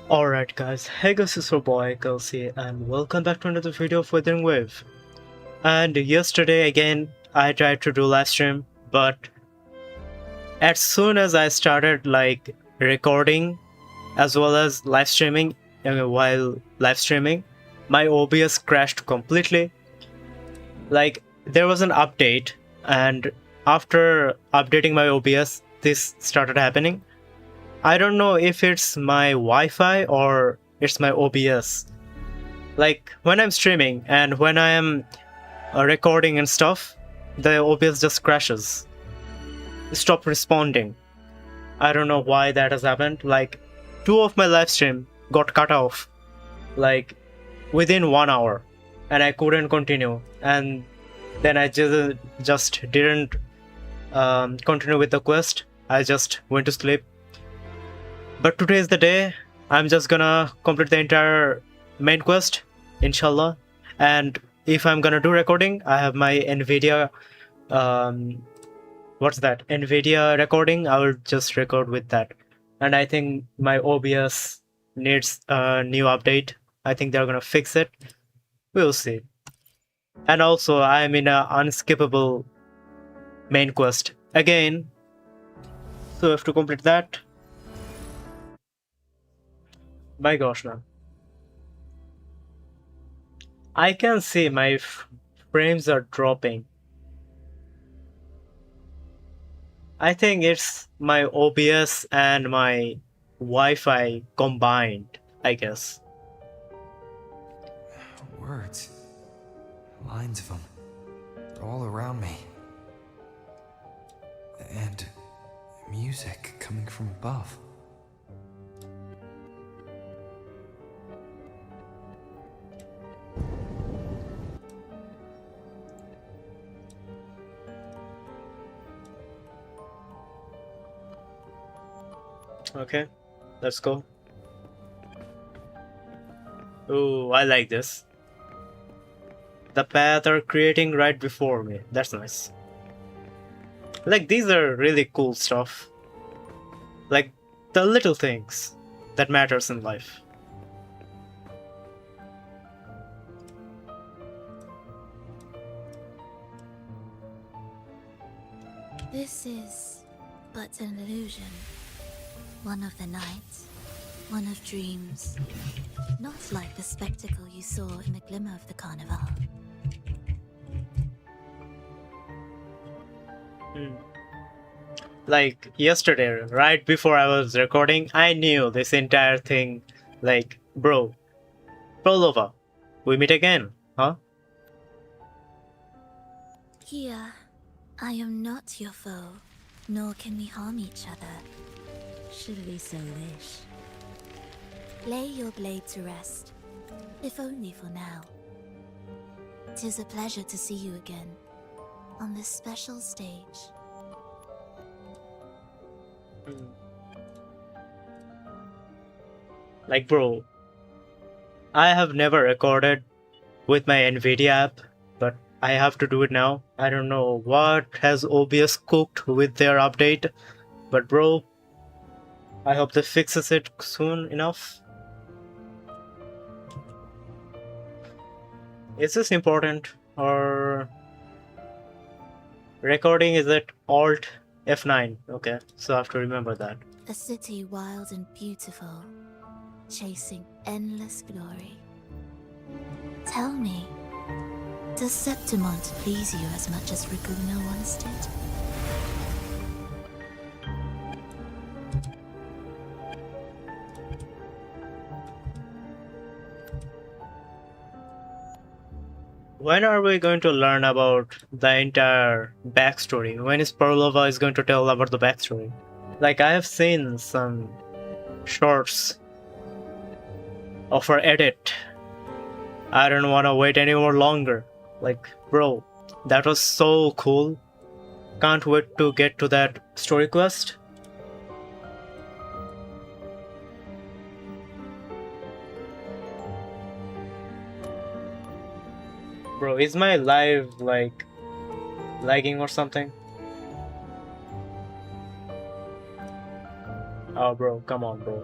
Alright guys, hey guys, it's your boy Kelsey and welcome back to another video of Wuthering Wave. And yesterday again I tried to do live stream, but as soon as I started recording as well as live streaming, while live streaming, my OBS crashed completely. There was an update, and after updating my OBS this started happening. I don't know if it's my Wi-Fi or it's my OBS. Like when I'm streaming and when I am recording and stuff, the OBS just crashes. Stop responding. I don't know why that has happened. Like two of my live stream got cut off like within 1 hour and I couldn't continue, and then I just didn't continue with the quest. I just went to sleep. But today is the day. I'm just gonna complete the entire main quest, inshallah. And if I'm gonna do recording, I have my NVIDIA, what's that? NVIDIA recording. I will just record with that. And I think my OBS needs a new update. I think they're gonna fix it. We'll see. And also, I'm in a unskippable main quest again. So I have to complete that. My gosh, man. I can see my frames are dropping. I think it's my OBS and my Wi-Fi combined, I guess. Words. Lines of them. They're all around me. And music coming from above. Okay, let's go. Ooh, I like this. The path are creating right before me. That's nice. Like, these are really cool stuff. Like, the little things that matters in life. This is but an illusion. One of the nights, one of dreams. Not like the spectacle you saw in the glimmer of the carnival. Like yesterday, right before I was recording, I knew this entire thing. Like, bro, Prolova, we meet again, huh? Here, I am not your foe, nor can we harm each other. Should we so wish. Lay your blade to rest, if only for now. 'Tis a pleasure to see you again, on this special stage. Like, bro, I have never recorded with my NVIDIA app, but I have to do it now. I don't know what has OBS cooked with their update, but bro, I hope they fixes it soon enough. Is this important, or recording is it Alt F9? Okay, so I have to remember that. A city wild and beautiful, chasing endless glory. Tell me, does Septimont please you as much as Raguna once did? When are we going to learn about the entire backstory? When is Parlova is going to tell about the backstory? Like, I have seen some shorts of her edit. I don't want to wait any more longer. Like, bro, that was so cool. Can't wait to get to that story quest. Bro, is my live like lagging or something? Oh, bro, come on, bro.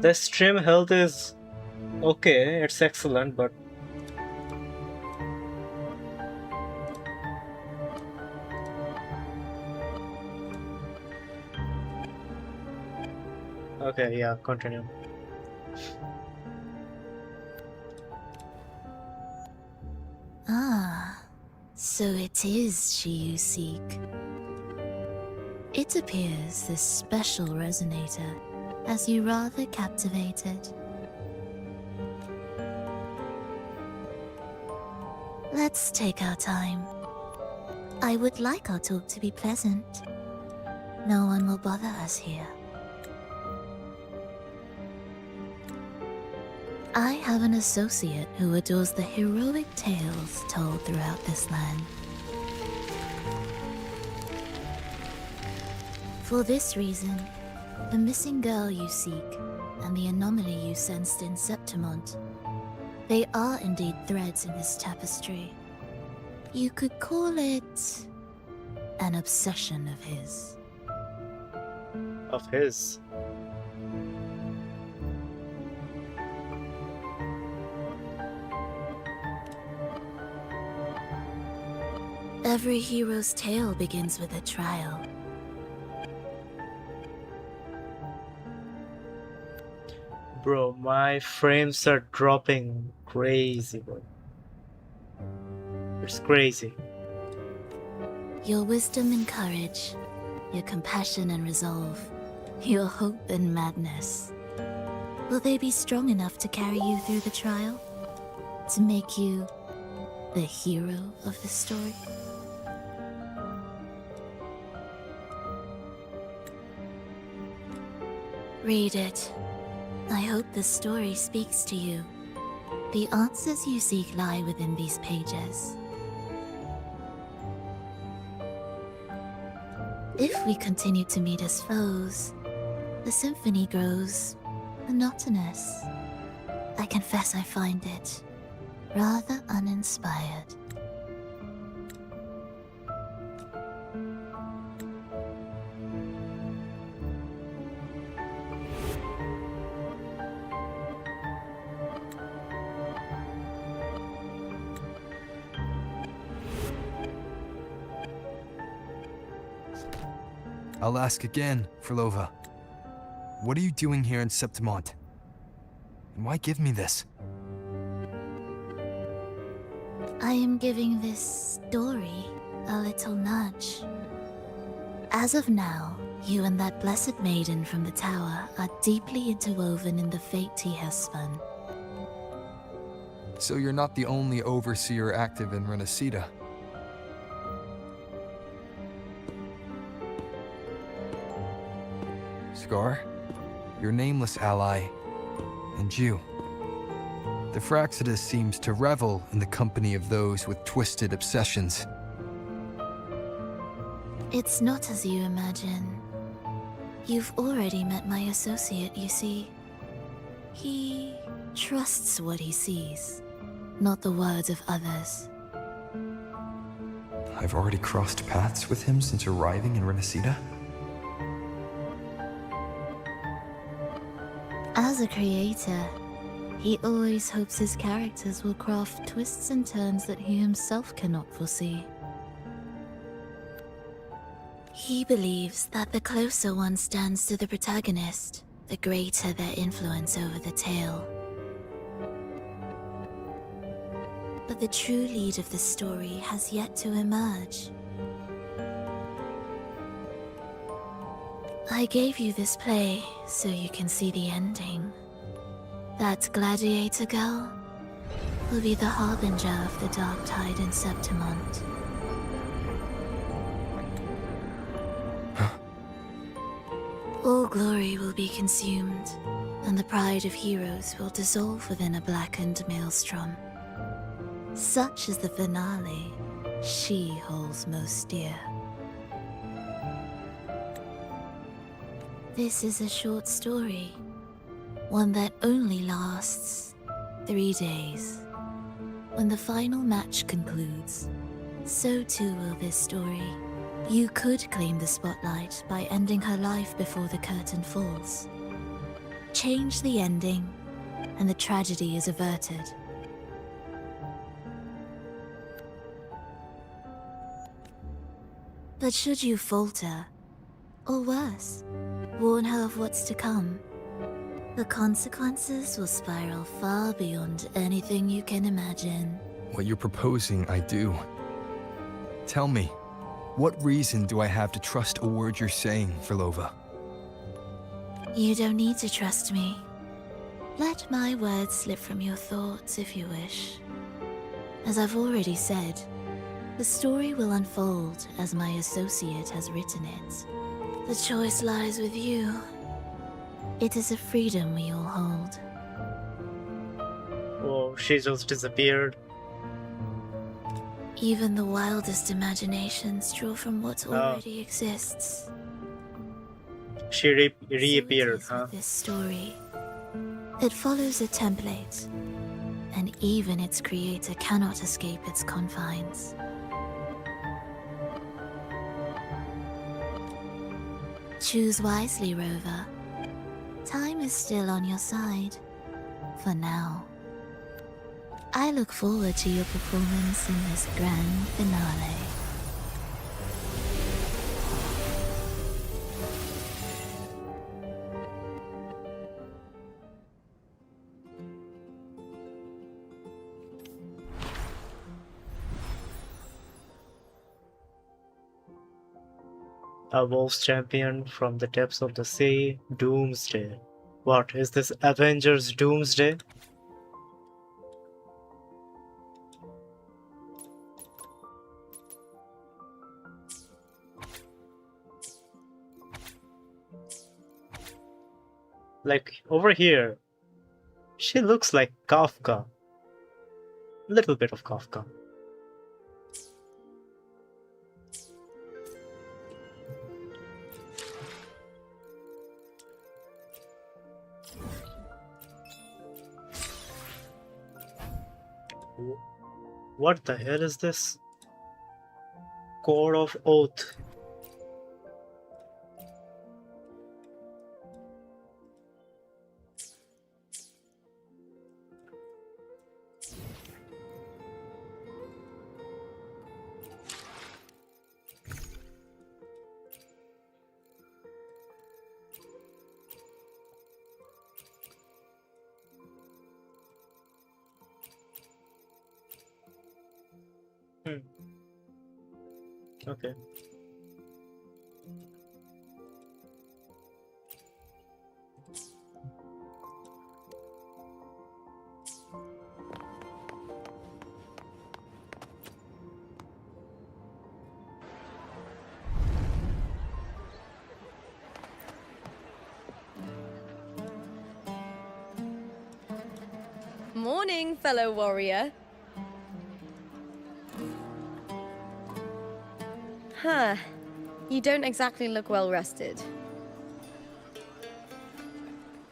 The stream health is okay, it's excellent, but okay, yeah, continue. Ah, so it is she you seek. It appears this special resonator has you rather captivated. Let's take our time. I would like our talk to be pleasant. No one will bother us here. I have an associate who adores the heroic tales told throughout this land. For this reason, the missing girl you seek and the anomaly you sensed in Septimont, they are indeed threads in this tapestry. You could call it an obsession of his. Of his. Every hero's tale begins with a trial. Bro, my frames are dropping crazy, bro. It's crazy. Your wisdom and courage, your compassion and resolve, your hope and madness. Will they be strong enough to carry you through the trial? To make you the hero of the story? Read it. I hope the story speaks to you. The answers you seek lie within these pages. If we continue to meet as foes, the symphony grows monotonous. I confess I find it rather uninspired. I'll ask again, Frolova. What are you doing here in Septimont? And why give me this? I am giving this story a little nudge. As of now, you and that blessed maiden from the tower are deeply interwoven in the fate he has spun. So you're not the only overseer active in Renacida. Scar, your nameless ally, and you. The Fraxidus seems to revel in the company of those with twisted obsessions. It's not as you imagine. You've already met my associate, you see. He trusts what he sees, not the words of others. I've already crossed paths with him since arriving in Renacida. As a creator, he always hopes his characters will craft twists and turns that he himself cannot foresee. He believes that the closer one stands to the protagonist, the greater their influence over the tale. But the true lead of the story has yet to emerge. I gave you this play so you can see the ending. That gladiator girl will be the harbinger of the dark tide in Septimont. All glory will be consumed, and the pride of heroes will dissolve within a blackened maelstrom. Such is the finale she holds most dear. This is a short story, one that only lasts 3 days. When the final match concludes, so too will this story. You could claim the spotlight by ending her life before the curtain falls. Change the ending, and the tragedy is averted. But should you falter, or worse, warn her of what's to come, the consequences will spiral far beyond anything you can imagine. What you're proposing, I do. Tell me, what reason do I have to trust a word you're saying, Frlova? You don't need to trust me. Let my words slip from your thoughts if you wish. As I've already said, the story will unfold as my associate has written it. The choice lies with you. It is a freedom we all hold. Oh, she just disappeared. Even the wildest imaginations draw from what already exists. She reappeared, So it is huh? with this story. It follows a template, and even its creator cannot escape its confines. Choose wisely, Rover. Time is still on your side. For now. I look forward to your performance in this grand finale. A wolf's champion from the depths of the sea, Doomsday. What, is this Avengers Doomsday? Like, over here, she looks like Kafka. Little bit of Kafka. What the hell is this? Code of Oath. Okay. Morning, fellow warrior. Huh. You don't exactly look well rested.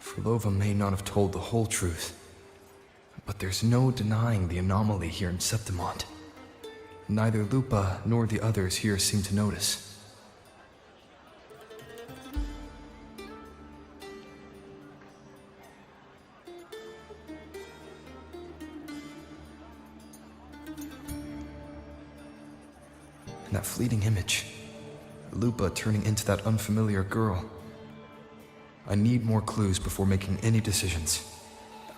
Frlova may not have told the whole truth, but there's no denying the anomaly here in Septimont. Neither Lupa nor the others here seem to notice. And that fleeting image, Lupa turning into that unfamiliar girl. I need more clues before making any decisions.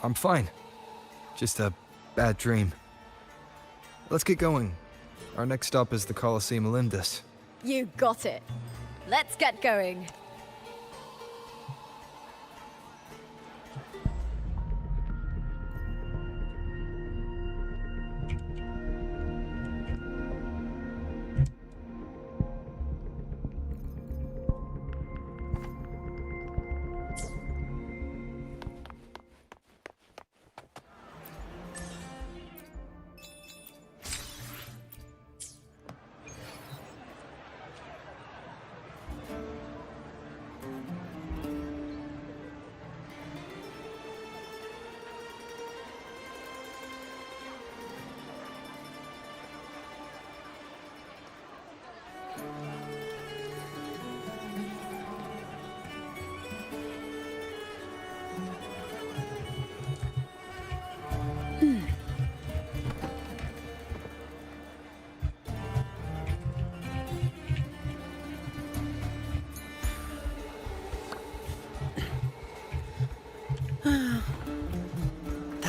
I'm fine. Just a bad dream. Let's get going. Our next stop is the Colosseum Olympus. You got it. Let's get going.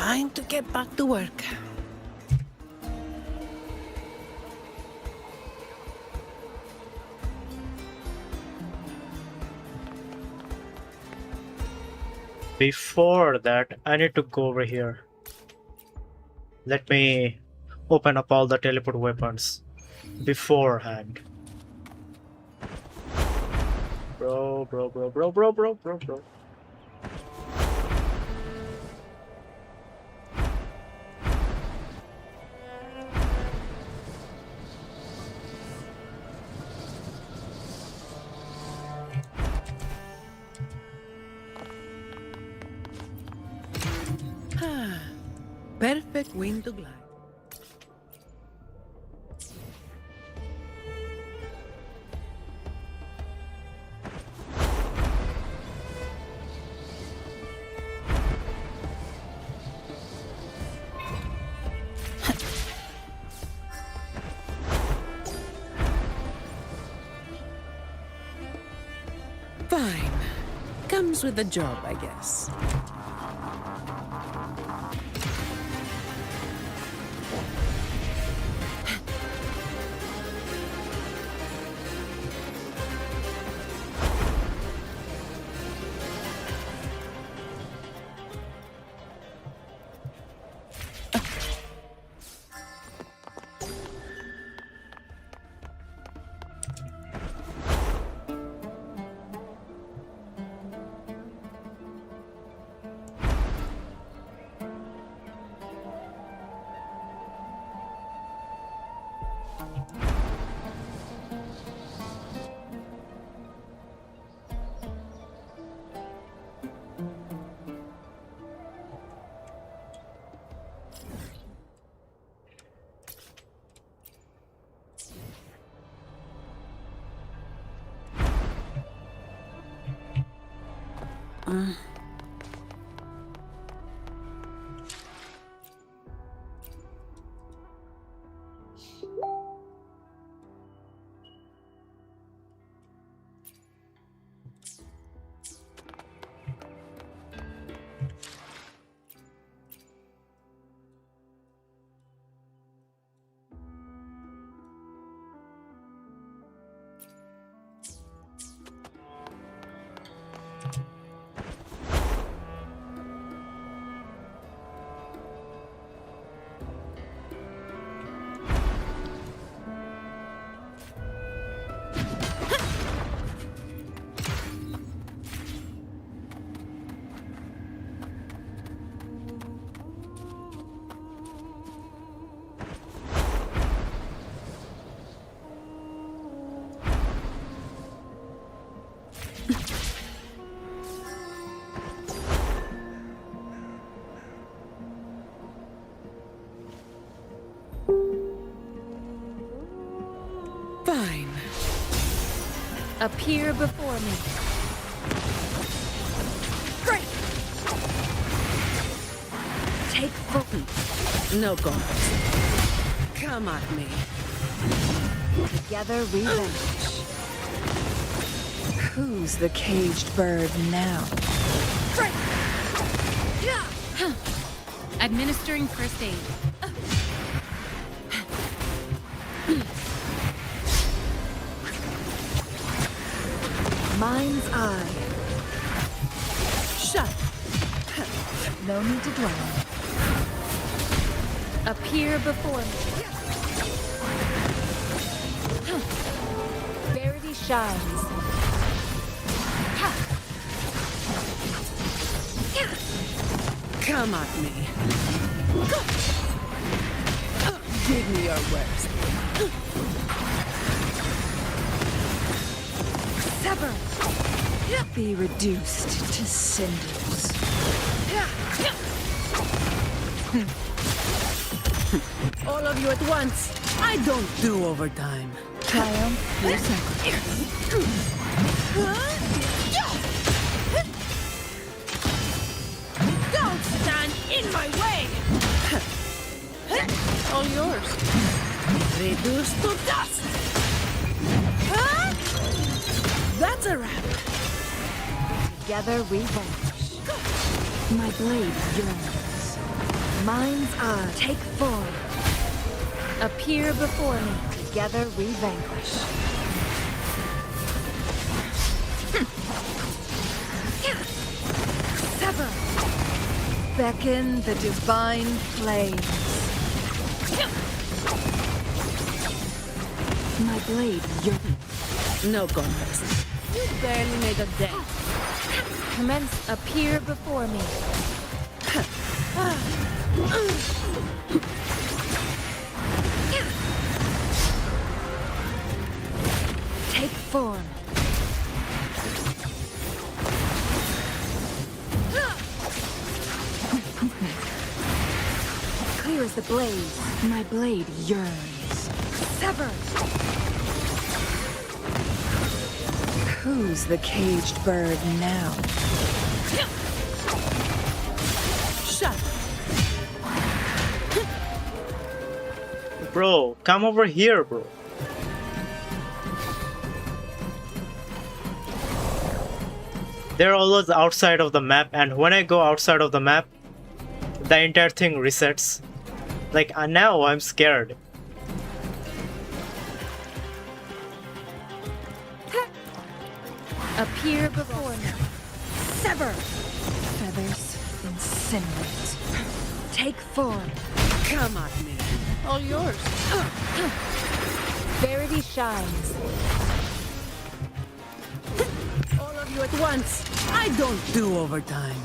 Time to get back to work. Before that, I need to go over here. Let me open up all the teleport weapons beforehand. Bro. Perfect wind to glide. Fine. Comes with the job, I guess. Fine. Appear before me. Great! Take footy. No guards. Come at me. Together we vanish. Who's the caged bird now? Great! Administering first aid. Mind's eye. Shut. No need to dwell. Appear before me. Verity shines. Come at me. Give me your worst. Sever. Be reduced to cinders. All of you at once. I don't do overtime. Triumph through sacrifice. Don't stand in my way! All yours. Reduced to dust! That's a wrap. Together we vanish. My blade yearns. Mind's eye. Take form. Appear before me. Together we vanquish. Sever. Beckon the divine flames. My blade yearns. No contest. You barely made a dent. Commence. Appear before me. Take form. Clear as the blaze. My blade yearns. Sever. Who's the caged bird now? Shut. Bro, come over here, bro. They're always outside of the map, and when I go outside of the map, the entire thing resets. Like, now I'm scared. Appear before me. Sever. Feathers incinerate. Take form. Come at me. All yours. Verity shines. All of you at once. I don't do overtime.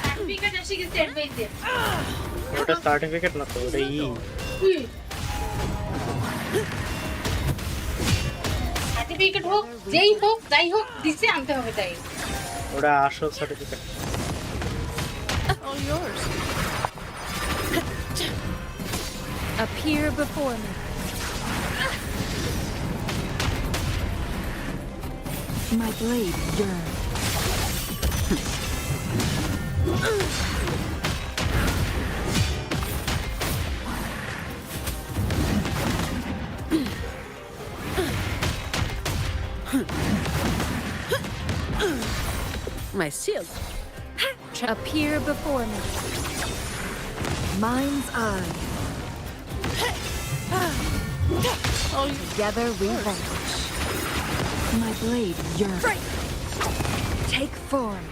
Certificate এসে গেছে অ্যাডভাইসে ওটা certificate না তো, ওটা certificate হোক যেই হোক যাই হোক দিছে আনতে হবে তাই ওটা আসল certificate. All yours. Appear before me. My blade yearns. My shield. Appear before me. Mind's eye. All Together we vanquish. My blade yearns. Take form.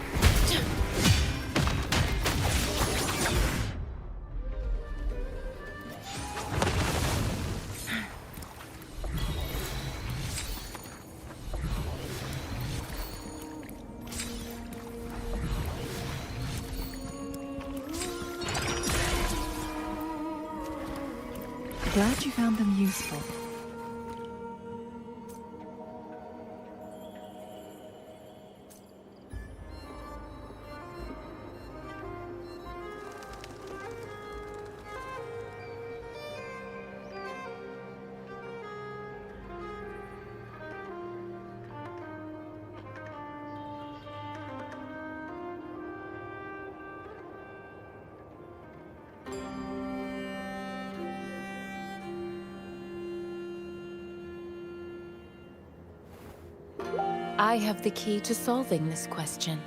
Glad you found them useful. I have the key to solving this question.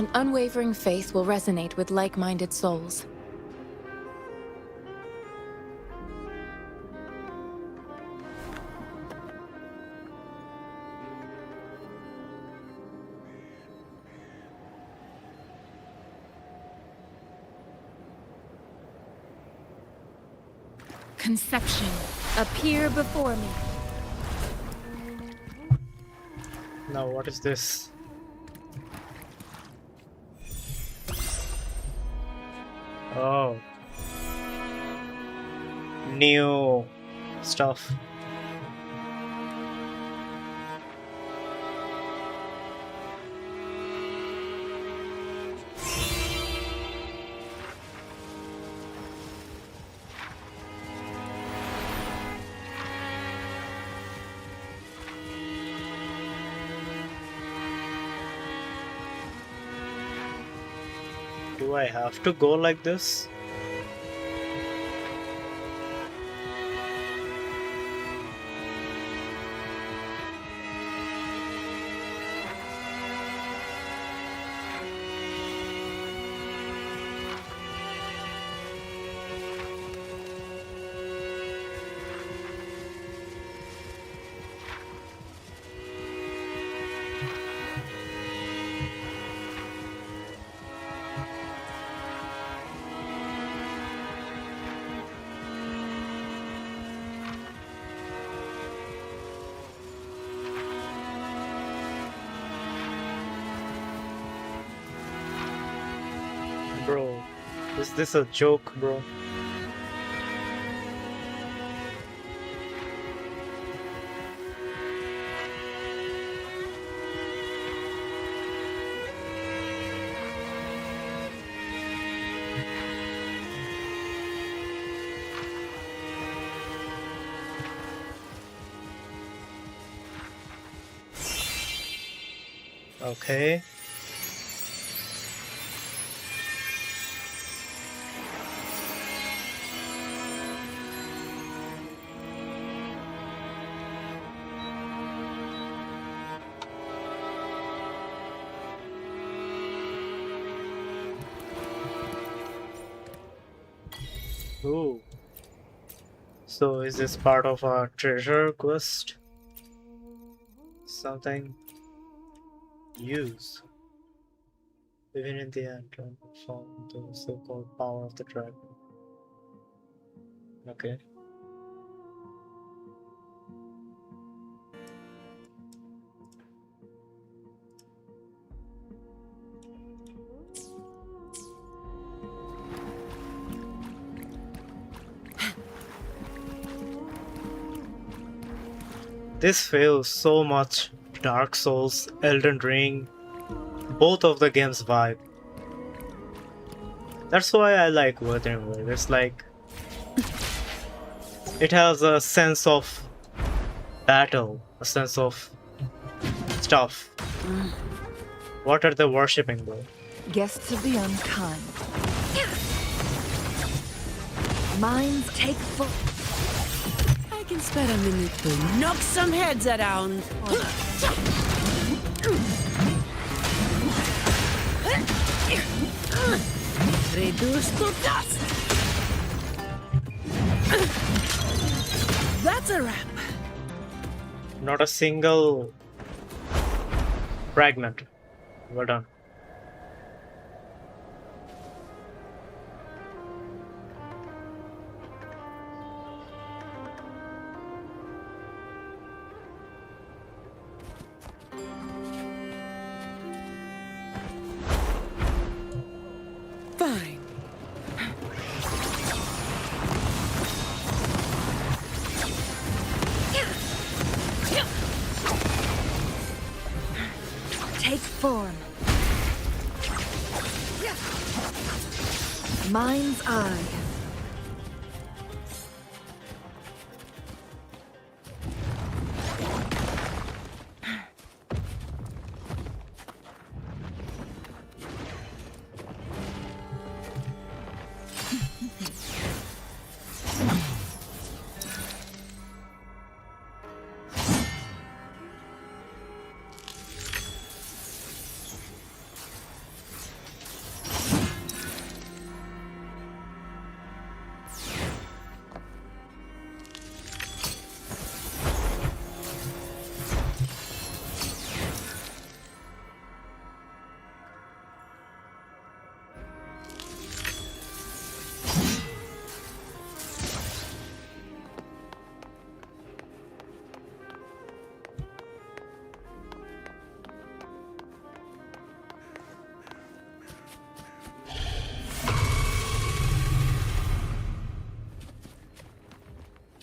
An unwavering faith will resonate with like-minded souls. Conception. Appear before me. Now what is this? Oh. New stuff. Do I have to go like this? Bro, is this a joke, bro? Okay. Ooh. So is this part of a treasure quest? Something use. Even in the end, found the so-called power of the dragon. Okay. This feels so much Dark Souls, Elden Ring, both of the games vibe. That's why I like Wuthering Wave. It's like it has a sense of battle, a sense of stuff. What are they worshipping, bro? Guests of the unkind. Minds take full. I can spare a minute to knock some heads around. Reduce to dust. That's a wrap. Not a single fragment. Well done. Fine. Take form. Mind's eye.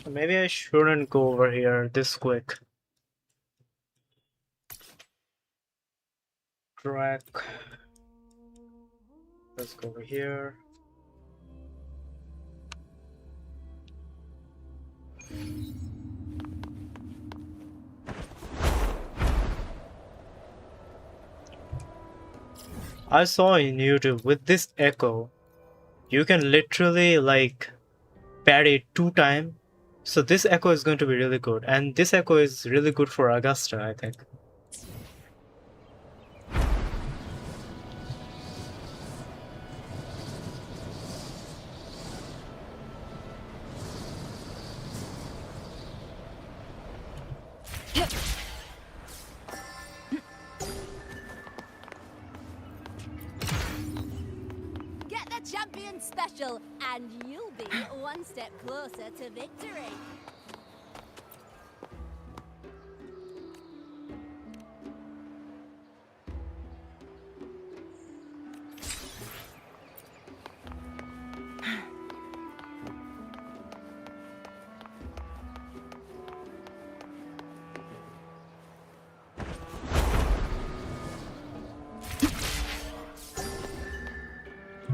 Maybe I shouldn't go over here this quick. Track. Let's go over here. I saw in YouTube with this echo, you can literally like parry it 2 times. So this echo is going to be really good, and this echo is really good for Augusta, I think. Get the champion special, and you'll be one step closer to victory.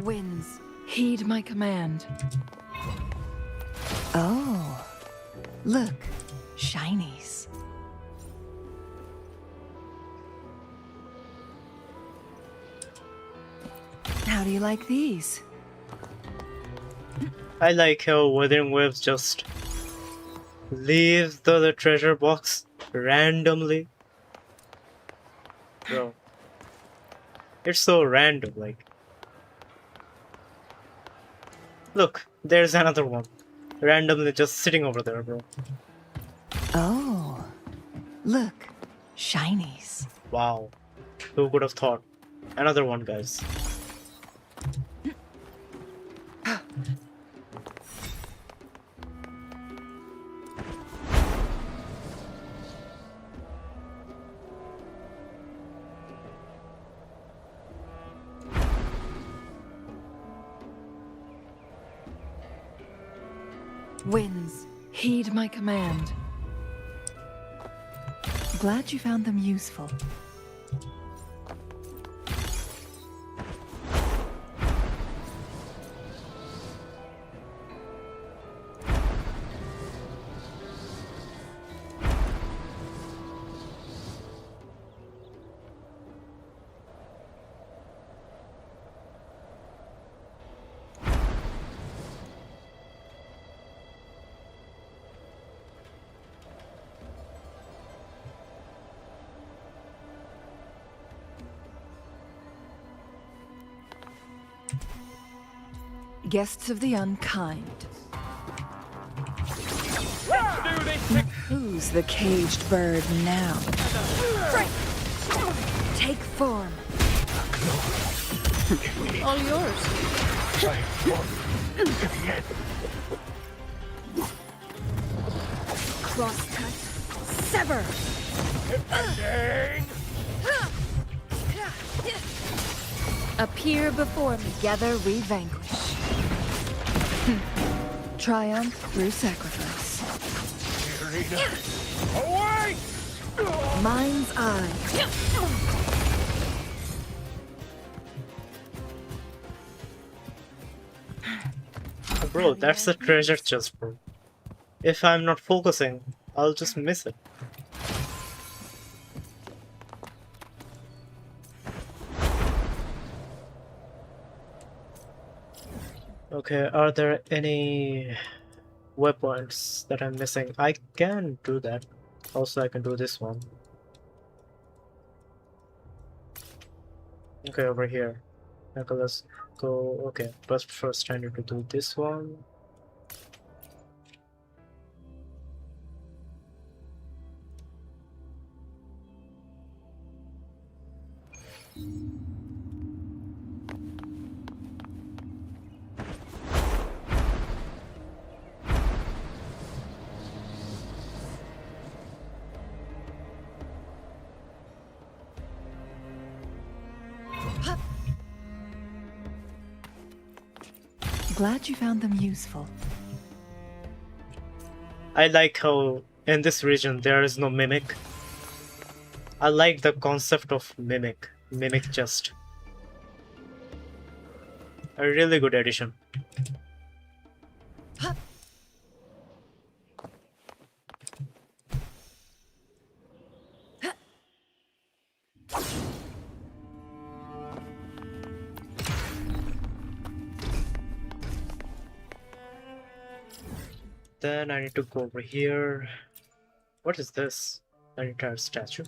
Winds, heed my command. Oh, look, shinies. How do you like these? I like how Wuthering Waves just leaves the treasure box randomly. Bro. It's so random, like. Look, there's another one. Randomly just sitting over there, bro. Oh, look, shinies. Wow. Who could have thought? Another one, guys. Winds, heed my command. Glad you found them useful. Guests of the unkind. Who's the caged bird now? Take form. All yours. Crosscut. Sever. Appear before me. Together we vanquish. Triumph through sacrifice. Away! Mind's eye. Bro, that's the treasure chest, bro. If I'm not focusing, I'll just miss it. Okay, are there any weapons that I'm missing? I can do that. Also, I can do this one. Okay, over here. Okay, let's go. Okay, but first I need to do this one. Glad you found them useful. I like how in this region there is no mimic. I like the concept of mimic chest. A really good addition. then I need to go over here. What is this? An entire statue?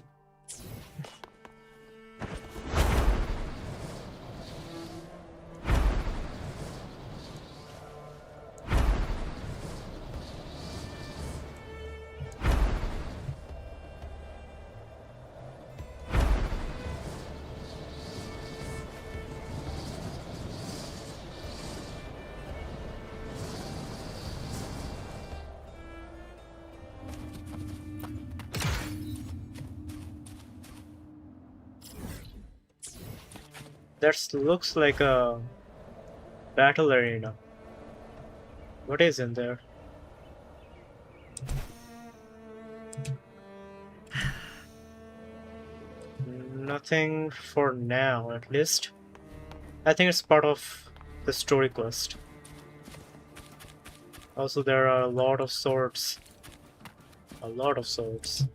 That looks like a battle arena. What is in there? Nothing for now, at least. I think it's part of the story quest. Also, there are a lot of swords. A lot of swords.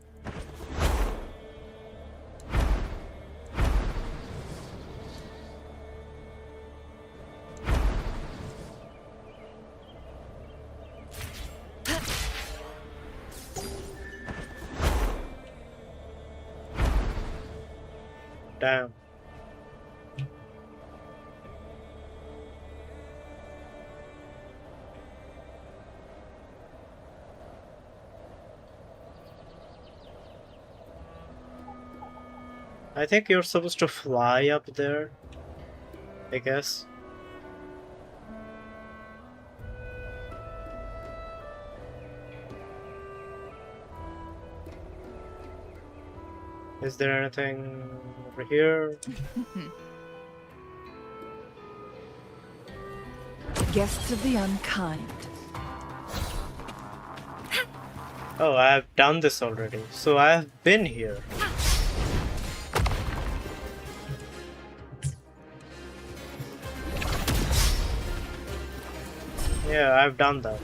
Damn. I think you're supposed to fly up there, I guess. Is there anything over here? Guests of the unkind. Oh, I have done this already. So I have been here. Yeah, I've done that.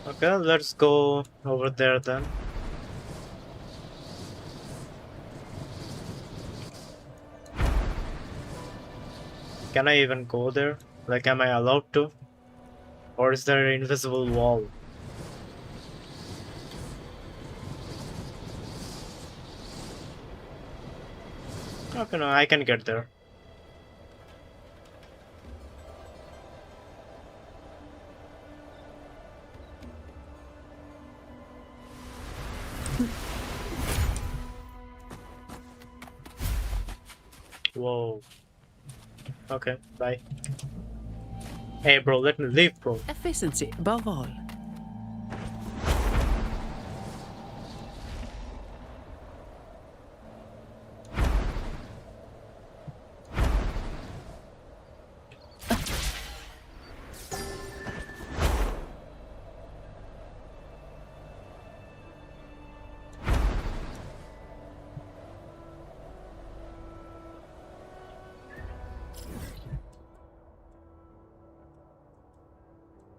Okay, let's go over there then. Can I even go there? Like, am I allowed to? Or is there an invisible wall? Okay, no, I can get there. Whoa. Okay, bye. Hey bro, let me leave, bro. Efficiency above all.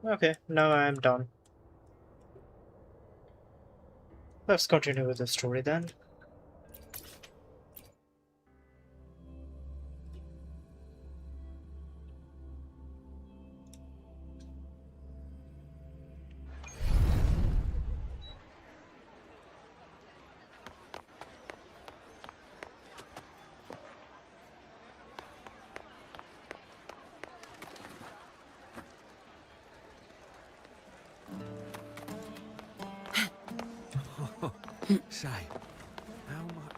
Okay, now I am done. Let's continue with the story then. Say, how much?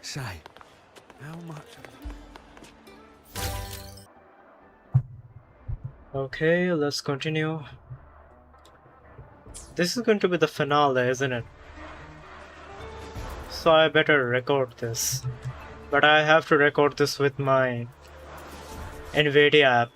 Say, how much? Okay, let's continue. This is going to be the finale, isn't it? So I better record this. But I have to record this with my NVIDIA app.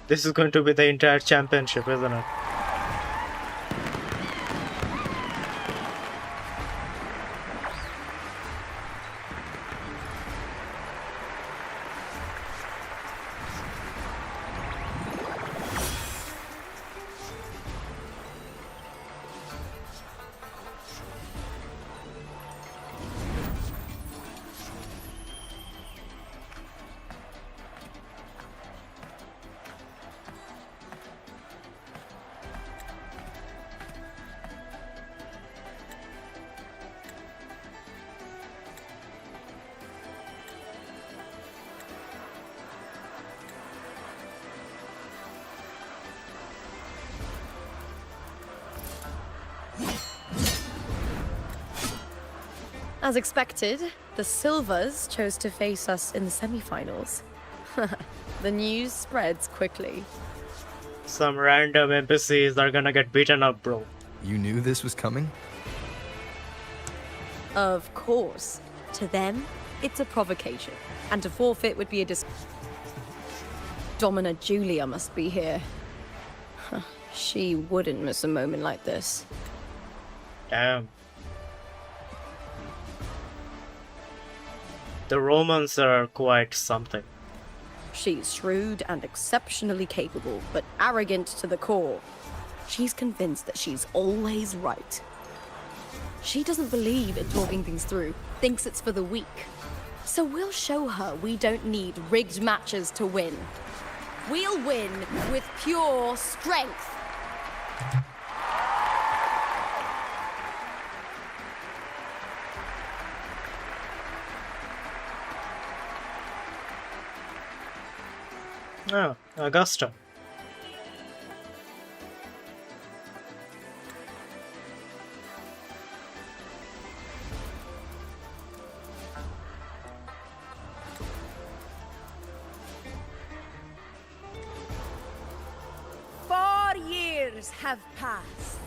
This is going to be the entire championship, isn't it? As expected, the Silvers chose to face us in the semi-finals. The news spreads quickly. Some random NPCs are gonna get beaten up, bro. You knew this was coming? Of course. To them, it's a provocation. And to forfeit would be a Domina Julia must be here. She wouldn't miss a moment like this. Damn. The Romans are quite something. She's shrewd and exceptionally capable, but arrogant to the core. She's convinced that she's always right. She doesn't believe in talking things through, thinks it's for the weak. So we'll show her we don't need rigged matches to win. We'll win with pure strength. Oh, Augusta. Years have passed,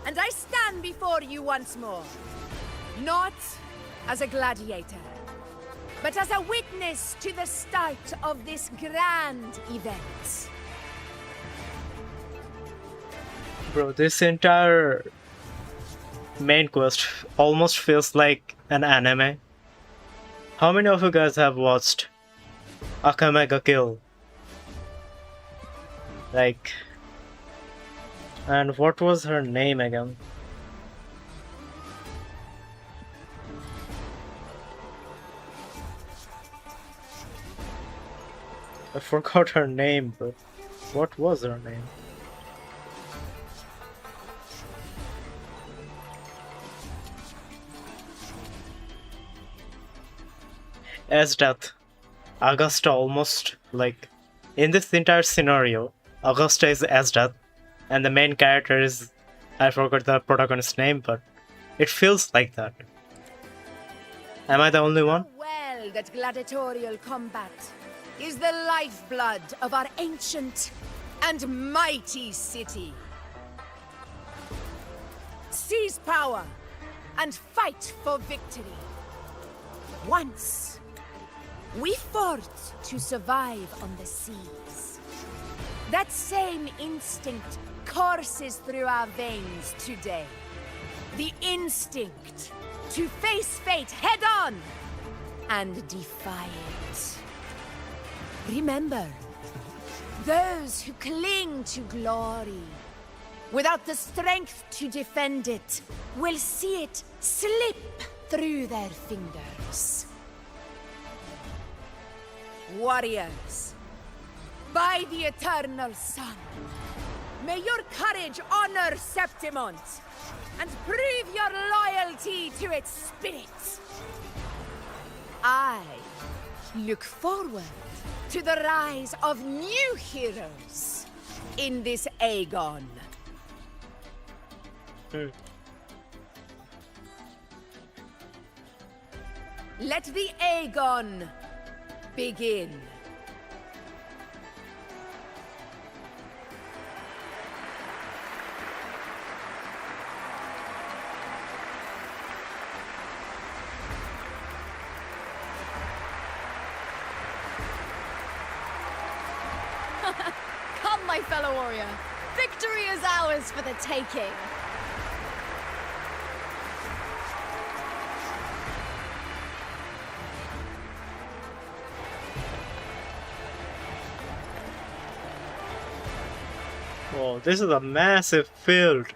and I stand before you once more, not as a gladiator, but as a witness to the start of this grand event. Bro, this entire main quest almost feels like an anime. How many of you guys have watched Akame ga Kill? Like, and what was her name again? I forgot her name, but what was her name? As death, Augusta almost, like, in this entire scenario, Augusta is as death, and the main character is, I forgot the protagonist's name, but it feels like that. Am I the only one? Well, that gladiatorial combat is the lifeblood of our ancient and mighty city. Seize power and fight for victory. Once, we fought to survive on the seas. That same instinct courses through our veins today. The instinct to face fate head on and defy it. Remember, those who cling to glory without the strength to defend it will see it slip through their fingers. Warriors, by the eternal sun, may your courage honor Septimont and prove your loyalty to its spirit. I look forward to the rise of new heroes in this Aegon. Let the Aegon begin. my fellow warrior. Victory is ours for the taking. Oh, this is a massive field.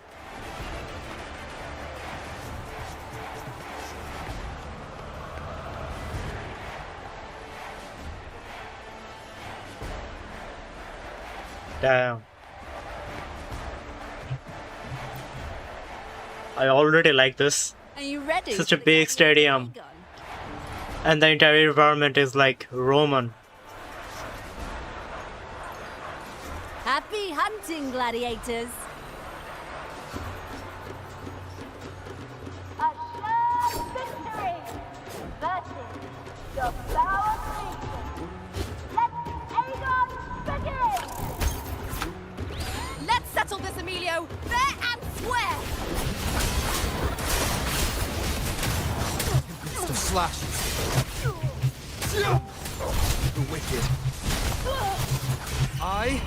Damn. I already like this. Are you ready? Such a big stadium. And the entire environment is like Roman. Happy hunting, gladiators. Victory versus the Power Legion. Let Aegon begin! Let's settle this, Emilio, fair and square. The slashes. The wicked. I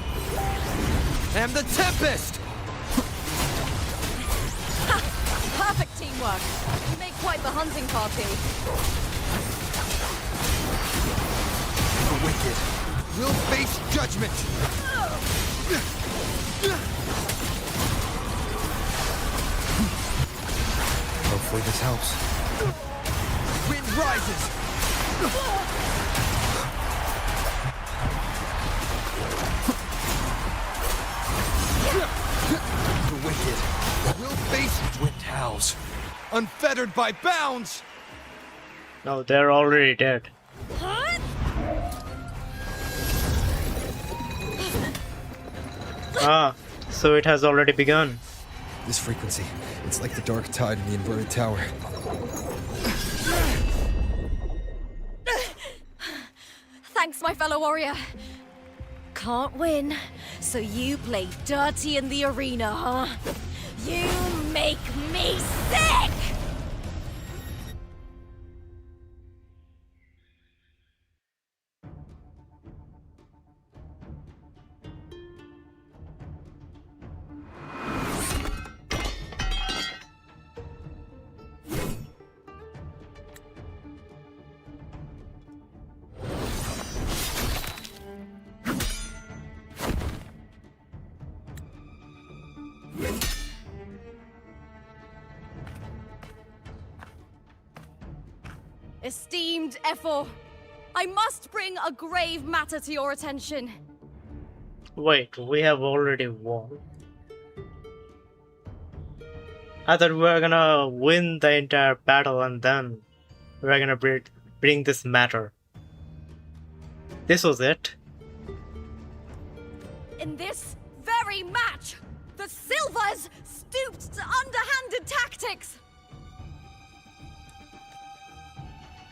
am the Tempest! Perfect teamwork. You make quite the hunting party. The wicked will face judgment! Hopefully this helps. Wind rises! The wicked will face wind howls, unfettered by bounds! No, they're already dead. Ah, so it has already begun. This frequency, it's like the dark tide in the inverted tower. Thanks, my fellow warrior. Can't win, so you play dirty in the arena, huh? You make me sick! Esteemed Ephor, I must bring a grave matter to your attention. Wait, we have already won. I thought we were gonna win the entire battle and then we were gonna bring this matter. This was it? In this very match, the Silvers stooped to underhanded tactics.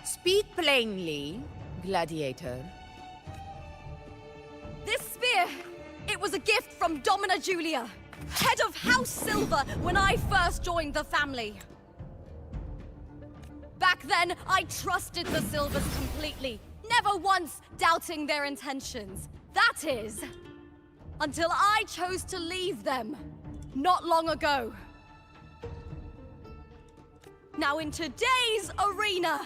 Speak plainly, gladiator. This spear, it was a gift from Domina Julia, head of House Silver when I first joined the family. Back then, I trusted the Silvers completely, never once doubting their intentions. That is, until I chose to leave them, not long ago. Now in today's arena,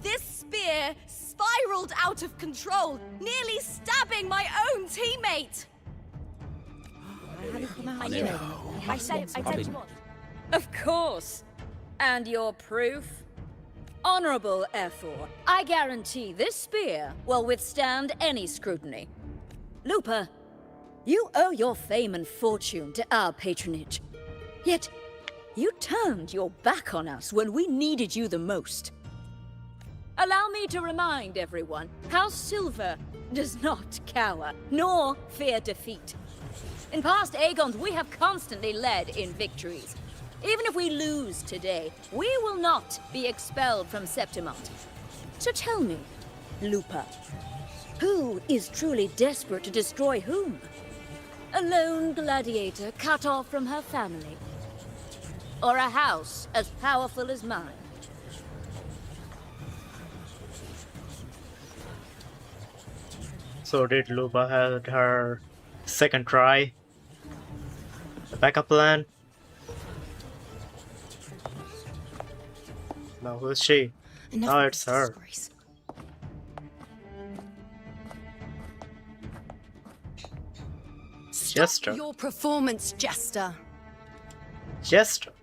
this spear spiraled out of control, nearly stabbing my own teammate. I said you want. Of course. And your proof? Honorable Ephor, I guarantee this spear will withstand any scrutiny. Lupa, you owe your fame and fortune to our patronage. Yet, you turned your back on us when we needed you the most. Allow me to remind everyone, House Silver does not cower, nor fear defeat. In past Aegons, we have constantly led in victories. Even if we lose today, we will not be expelled from Septimont. So tell me, Lupa, who is truly desperate to destroy whom? A lone gladiator cut off from her family? Or a house as powerful as mine? So did Lupa had her second try. The backup plan. Now who's she? Oh, it's her. Jester. Your performance, Jester. Jester.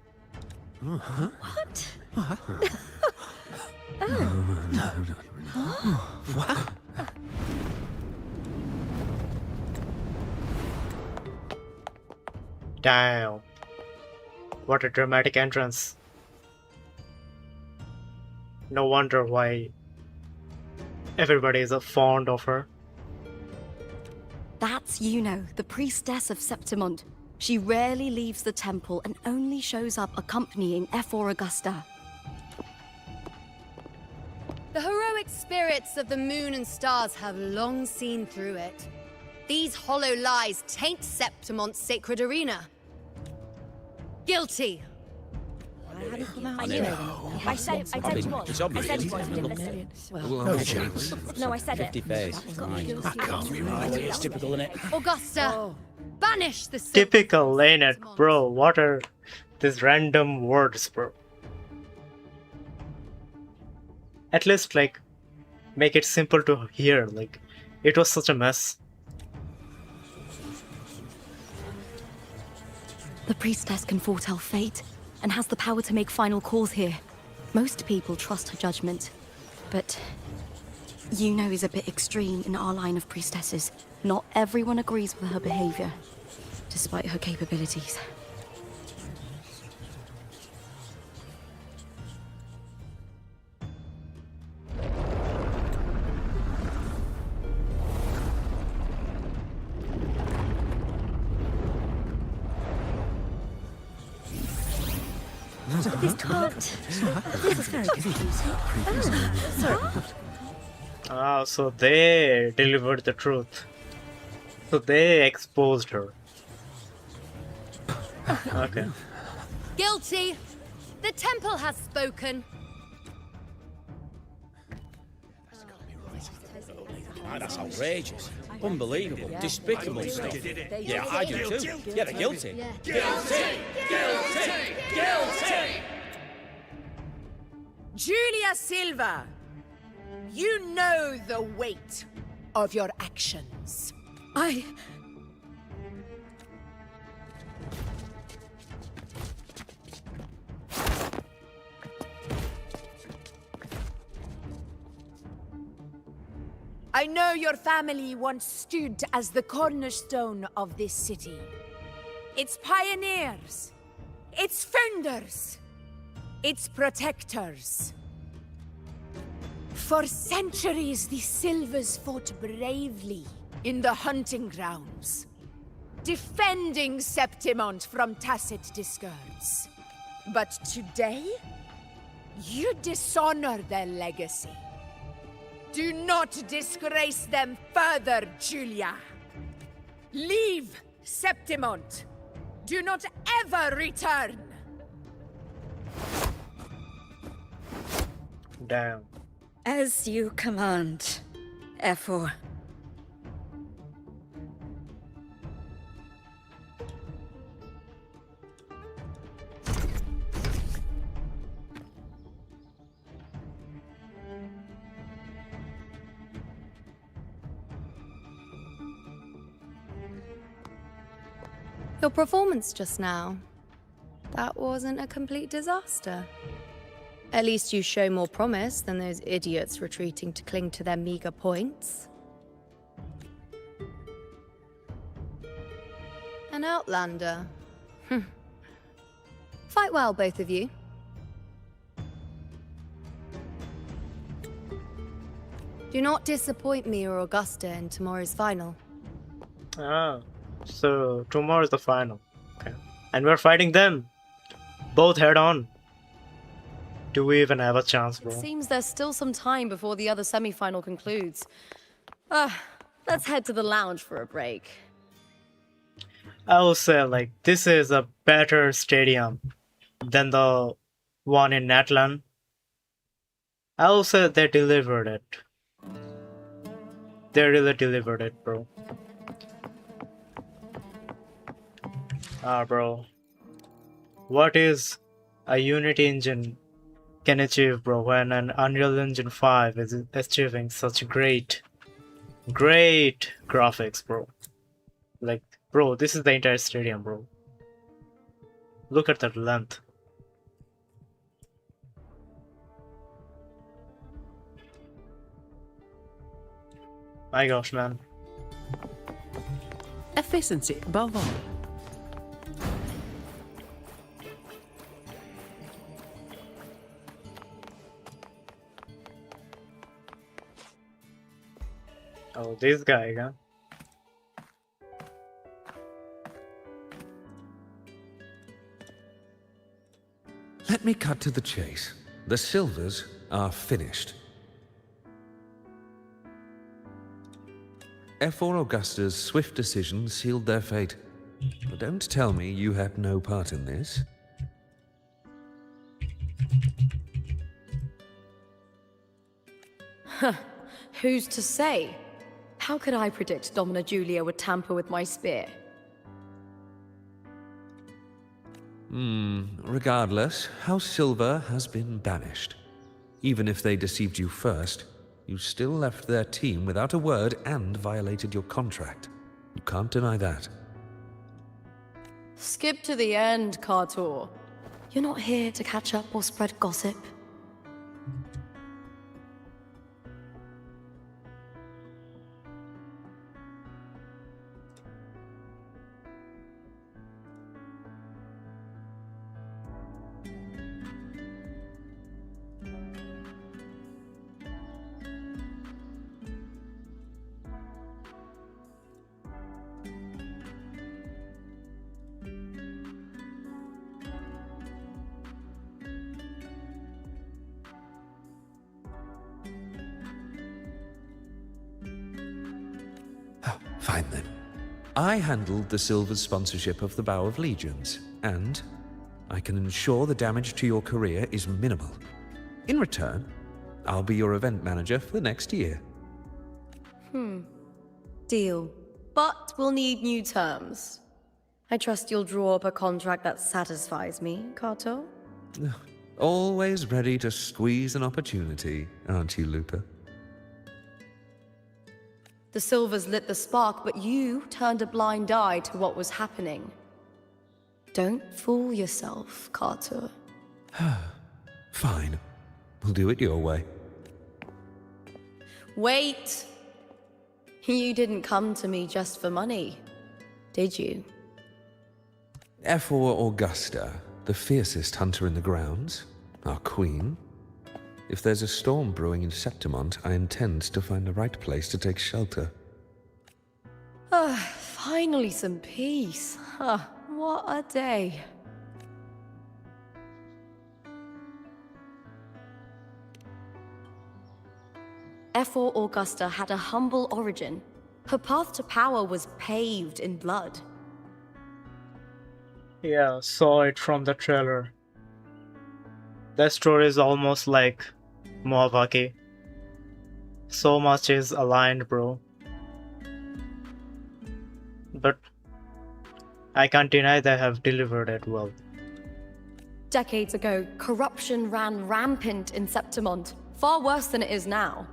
What? Damn. What a dramatic entrance. No wonder why everybody is fond of her. That's Yuno, the priestess of Septimond. She rarely leaves the temple and only shows up accompanying F4 Augusta. The heroic spirits of the moon and stars have long seen through it. These hollow lies taint Septimont's sacred arena. Guilty. I said you was. It's I obvious. said you was. You didn't listen. No chance. No, I said it. 50 face. Fine. That can't be right. It's typical, isn't it? Augusta, banish the Typical Lynette, bro. What are these random words, bro? At least, like, make it simple to hear. Like, it was such a mess. The priestess can foretell fate and has the power to make final calls here. Most people trust her judgment, but Yuno is a bit extreme in our line of priestesses. Not everyone agrees with her behavior, despite her capabilities. This can't. This is very confusing. Ah, so they delivered the truth. So they exposed her. Okay. Guilty. The temple has spoken. That's outrageous. Unbelievable. Despicable stuff. Yeah, I do too. Yeah, they're guilty. Guilty! Guilty! Guilty! Julia Silva, you know the weight of your actions. I know your family once stood as the cornerstone of this city. Its pioneers, its founders, its protectors. For centuries, the Silvers fought bravely in the hunting grounds, defending Septimont from tacit discards. But today, you dishonor their legacy. Do not disgrace them further, Julia. Leave Septimont. Do not ever return. Damn. As you command, F4. Your performance just now, that wasn't a complete disaster. At least you show more promise than those idiots retreating to cling to their meager points. An outlander. Fight well, both of you. Do not disappoint me or Augusta in tomorrow's final. Ah, so tomorrow is the final. Okay. And we're fighting them. Both head on. Do we even have a chance, bro? It seems there's still some time before the other semi-final concludes. Let's head to the lounge for a break. I will say, like, this is a better stadium than the one in Natlan. I will say they delivered it. They really delivered it, bro. Ah, bro. What is a Unity engine can achieve, bro, when an Unreal Engine 5 is achieving such great graphics, bro? Like, bro, this is the entire stadium, bro. Look at that length. My gosh, man. Efficiency above all. Oh, this guy, huh? Let me cut to the chase. The Silvers are finished. F4 Augusta's swift decision sealed their fate. But don't tell me you had no part in this. Who's to say? How could I predict Domina Julia would tamper with my spear? Regardless, House Silver has been banished. Even if they deceived you first, you still left their team without a word and violated your contract. You can't deny that. Skip to the end, Cartor. You're not here to catch up or spread gossip. Fine then. I handled the Silver's sponsorship of the Bow of Legions, and I can ensure the damage to your career is minimal. In return, I'll be your event manager for the next year. Deal. But we'll need new terms. I trust you'll draw up a contract that satisfies me, Cartor? Always ready to squeeze an opportunity, aren't you, Lupa? The Silvers lit the spark, but you turned a blind eye to what was happening. Don't fool yourself, Cartor. Fine. We'll do it your way. Wait! You didn't come to me just for money, did you? F4 Augusta, the fiercest hunter in the grounds, our queen. If there's a storm brewing in Septimont, I intend to find the right place to take shelter. Finally some peace. What a day. F4 Augusta had a humble origin. Her path to power was paved in blood. Yeah, saw it from the trailer. That story is almost like Moavaki. So much is aligned, bro. But I can't deny they have delivered it well. Decades ago, corruption ran rampant in Septimont, far worse than it is now.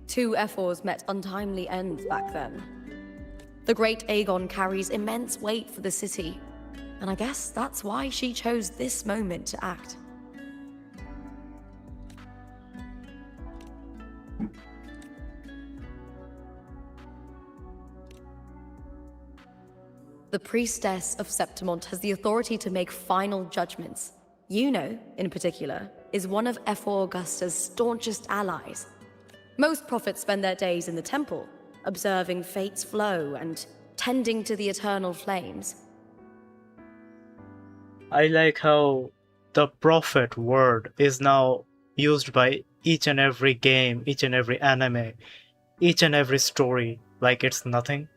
2 F4s met untimely ends back then. The Great Aegon carries immense weight for the city, and I guess that's why she chose this moment to act. The Priestess of Septimont has the authority to make final judgments. Yuno, in particular, is one of F4 Augusta's staunchest allies. Most prophets spend their days in the temple, observing fate's flow and tending to the eternal flames. I like how the prophet word is now used by each and every game, each and every anime, each and every story, like it's nothing.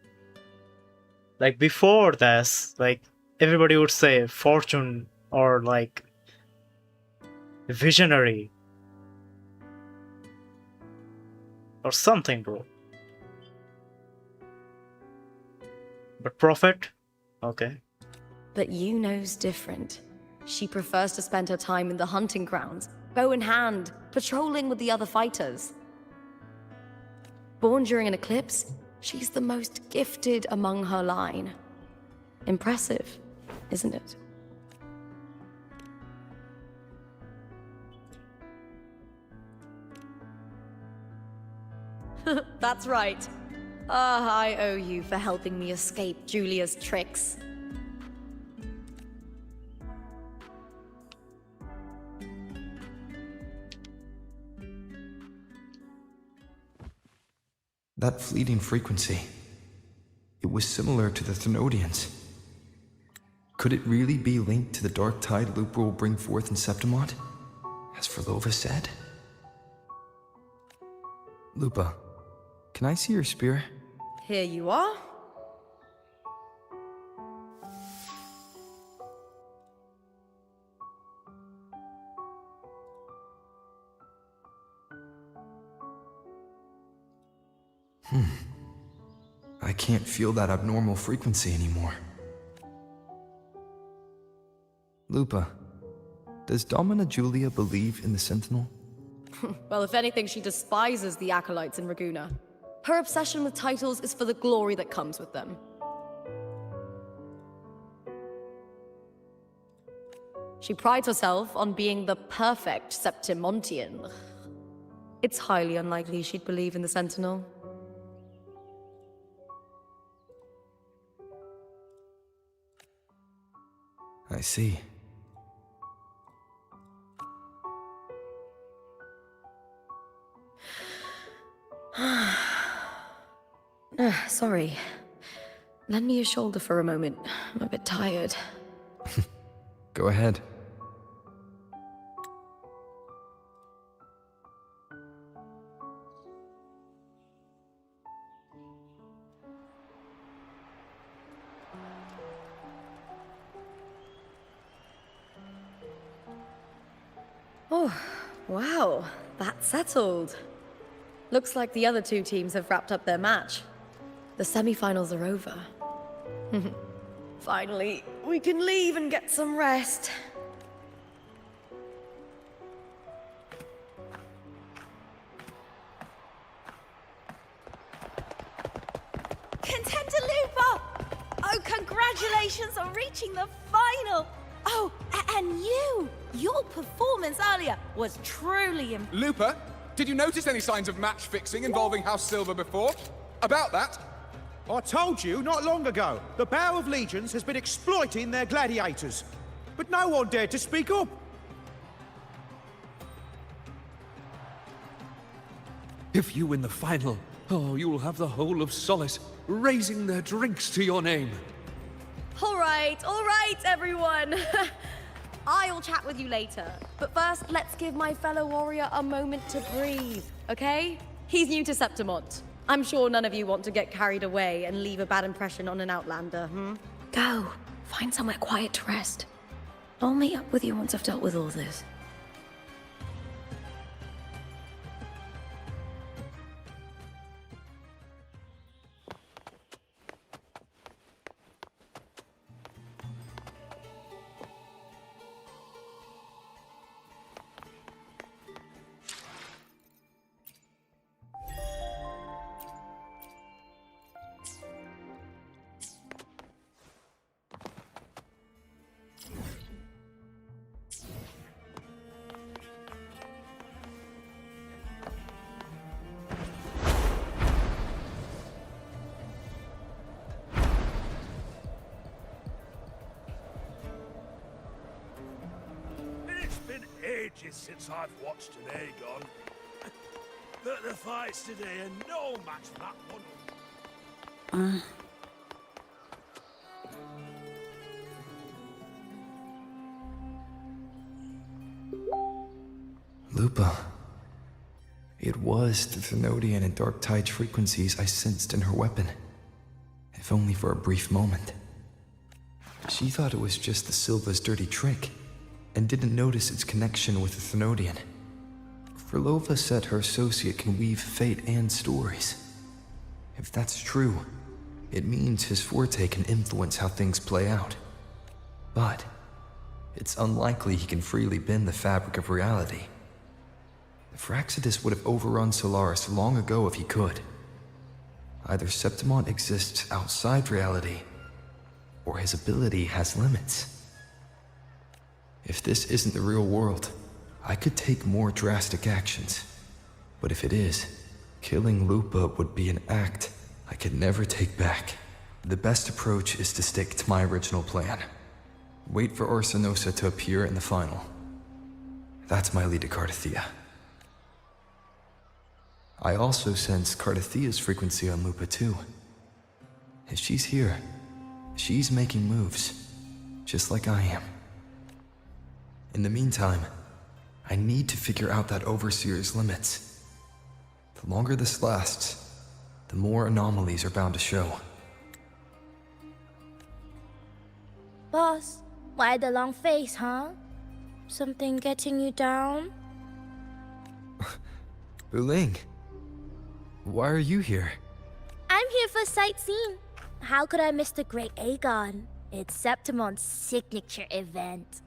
Like before this, like everybody would say fortune or like visionary or something, bro. But prophet, okay. But Yuno's different. She prefers to spend her time in the hunting grounds, bow in hand, patrolling with the other fighters. Born during an eclipse, she's the most gifted among her line. Impressive, isn't it? That's right. I owe you for helping me escape Julia's tricks. That fleeting frequency, it was similar to the Thenodians. Could it really be linked to the dark tide Lupa will bring forth in Septimont, as Verlova said? Lupa, can I see your spear? Here you are. I can't feel that abnormal frequency anymore. Lupa, does Domina Julia believe in the Sentinel? Well, if anything, she despises the acolytes in Raguna. Her obsession with titles is for the glory that comes with them. She prides herself on being the perfect Septimontian. It's highly unlikely she'd believe in the Sentinel. I see. Sorry. Lend me your shoulder for a moment. I'm a bit tired. Go ahead. Oh, wow. That's settled. Looks like the other two teams have wrapped up their match. The semi-finals are over. Finally, we can leave and get some rest. Contender Lupa! Oh, congratulations on reaching the final! Oh, and your performance earlier was truly impressive. Lupa, did you notice any signs of match fixing involving House Silver before? About that? I told you not long ago, the Bow of Legions has been exploiting their gladiators. But no one dared to speak up. If you win the final, oh, you'll have the whole of Solace raising their drinks to your name. All right, everyone. I'll chat with you later. But first, let's give my fellow warrior a moment to breathe, okay? He's new to Septimont. I'm sure none of you want to get carried away and leave a bad impression on an Outlander, Go. Find somewhere quiet to rest. I'll meet up with you once I've dealt with all this. Since I've watched an Aegon. The fights today are no match for that one. Lupa. It was the Thenodian and Dark Tide frequencies I sensed in her weapon. If only for a brief moment. She thought it was just the Silva's dirty trick, and didn't notice its connection with the Thenodian. Verlova said her associate can weave fate and stories. If that's true, it means his forte can influence how things play out. But it's unlikely he can freely bend the fabric of reality. The Fraxidus would have overrun Solaris long ago if he could. Either Septimon exists outside reality, or his ability has limits. If this isn't the real world, I could take more drastic actions. But if it is, killing Lupa would be an act I could never take back. The best approach is to stick to my original plan. Wait for Orsinosa to appear in the final. That's my lead to Cardathea. I also sense Cardathea's frequency on Lupa too. If she's here, she's making moves, just like I am. In the meantime, I need to figure out that Overseer's limits. The longer this lasts, the more anomalies are bound to show. Boss, why the long face, huh? Something getting you down? Buling, why are you here? I'm here for sightseeing. How could I miss the Great Aegon? It's Septimon's signature event.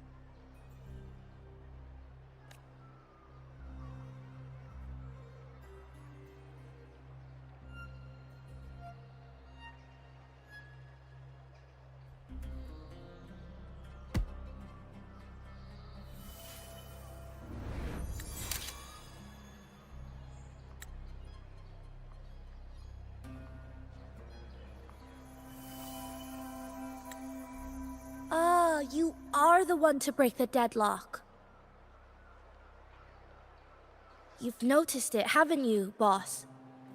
You are the one to break the deadlock. You've noticed it, haven't you, boss?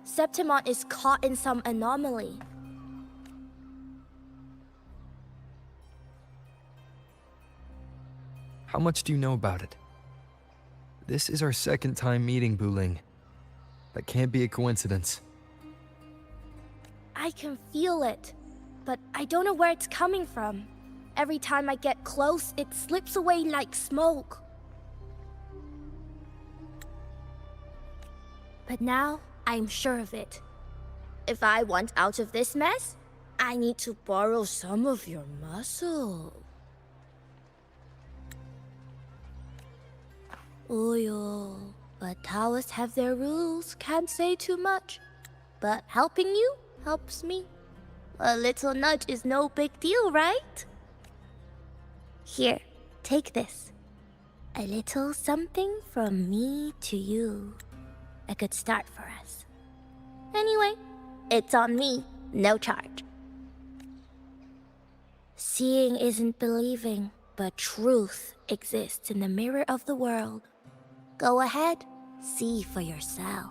Septimon is caught in some anomaly. How much do you know about it? This is our second time meeting, Buling. That can't be a coincidence. I can feel it, but I don't know where it's coming from. Every time I get close, it slips away like smoke. But now, I'm sure of it. If I want out of this mess, I need to borrow some of your muscle. Oyo, but Taoists have their rules, can't say too much. But helping you helps me. A little nudge is no big deal, right? Here, take this. A little something from me to you. A good start for us. Anyway, it's on me, no charge. Seeing isn't believing, but truth exists in the mirror of the world. Go ahead, see for yourself.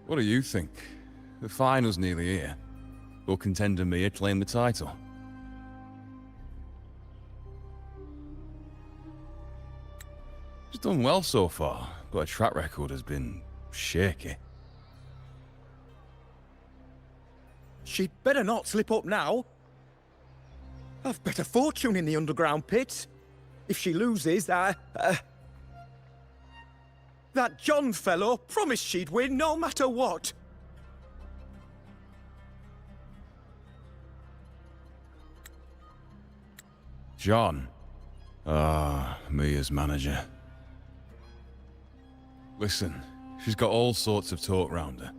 What do you think? The final's nearly here. Will contender Mia claim the title? She's done well so far, but her track record has been shaky. She'd better not slip up now. I've bet a fortune in the underground pits. If she loses, that John fellow promised she'd win no matter what. John? Ah, Mia's manager. Listen, she's got all sorts of talk round her,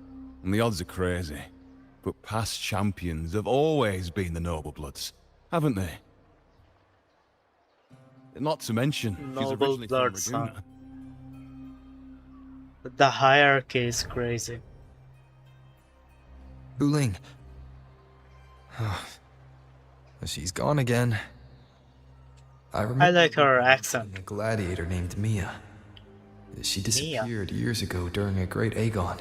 and the odds are crazy. But past champions have always been the noble bloods, haven't they? Not to mention, she's Noble originally from bloods, huh? Raguna. The hierarchy is crazy. Buling. She's gone again. I like her accent. A gladiator named Mia. She disappeared years ago during a Great Aegon.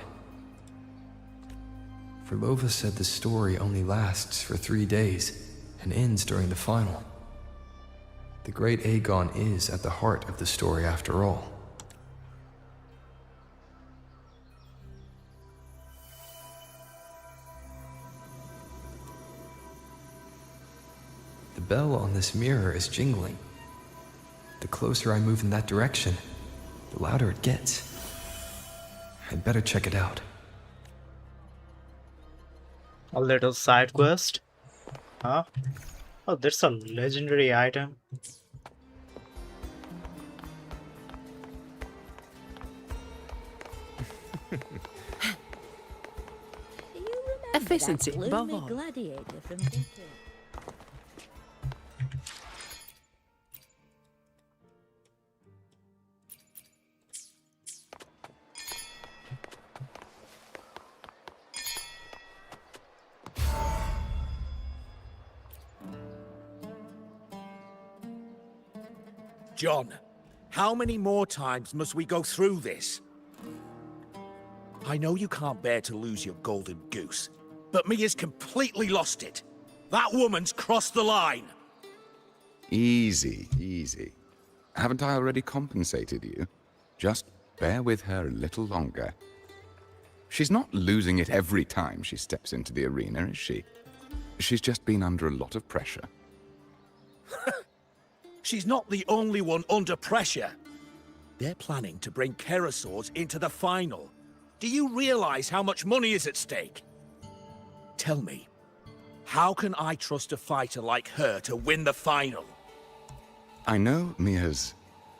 Frolova said the story only lasts for 3 days and ends during the final. The Great Aegon is at the heart of the story after all. The bell on this mirror is jingling. the closer I move in that direction, the louder it gets. I'd better check it out. A little side quest. Huh? Oh, there's a legendary item. Efficiency above all. Gladiator from Italy. John, how many more times must we go through this? I know you can't bear to lose your golden goose, but Mia's completely lost it. That woman's crossed the line. Easy, easy. Haven't I already compensated you? Just bear with her a little longer. She's not losing it every time she steps into the arena, is she? She's just been under a lot of pressure. She's not the only one under pressure. They're planning to bring Kerasaurs into the final. Do you realize how much money is at stake? Tell me, how can I trust a fighter like her to win the final? I know Mia's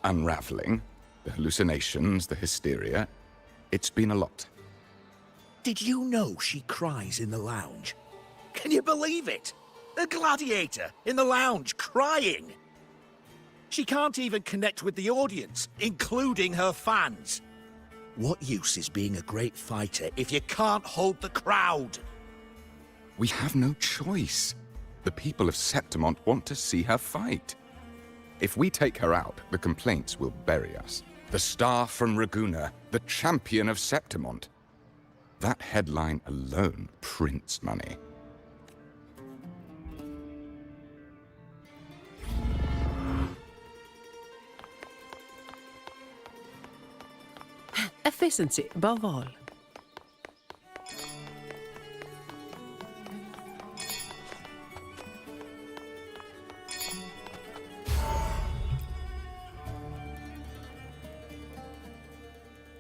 unraveling, the hallucinations, the hysteria. It's been a lot. Did you know she cries in the lounge? Can you believe it? A gladiator in the lounge crying. She can't even connect with the audience, including her fans. What use is being a great fighter if you can't hold the crowd? We have no choice. The people of Septimont want to see her fight. If we take her out, the complaints will bury us. The star from Raguna, the champion of Septimont. That headline alone prints money. Efficiency above all.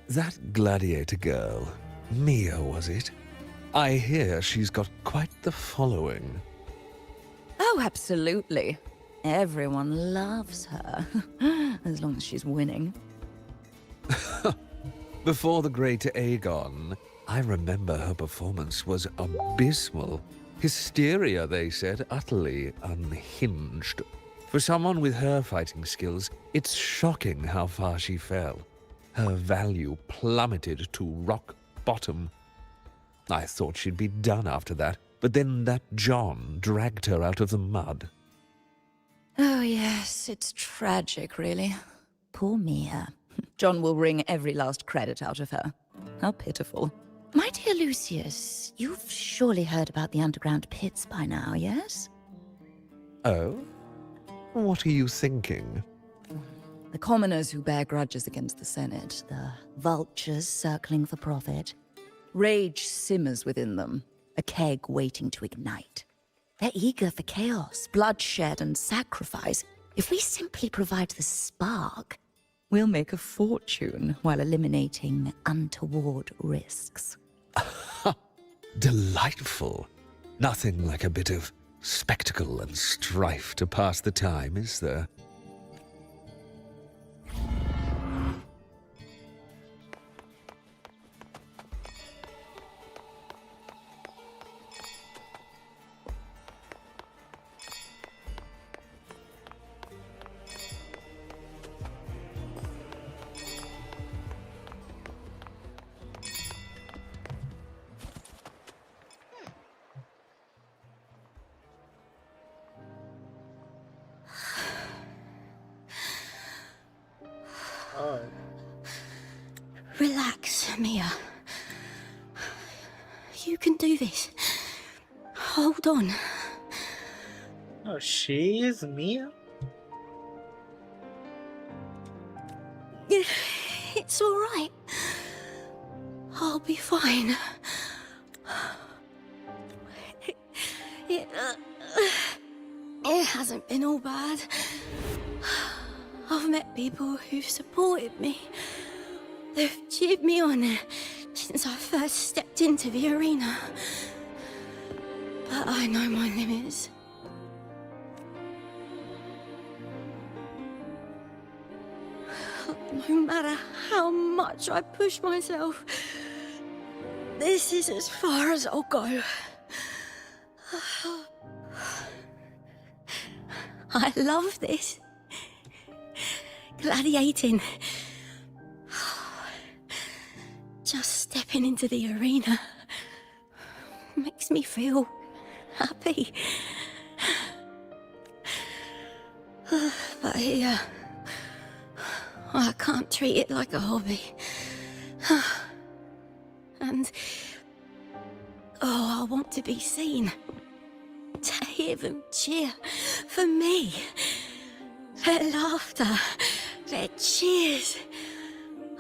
That gladiator girl, Mia, was it? I hear she's got quite the following. Oh, absolutely. Everyone loves her, as long as she's winning. Before the great Aegon, I remember her performance was abysmal. Hysteria, they said, utterly unhinged. For someone with her fighting skills, it's shocking how far she fell. Her value plummeted to rock bottom. I thought she'd be done after that, but then that John dragged her out of the mud. Oh, yes, it's tragic, really. Poor Mia. John will wring every last credit out of her. How pitiful. My dear Lucius, you've surely heard about the underground pits by now, yes? Oh? What are you thinking? The commoners who bear grudges against the Senate, the vultures circling for profit. Rage simmers within them, a keg waiting to ignite. They're eager for chaos, bloodshed, and sacrifice. If we simply provide the spark, we'll make a fortune while eliminating untoward risks. Delightful. Nothing like a bit of spectacle and strife to pass the time, is there? Relax, Mia. You can do this. Hold on. Oh, she is Mia? It's all right. I'll be fine. It hasn't been all bad. I've met people who've supported me. They've cheered me on since I first stepped into the arena. But I know my limits. No matter how much I push myself, this is as far as I'll go. I love this. Gladiating. Just stepping into the arena makes me feel happy. But here, I can't treat it like a hobby. And I want to be seen. To hear them cheer for me. Their laughter, their cheers.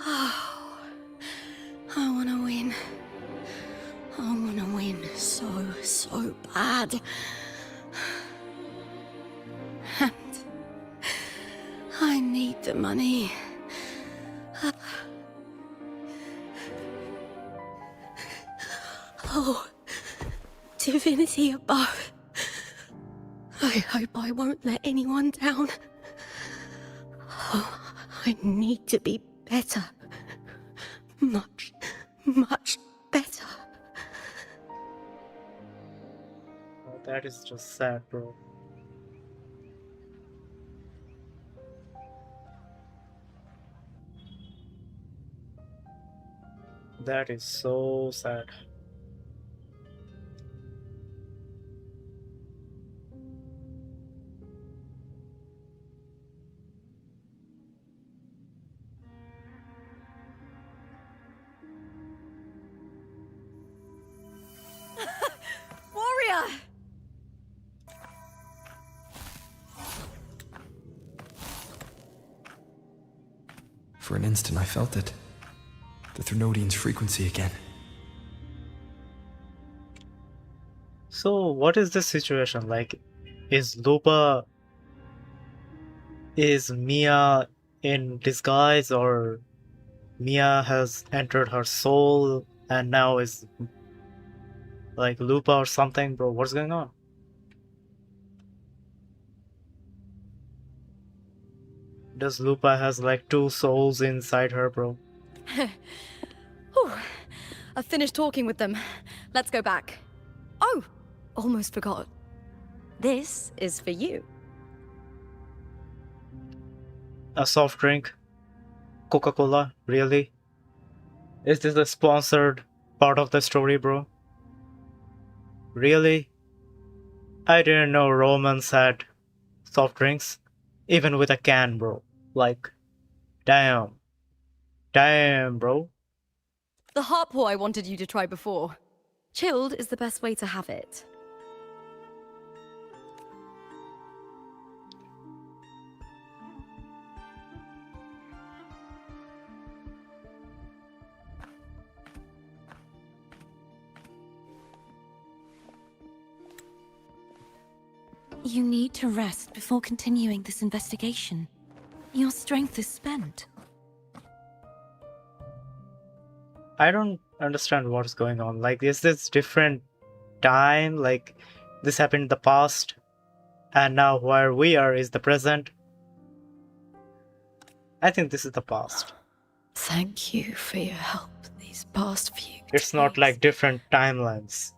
Oh, I want to win. I want to win so bad. And I need the money. Oh, divinity above. I hope I won't let anyone down. Oh, I need to be better. Much better. Oh, that is just sad, bro. That is so sad. Warrior! For an instant, I felt it. The Thermodian's frequency again. So, what is the situation? Like, is Mia in disguise, or Mia has entered her soul and now is like Lupa or something, bro? What's going on? Does Lupa has like two souls inside her, bro? Whew. I've finished talking with them. Let's go back. Oh, almost forgot. This is for you. A soft drink? Coca-Cola? Really? Is this the sponsored part of the story, bro? Really? I didn't know Romans had soft drinks. Even with a can, bro. Like, damn. Damn, bro. The Harpo I wanted you to try before. Chilled is the best way to have it. You need to rest before continuing this investigation. Your strength is spent. I don't understand what's going on. Like, is this different time? Like, this happened in the past, and now where we are is the present? I think this is the past. Thank you for your help these past few It's not like different timelines.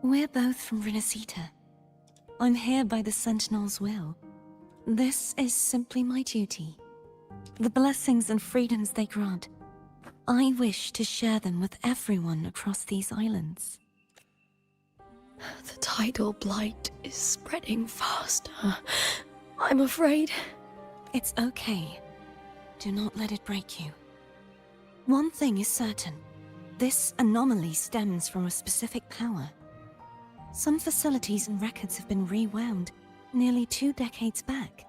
We're both from Renacita. I'm here by the Sentinel's will. This is simply my duty. The blessings and freedoms they grant, I wish to share them with everyone across these islands. The tidal blight is spreading faster. I'm afraid. It's okay. Do not let it break you. One thing is certain. This anomaly stems from a specific power. Some facilities and records have been rewound nearly 2 decades back.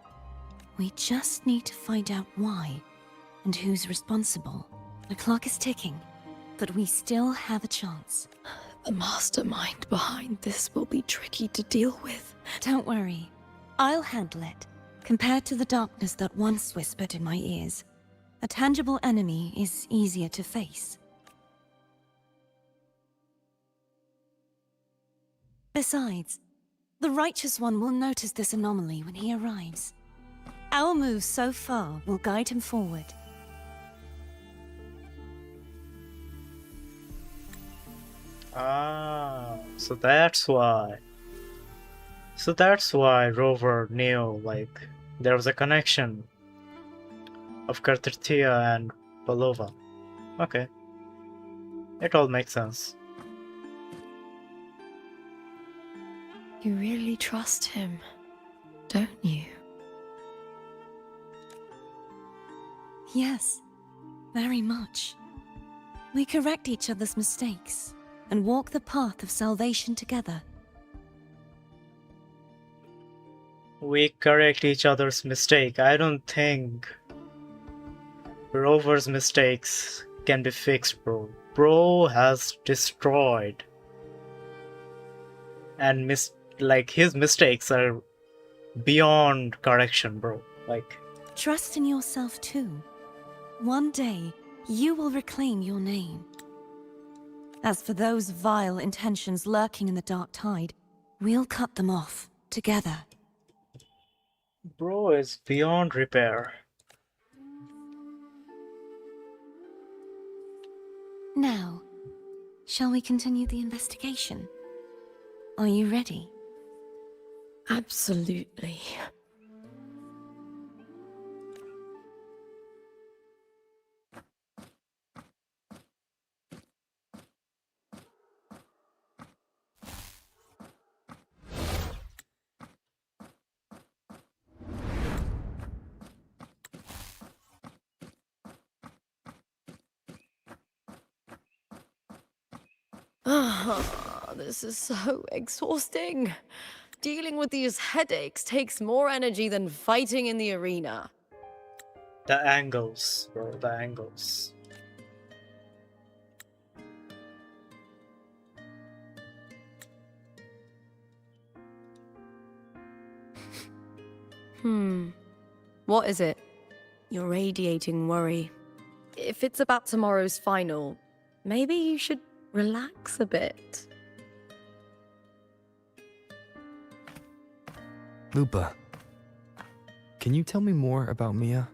We just need to find out why and who's responsible. The clock is ticking, but we still have a chance. The mastermind behind this will be tricky to deal with. Don't worry. I'll handle it. Compared to the darkness that once whispered in my ears, a tangible enemy is easier to face. Besides, the Righteous One will notice this anomaly when he arrives. Our moves so far will guide him forward. Ah, so that's why. So that's why Rover knew, like, there was a connection of Kartirtia and Palova. Okay. It all makes sense. You really trust him, don't you? Yes, very much. We correct each other's mistakes and walk the path of salvation together. We correct each other's mistake. I don't think Rover's mistakes can be fixed, bro. Bro has destroyed. And his mistakes are beyond correction, bro. Like, Trust in yourself too. One day, you will reclaim your name. As for those vile intentions lurking in the dark tide, we'll cut them off, together. bro is beyond repair. Now, shall we continue the investigation? Are you ready? Absolutely. This is so exhausting. Dealing with these headaches takes more energy than fighting in the arena. The angles, bro, the angles. What is it? You're radiating worry. If it's about tomorrow's final, maybe you should relax a bit. Lupa, can you tell me more about Mia?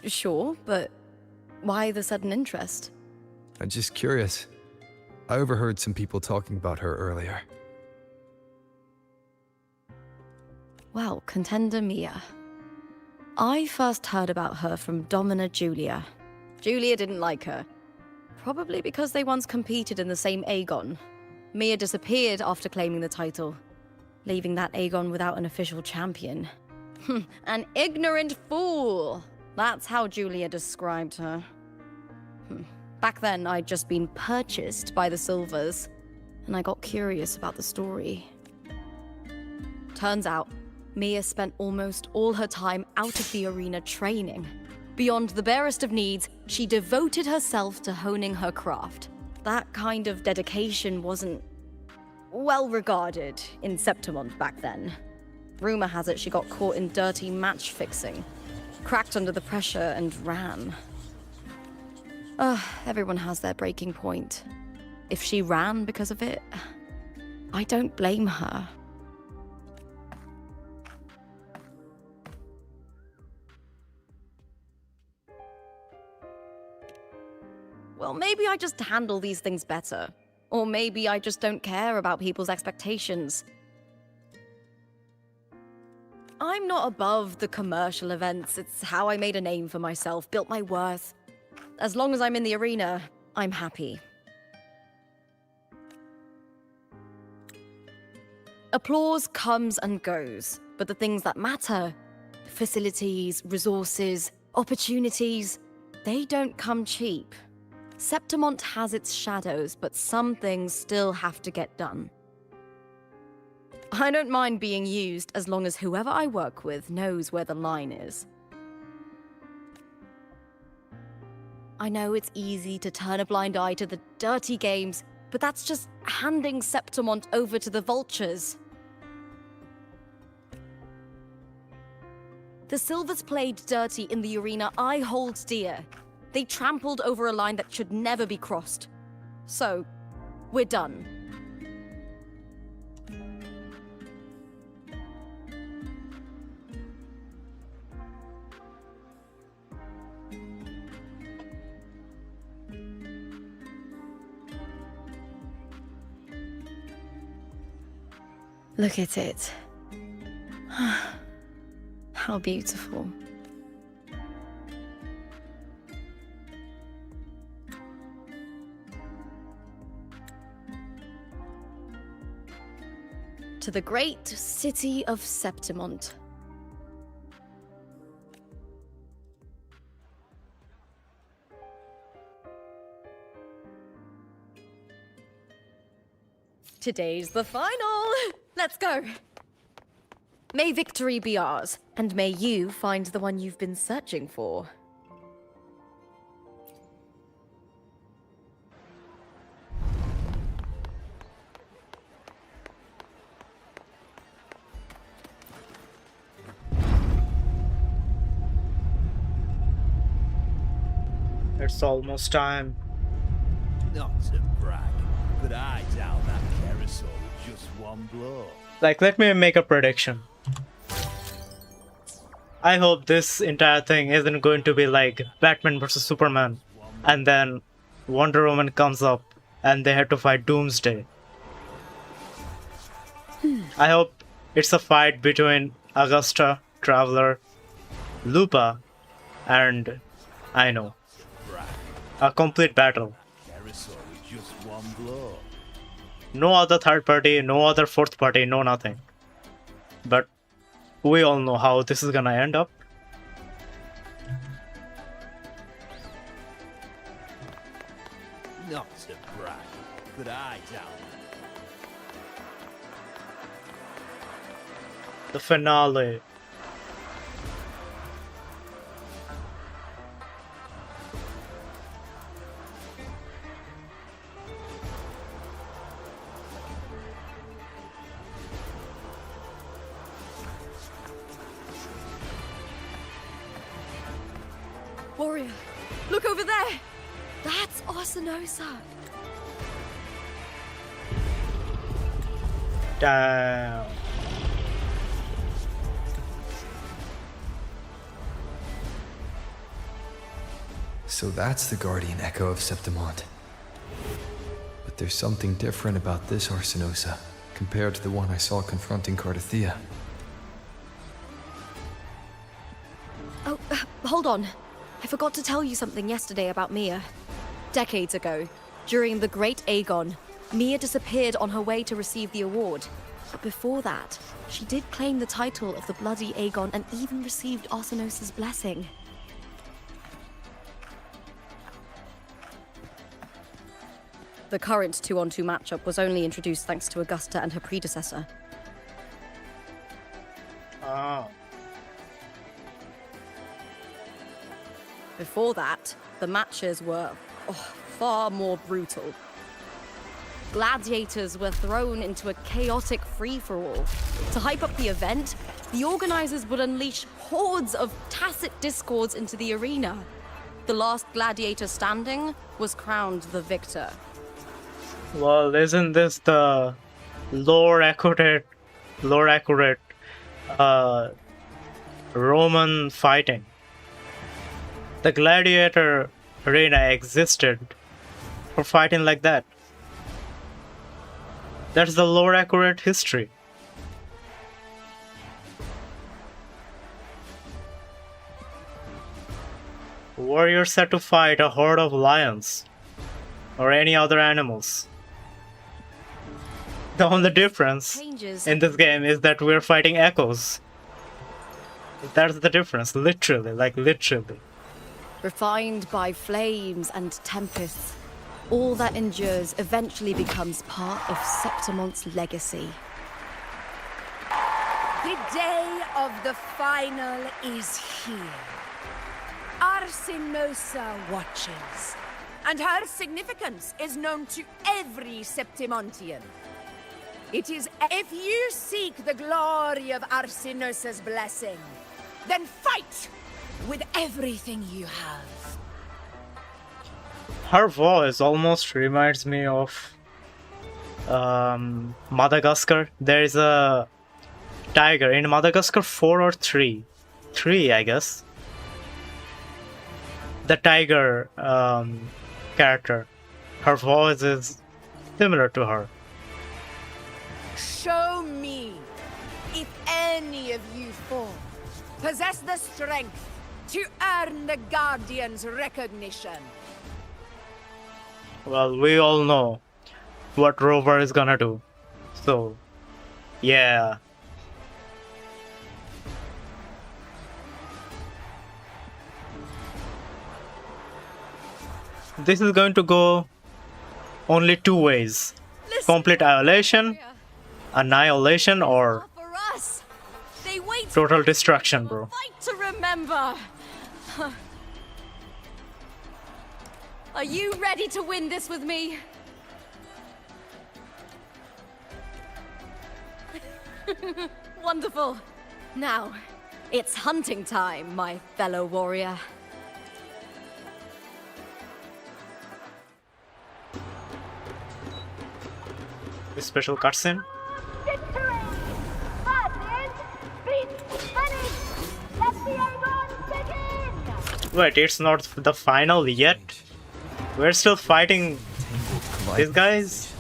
Sure, but why the sudden interest? I'm just curious. I overheard some people talking about her earlier. Well, contender Mia. I first heard about her from Domina Julia. Julia didn't like her. Probably because they once competed in the same Aegon. Mia disappeared after claiming the title, leaving that Aegon without an official champion. An ignorant fool! That's how Julia described her. Back then, I'd just been purchased by the Silvers, and I got curious about the story. Turns out, Mia spent almost all her time out of the arena training. Beyond the barest of needs, she devoted herself to honing her craft. That kind of dedication wasn't well regarded in Septimont back then. Rumor has it she got caught in dirty match fixing, cracked under the pressure and ran. Everyone has their breaking point. If she ran because of it, I don't blame her. Well, maybe I just handle these things better. Or maybe I just don't care about people's expectations. I'm not above the commercial events. It's how I made a name for myself, built my worth. As long as I'm in the arena, I'm happy. Applause comes and goes, but the things that matter, facilities, resources, opportunities, they don't come cheap. Septimont has its shadows, but some things still have to get done. I don't mind being used as long as whoever I work with knows where the line is. I know it's easy to turn a blind eye to the dirty games, but that's just handing Septimont over to the vultures. The Silvers played dirty in the arena I hold dear. They trampled over a line that should never be crossed. So, we're done. Look at it. How beautiful. To the great city of Septimont. Today's the final! Let's go! May victory be ours, and may you find the one you've been searching for. It's almost time. Not to brag, but I down that carousel with just one blow. Like, let me make a prediction. I hope this entire thing isn't going to be like Batman vs Superman, and then Wonder Woman comes up and they have to fight Doomsday. I hope it's a fight between Augusta, Traveler, Lupa, and I know. A complete battle. No other third party, no other fourth party, no nothing. But we all know how this is gonna end up. Not to brag, but I down. The finale. Warrior, look over there! That's Arsinosa! Damn. So that's the guardian echo of Septimont. But there's something different about this Arsinosa compared to the one I saw confronting Cardathea. Oh, hold on. I forgot to tell you something yesterday about Mia. Decades ago, during the Great Aegon, Mia disappeared on her way to receive the award. But before that, she did claim the title of the Bloody Aegon and even received Arsinosa's blessing. The current 2-on-2 matchup was only introduced thanks to Augusta and her predecessor. Oh. Before that, the matches were far more brutal. Gladiators were thrown into a chaotic free-for-all. To hype up the event, the organizers would unleash hordes of tacit discords into the arena. The last gladiator standing was crowned the victor. Well, isn't this the lore accurate Roman fighting? The gladiator arena existed for fighting like that. That's the lore accurate history. Warriors had to fight a horde of lions or any other animals. The only difference in this game is that we're fighting echoes. That's the difference, literally, like literally. Refined by flames and tempests, all that endures eventually becomes part of Septimont's legacy. The day of the final is here. Arsinosa watches, and her significance is known to every Septimontian. It is if you seek the glory of Arsinosa's blessing, Then fight with everything you have. Her voice almost reminds me of Madagascar. There is a tiger in Madagascar 4 or 3. 3, I guess. The tiger character. Her voice is similar to her. Show me if any of you four possess the strength to earn the Guardian's recognition. Well, we all know what Rover is gonna do. So, yeah. This is going to go only 2 ways. Complete annihilation, or total destruction, bro. Fight to remember. Are you ready to win this with me? Wonderful. Now, it's hunting time, my fellow warrior. A special cutscene. Wait, it's not the final yet? We're still fighting these guys?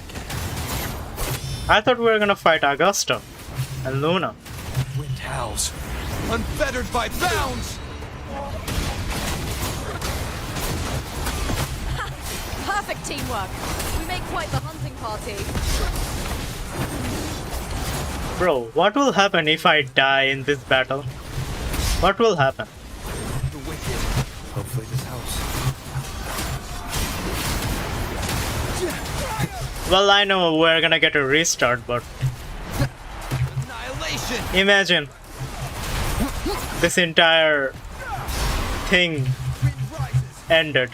I thought we were gonna fight Augusta and Luna. Wind howls, unfettered by bounds! Perfect teamwork. We make quite the hunting party. Bro, what will happen if I die in this battle? What will happen? The wicked. Hopefully this helps. Well, I know we're gonna get a restart, but Annihilation! imagine this entire thing ended.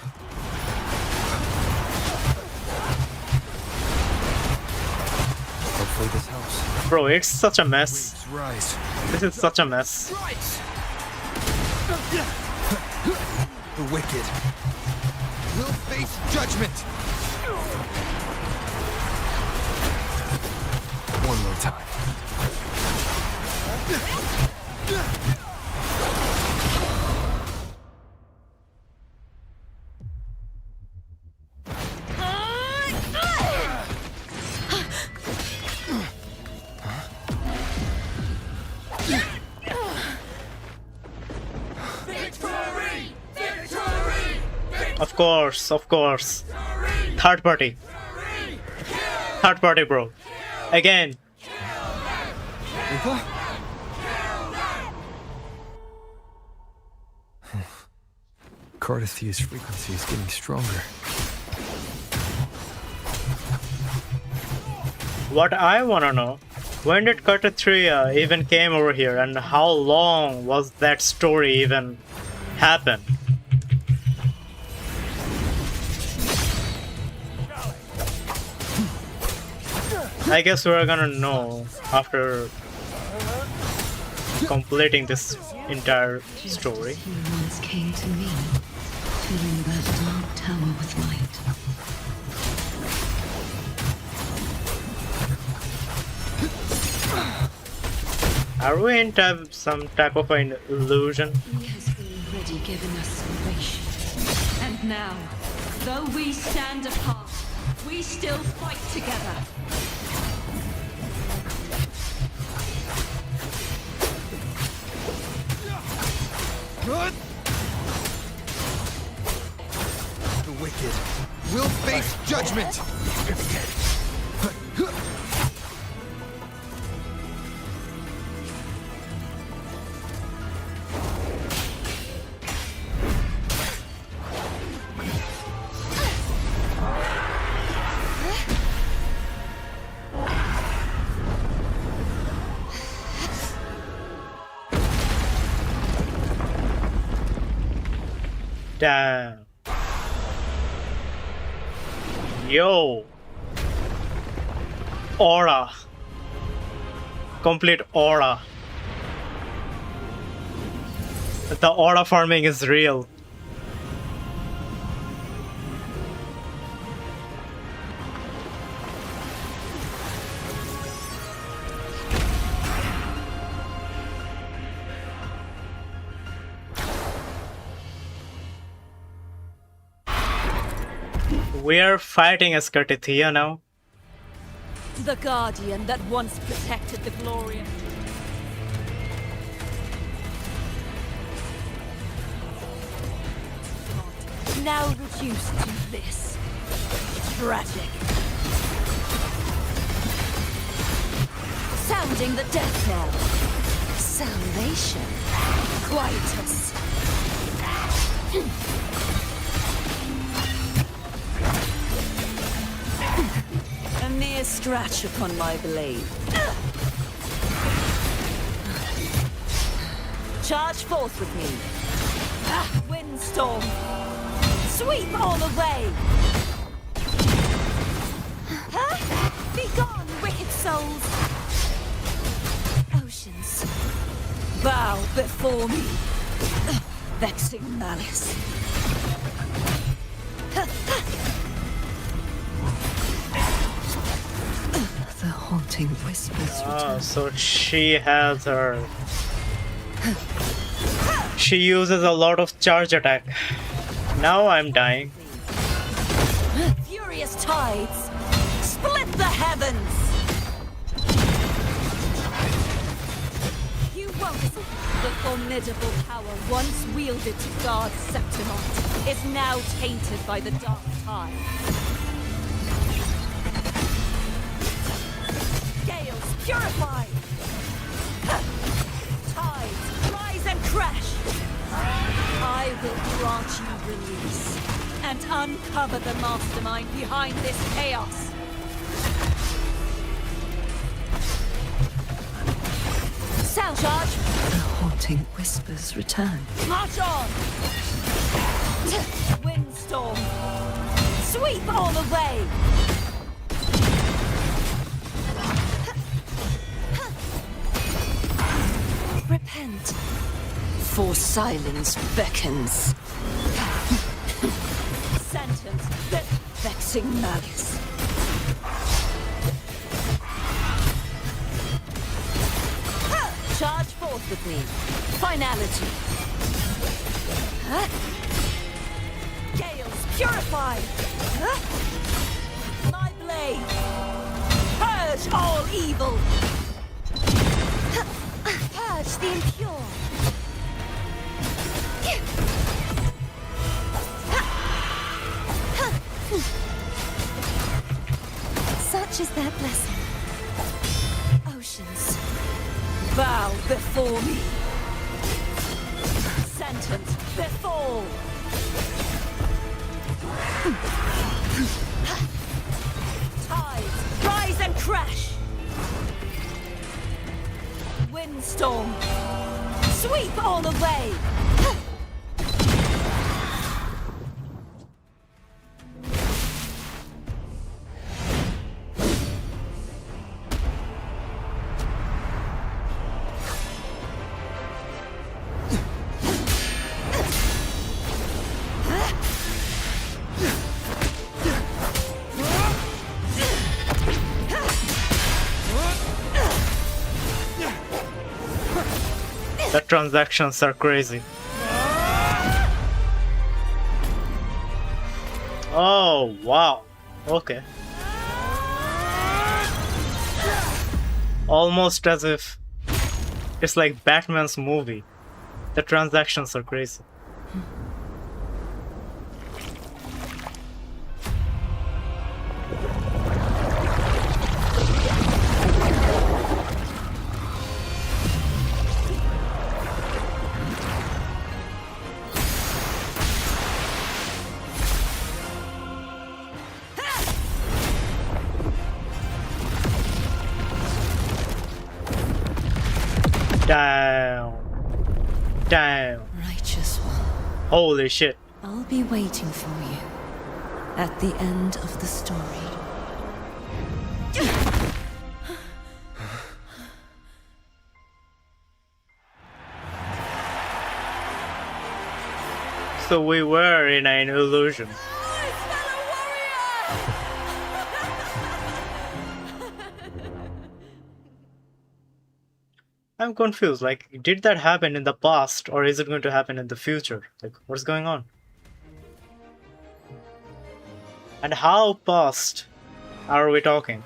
Hopefully this helps. Bro, it's such a mess. Waves rise. This is such a mess. The wicked will face judgment. One more time. Of course. Third party, bro. Again. Cardithia's frequency is getting stronger. What I wanna know, when did Cartithia even came over here, and how long was that story even happen? I guess we're gonna know after completing this entire story. You once came to me, filling that dark tower with light. Are we in some type of an illusion? He has already given us salvation. And now, though we stand apart, we still fight together. The wicked will face judgment. Damn. Yo. Aura. Complete aura. The aura farming is real. We are fighting as Kartithia now. The guardian that once protected the Glorious. Now reduced to this. Tragic. Sounding the death knell. Salvation. Quietus. A mere scratch upon my blade. Charge forth with me. Windstorm. Sweep all away! Be gone, wicked souls! Oceans, bow before me. Vexing malice. The haunting whispers return. So she has her... She uses a lot of charge attack. Now I'm dying. Furious tides, split the heavens. You won't. The formidable power once wielded to guard Septimont is now tainted by the dark tide. Gales purify. Tides rise and crash. I will grant you release and uncover the mastermind behind this chaos. Sound charge. The haunting whispers return. March on. Windstorm. Sweep all away. Repent. For silence beckons. Sentence, vexing malice. Charge forth with me. Finality. Gales purify. My blade. Purge all evil. Purge the impure. Such is their blessing. Oceans, bow before me. Sentence, befall. Tides, rise and crash. Windstorm, sweep all away. The transactions are crazy. Oh, wow. Okay. Almost as if it's like Batman's movie. The transactions are crazy. Damn. Damn. Righteous one. Holy shit. I'll be waiting for you at the end of the story. So we were in an illusion. I'm confused, like, did that happen in the past or is it going to happen in the future? Like, what's going on? And how past are we talking?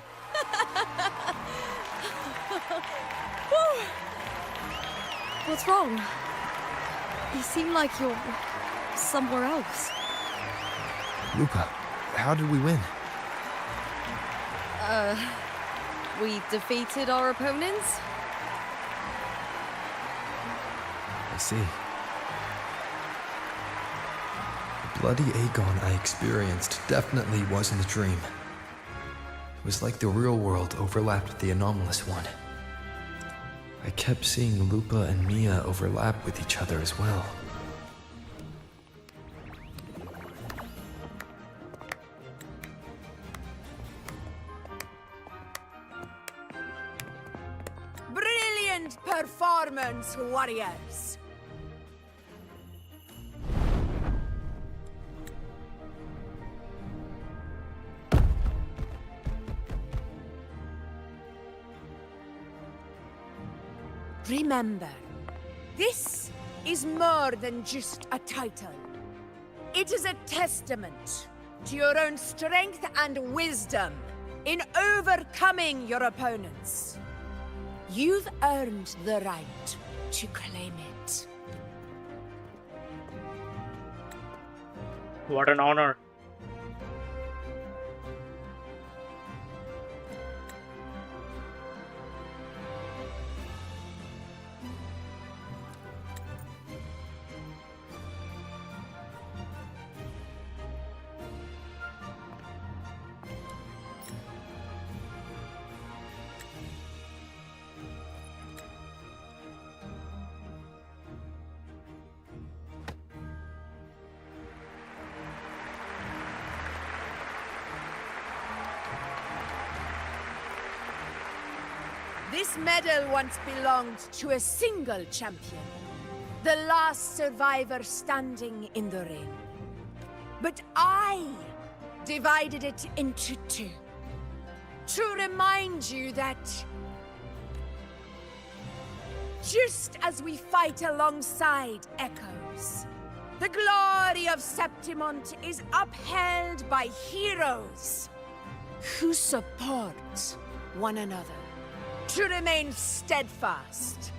What's wrong? You seem like you're somewhere else. Lupa, how did we win? We defeated our opponents? I see. The bloody Aegon I experienced definitely wasn't a dream. It was like the real world overlapped with the anomalous one. I kept seeing Lupa and Mia overlap with each other as well. Brilliant performance, warriors! Remember, this is more than just a title. It is a testament to your own strength and wisdom in overcoming your opponents. You've earned the right to claim it. What an honor. This medal once belonged to a single champion, the last survivor standing in the ring. But I divided it into two, to remind you that just as we fight alongside echoes, the glory of Septimont is upheld by heroes who support one another. To remain steadfast.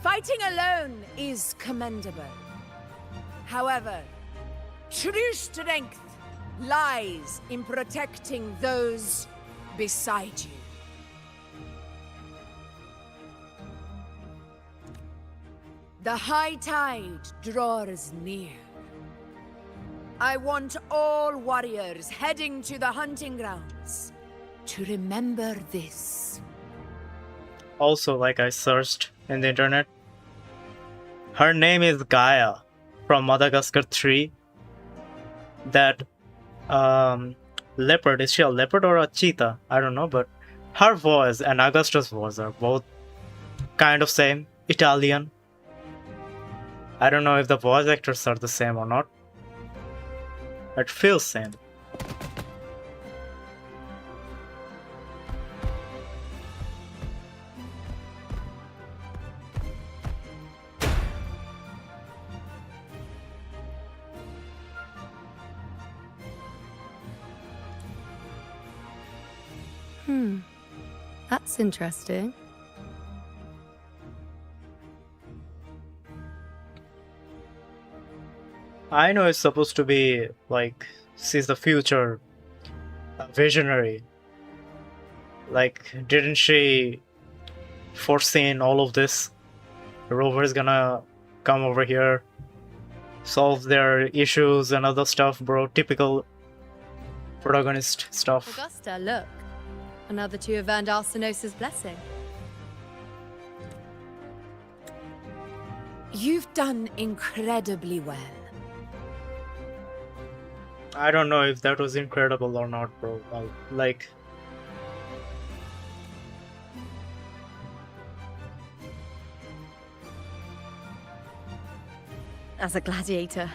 Fighting alone is commendable. However, true strength lies in protecting those beside you. The high tide draws near. I want all warriors heading to the hunting grounds to remember this. Also, like, I searched in the internet, her name is Gaia from Madagascar 3. That leopard, is she a leopard or a cheetah? I don't know, but her voice and Augusta's voice are both kind of same, Italian. I don't know if the voice actors are the same or not. It feels same. That's interesting. I know it's supposed to be like she's the future visionary. Like, didn't she foreseen all of this? Rover is gonna come over here, solve their issues and other stuff, bro. Typical protagonist stuff. Augusta, look. Another two have earned Arsenos's blessing. You've done incredibly well. I don't know if that was incredible or not, bro. Like, As a gladiator,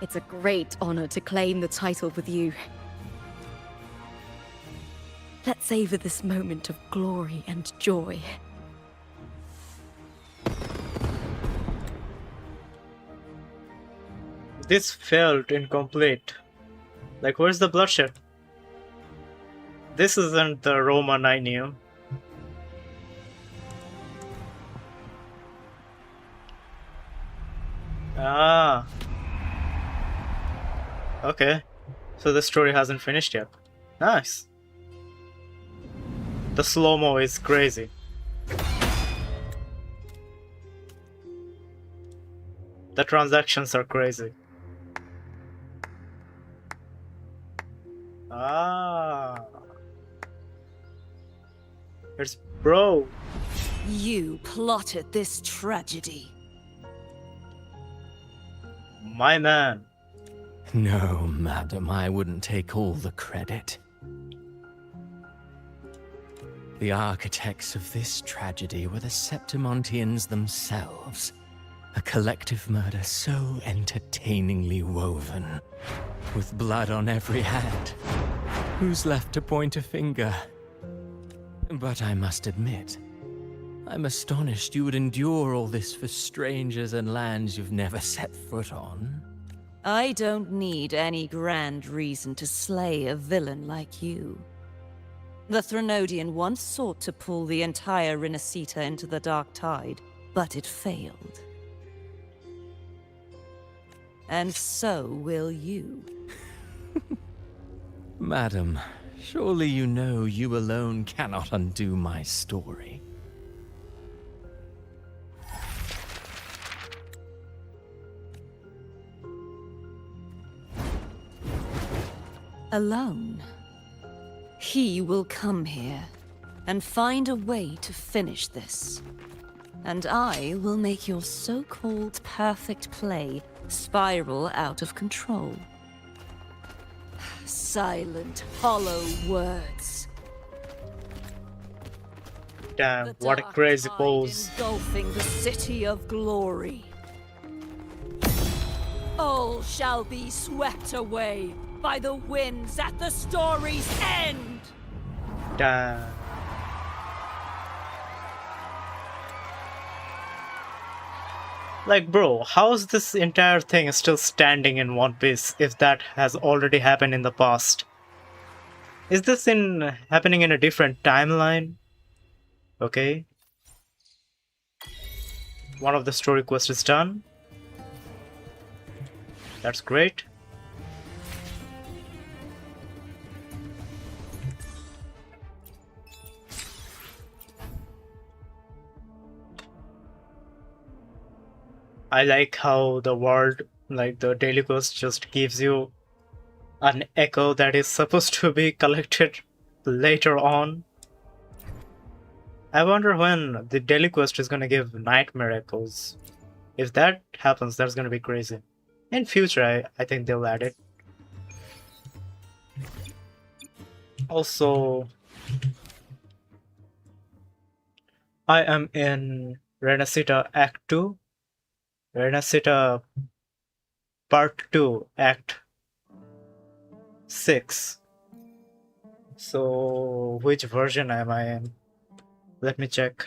it's a great honor to claim the title with you. Let's savor this moment of glory and joy. This felt incomplete. Like, where's the bloodshed? This isn't the Roman I knew. Ah. Okay. So the story hasn't finished yet. Nice. The slow-mo is crazy. The transactions are crazy. Ah. It's bro. You plotted this tragedy. My man. No, madam, I wouldn't take all the credit. The architects of this tragedy were the Septimontians themselves. A collective murder so entertainingly woven, with blood on every hand. Who's left to point a finger? But I must admit, I'm astonished you would endure all this for strangers and lands you've never set foot on. I don't need any grand reason to slay a villain like you. The Threnodian once sought to pull the entire Renacita into the Dark Tide, but it failed. And so will you. Madam, surely you know you alone cannot undo my story. Alone. He will come here and find a way to finish this. And I will make your so-called perfect play spiral out of control. Silent, hollow words. Damn, what a crazy pose. Engulfing the city of glory. All shall be swept away by the winds at the story's end. Damn. Like, bro, how is this entire thing still standing in one piece if that has already happened in the past? Is this happening in a different timeline? Okay. One of the story quests is done. That's great. I like how the world, like the daily quest, just gives you an echo that is supposed to be collected later on. I wonder when the daily quest is gonna give nightmare echoes. If that happens, that's gonna be crazy. In future, I think they'll add it. Also, I am in Renacita Act 2. Renacita Part 2, Act 6. So, which version am I in? Let me check.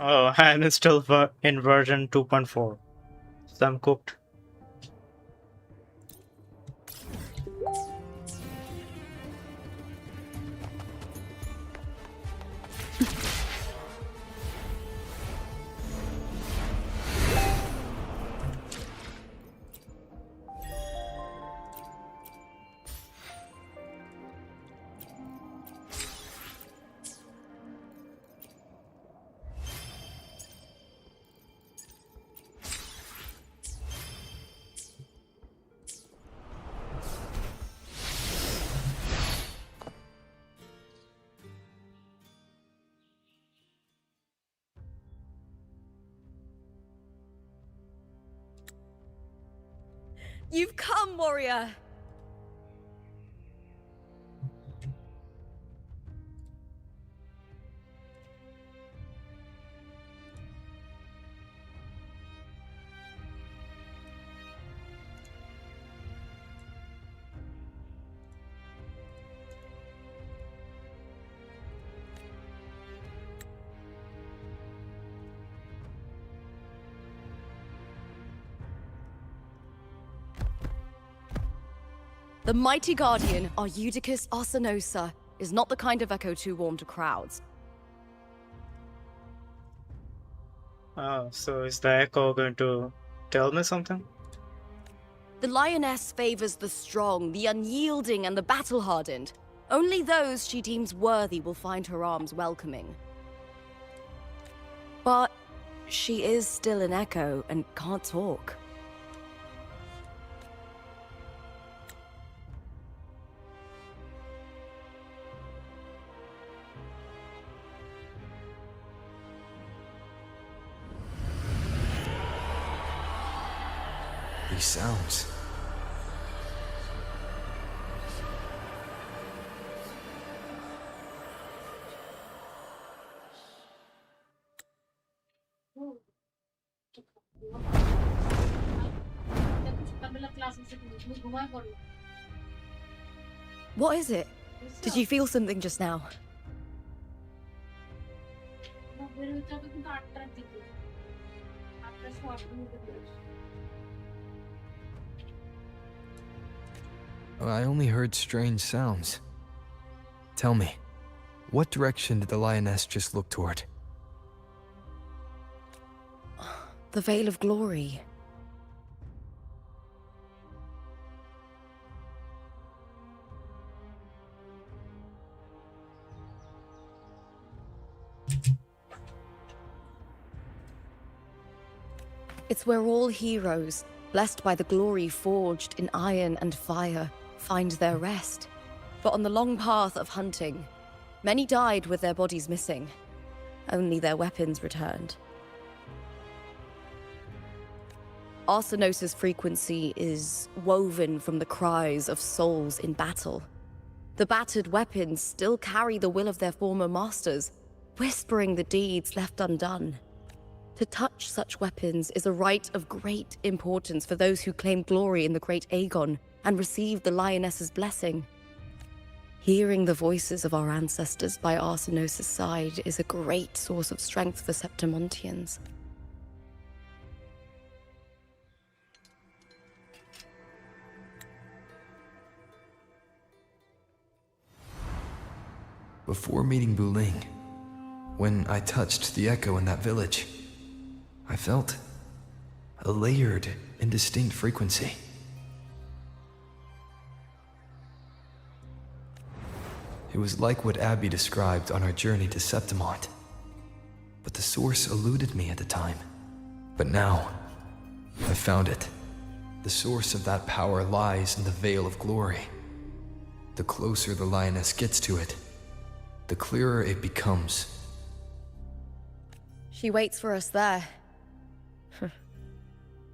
Oh, I'm still in version 2.4. So I'm cooked. You've come, warrior! The mighty guardian, Eudicus Arsenosa, is not the kind of echo too warm to crowds. Oh, so is the echo going to tell me something? The lioness favors the strong, the unyielding, and the battle-hardened. Only those she deems worthy will find her arms welcoming. But she is still an echo and can't talk. These sounds. What is it? Did you feel something just now? I only heard strange sounds. Tell me, what direction did the lioness just look toward? The Veil of Glory. It's where all heroes, blessed by the glory forged in iron and fire, find their rest. But on the long path of hunting, many died with their bodies missing. Only their weapons returned. Arsenosa's frequency is woven from the cries of souls in battle. The battered weapons still carry the will of their former masters, whispering the deeds left undone. To touch such weapons is a rite of great importance for those who claim glory in the great Aegon and receive the lioness's blessing. Hearing the voices of our ancestors by Arsenosa's side is a great source of strength for Septimontians. Before meeting Buling, when I touched the echo in that village, I felt a layered and distinct frequency. It was like what Abby described on our journey to Septimont, but the source eluded me at the time. But now, I found it. The source of that power lies in the Veil of Glory. The closer the lioness gets to it, the clearer it becomes. She waits for us there.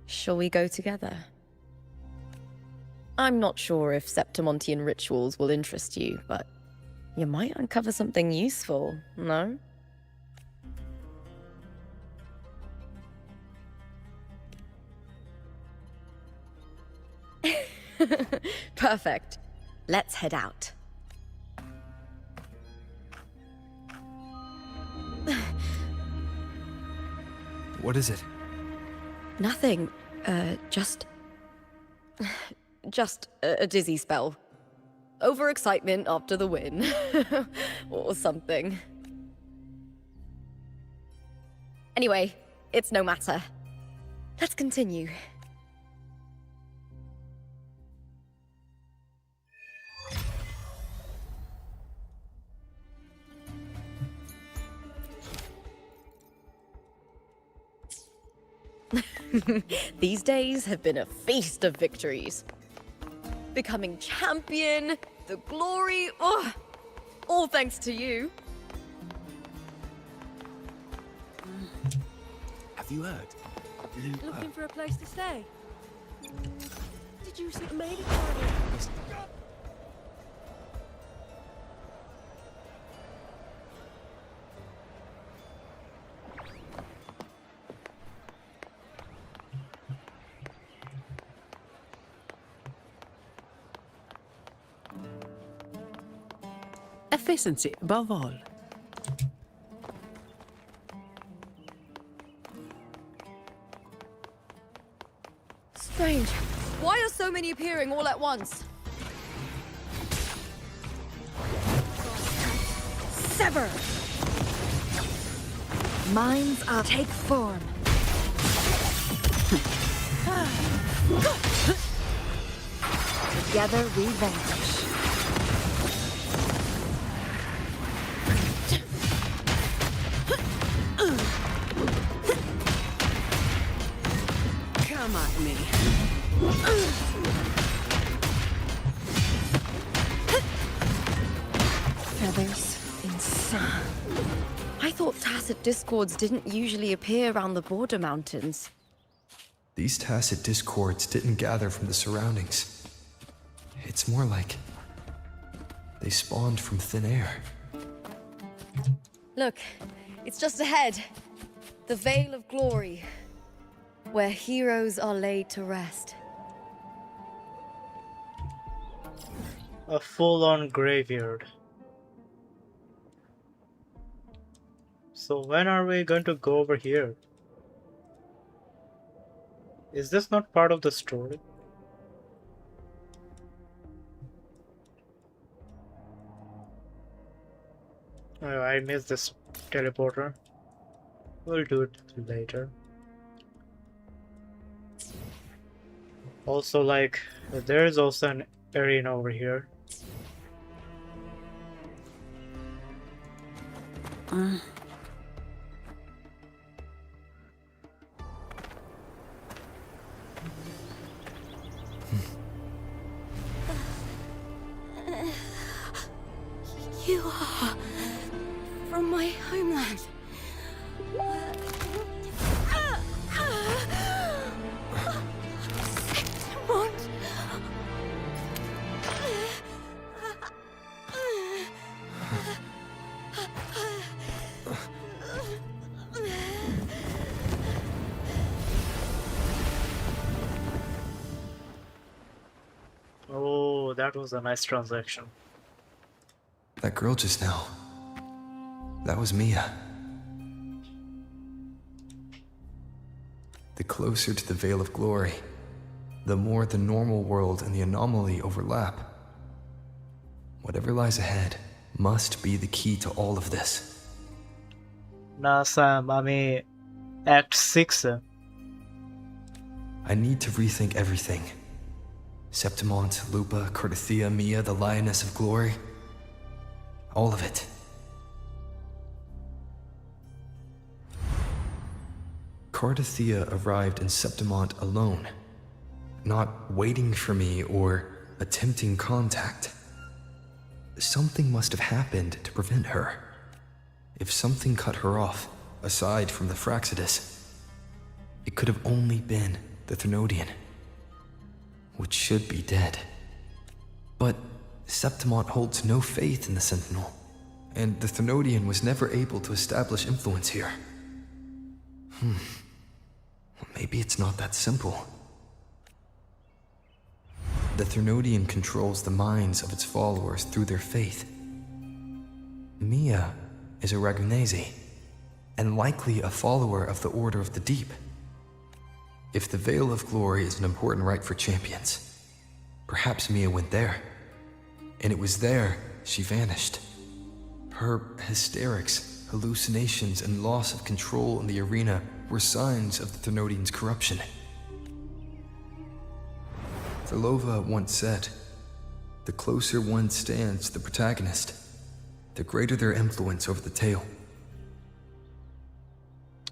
Shall we go together? I'm not sure if Septimontian rituals will interest you, but you might uncover something useful, no? Perfect. Let's head out. What is it? Nothing. Just a dizzy spell. Overexcitement after the win. Or something. Anyway, it's no matter. Let's continue. These days have been a feast of victories. Becoming champion, the glory, oh, all thanks to you. Have you heard? Looking for a place to stay? Did you see the maid? Efficiency above all. Strange. Why are so many appearing all at once? Sever! Minds are take form. Together we vanish. Come at me. Feathers insane. I thought tacit discords didn't usually appear around the border mountains. These tacit discords didn't gather from the surroundings. It's more like they spawned from thin air. Look, it's just ahead. The Veil of Glory, where heroes are laid to rest. A full-on graveyard. So when are we going to go over here? Is this not part of the story? Oh, I missed this teleporter. We'll do it later. Also, like, there is also an arena over here. You are from my homeland. Septimont. Oh, that was a nice transaction. That girl just now. That was Mia. The closer to the Veil of Glory, the more the normal world and the anomaly overlap. Whatever lies ahead must be the key to all of this. Nah, Sam, I mean, Act 6. I need to rethink everything. Septimont, Lupa, Cardathia, Mia, the Lioness of Glory. All of it. Cardathia arrived in Septimont alone, not waiting for me or attempting contact. Something must have happened to prevent her. If something cut her off, aside from the Fraxidus, it could have only been the Thermodian, which should be dead. But Septimont holds no faith in the Sentinel, and the Thermodian was never able to establish influence here. Maybe it's not that simple. The Thermodian controls the minds of its followers through their faith. Mia is a Ragunese, and likely a follower of the Order of the Deep. If the Veil of Glory is an important rite for champions, perhaps Mia went there. And it was there she vanished. Her hysterics, hallucinations, and loss of control in the arena were signs of the Thermodians' corruption. Frolova once said, "The closer one stands to the protagonist, the greater their influence over the tale."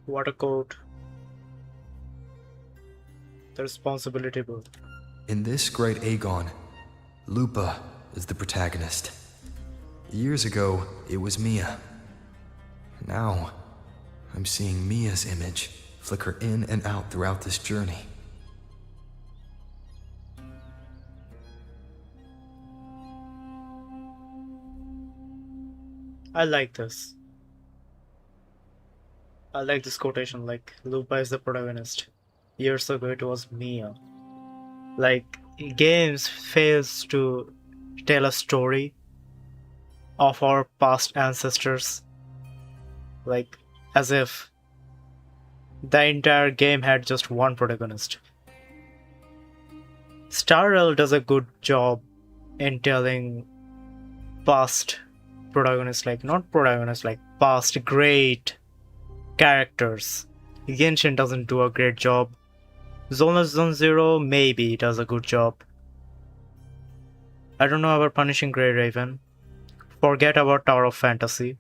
What a quote. The responsibility book. In this great Aegon, Lupa is the protagonist. Years ago, it was Mia. Now, I'm seeing Mia's image flicker in and out throughout this journey. I like this. I like this quotation, like, Lupa is the protagonist. Years ago it was Mia. Like, games fails to tell a story of our past ancestors. Like, as if the entire game had just one protagonist. Star Rail does a good job in telling past protagonists, like, not protagonists, like past great characters. Genshin doesn't do a great job. Zone Zero maybe does a good job. I don't know about Punishing Grey Raven. Forget about Tower of Fantasy.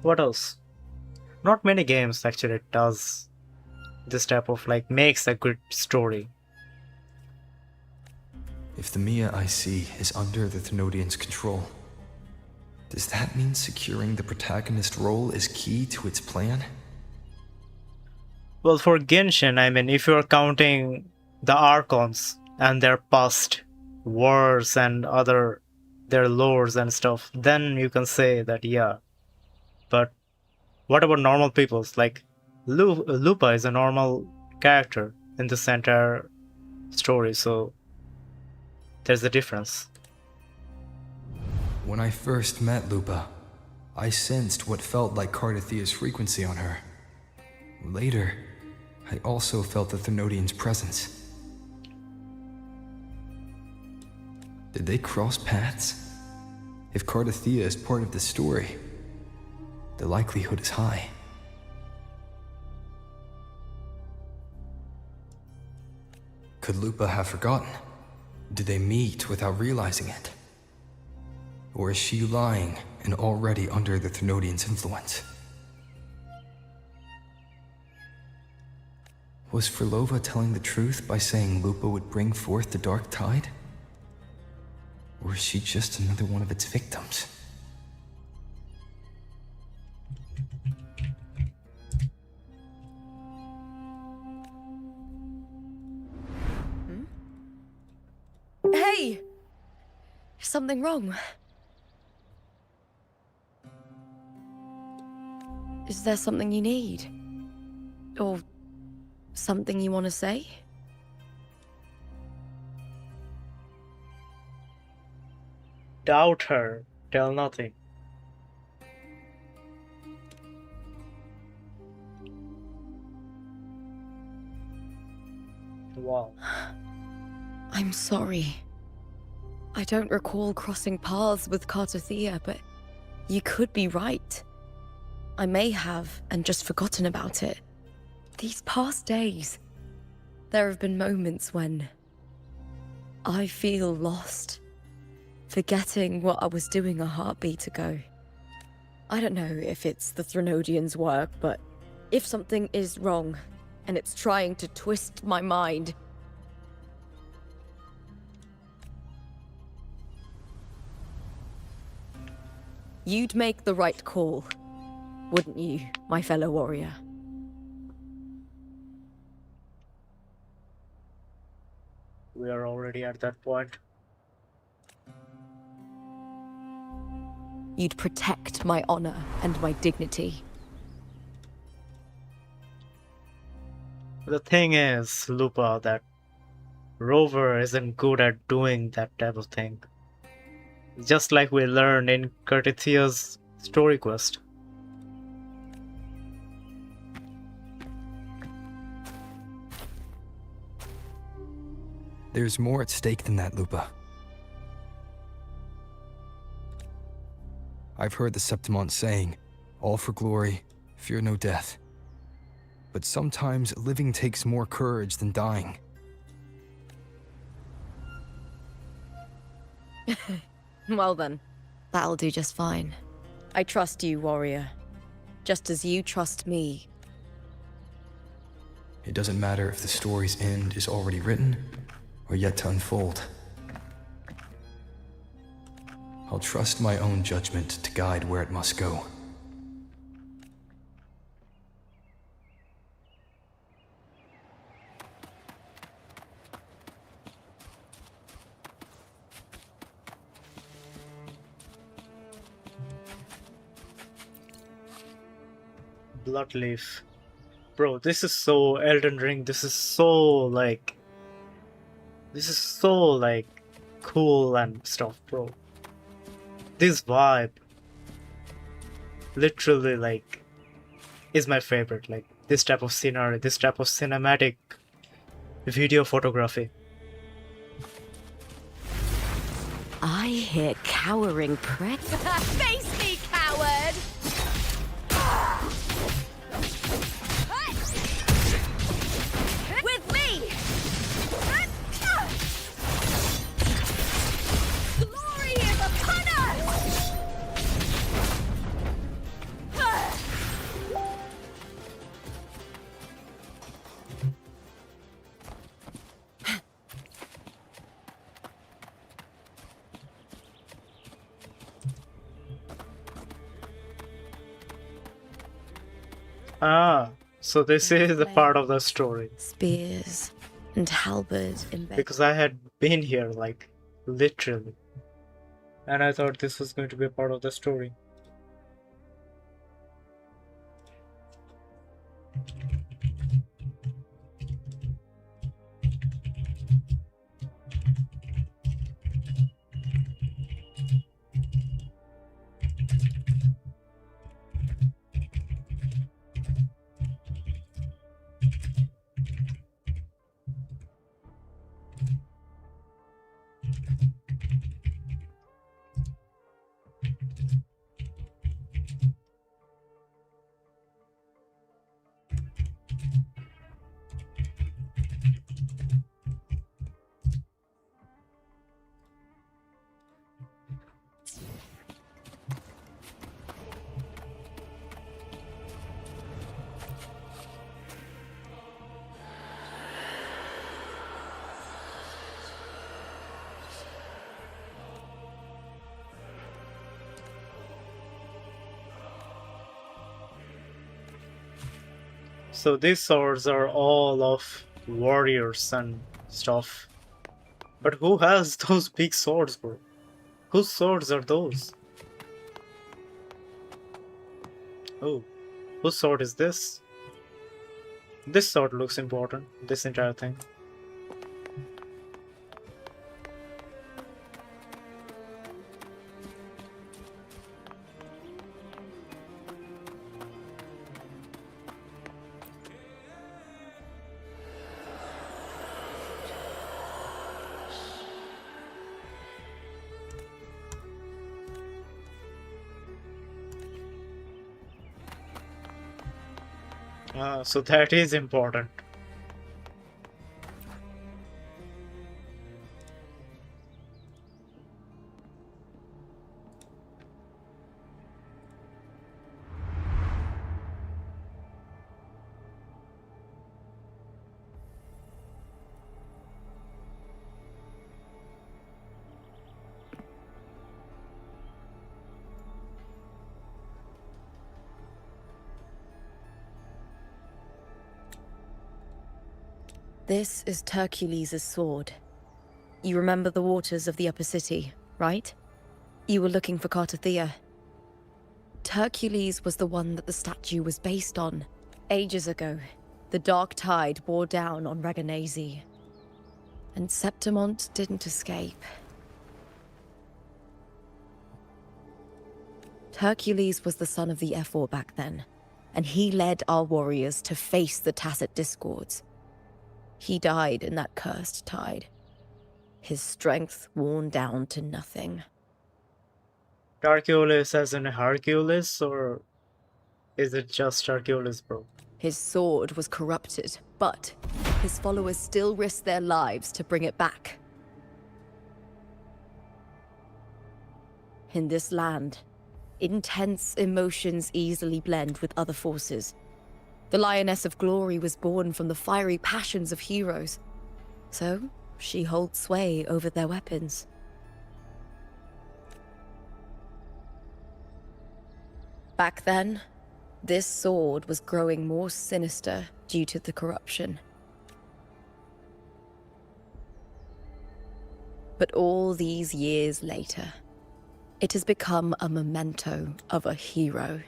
What else? Not many games actually does this type of, like, makes a good story. If the Mia I see is under the Thermodians' control, does that mean securing the protagonist role is key to its plan? Well, for Genshin, I mean, if you're counting the Archons and their past wars and their lores and stuff, then you can say that, yeah. But what about normal peoples? Like, Lupa is a normal character in this entire story, so there's a difference. When I first met Lupa, I sensed what felt like Cardathia's frequency on her. Later, I also felt the Thermodians' presence. Did they cross paths? If Cardathia is part of the story, the likelihood is high. Could Lupa have forgotten? Did they meet without realizing it? Or is she lying and already under the Thermodians' influence? Was Frolova telling the truth by saying Lupa would bring forth the Dark Tide? Or is she just another one of its victims? Hey! Is something wrong? Is there something you need? Or something you want to say? Doubt her, tell nothing. Wow. I'm sorry. I don't recall crossing paths with Cardathia, but you could be right. I may have and just forgotten about it. These past days, there have been moments when I feel lost, forgetting what I was doing a heartbeat ago. I don't know if it's the Thermodians' work, but if something is wrong and it's trying to twist my mind, you'd make the right call, wouldn't you, my fellow warrior? We are already at that point. You'd protect my honor and my dignity. The thing is, Lupa, that Rover isn't good at doing that type of thing. Just like we learned in Cardathia's story quest. There's more at stake than that, Lupa. I've heard the Septimont saying, all for glory, fear no death. But sometimes living takes more courage than dying. Well then, that'll do just fine. I trust you, warrior. Just as you trust me. It doesn't matter if the story's end is already written or yet to unfold. I'll trust my own judgment to guide where it must go. Bloodleaf. Bro, this is so Elden Ring. This is so cool and stuff, bro. This vibe literally is my favorite. Like this type of scenery, this type of cinematic video photography. I hear cowering prick. Face me, coward! With me! Glory is upon us! Ah, so this is the part of the story. Spears and halberds embedded. Because I had been here, literally. And I thought this was going to be a part of the story. So these swords are all of warriors and stuff. But who has those big swords, bro? Whose swords are those? Oh, whose sword is this? This sword looks important, this entire thing. So that is important. This is Hercules' sword. You remember the waters of the upper city, right? You were looking for Cartothea. Hercules was the one that the statue was based on. Ages ago, the dark tide bore down on Reganese. And Septimont didn't escape. Hercules was the son of the Ephor back then, and he led our warriors to face the Tacit Discords. He died in that cursed tide. his strength worn down to nothing. Hercules as in Hercules, or is it just Hercules, bro? His sword was corrupted, but his followers still risked their lives to bring it back. In this land, intense emotions easily blend with other forces. The Lioness of Glory was born from the fiery passions of heroes, so she holds sway over their weapons. Back then, this sword was growing more sinister due to the corruption. But all these years later, it has become a memento of a hero.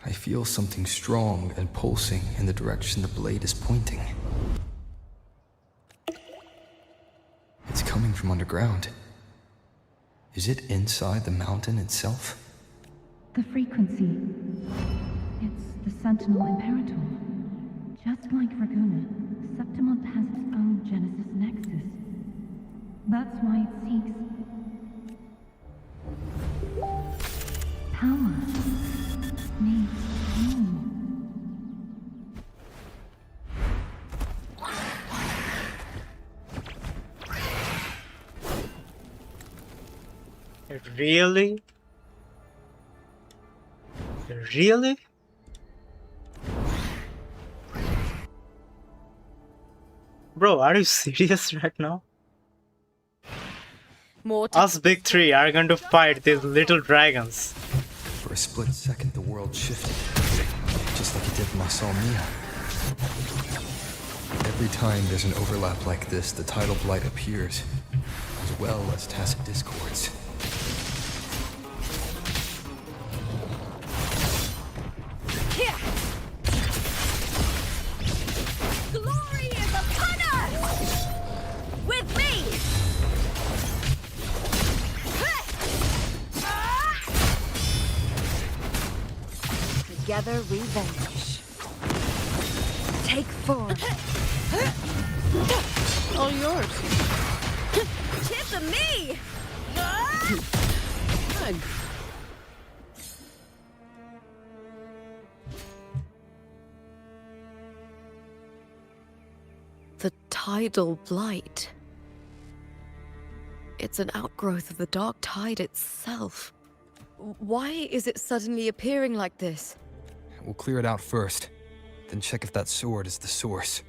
I feel something strong and pulsing in the direction the blade is pointing. It's coming from underground. Is it inside the mountain itself? The frequency. It's the Sentinel Imperator. Just like Raguna, Septimont has its own Genesis Nexus. That's why it seeks power. Needs home. Really? Really? Bro, are you serious right now? Us big three are going to fight these little dragons. For a split second, the world shifted, just like it did when I saw Mia. Every time there's an overlap like this, the tidal blight appears, as well as tacit discords. Here! Glory is upon us! With me! Together we vanish. Take 4. All yours. Tip of me! Good. The tidal blight. It's an outgrowth of the dark tide itself. Why is it suddenly appearing like this? We'll clear it out first, then check if that sword is the source.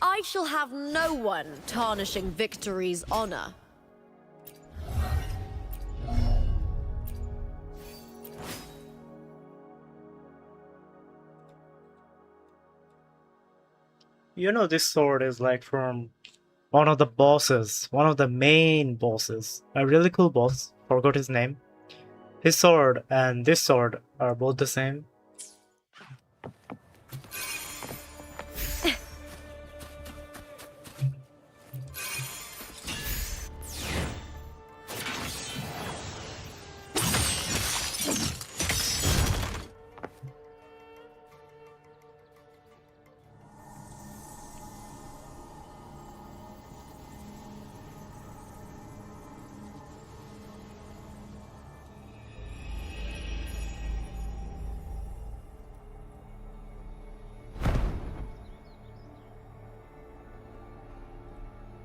I shall have no one tarnishing victory's honor. You know, this sword is like from one of the bosses, one of the main bosses. A really cool boss, forgot his name. His sword and this sword are both the same.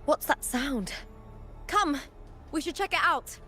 What's that sound? Come, we should check it out.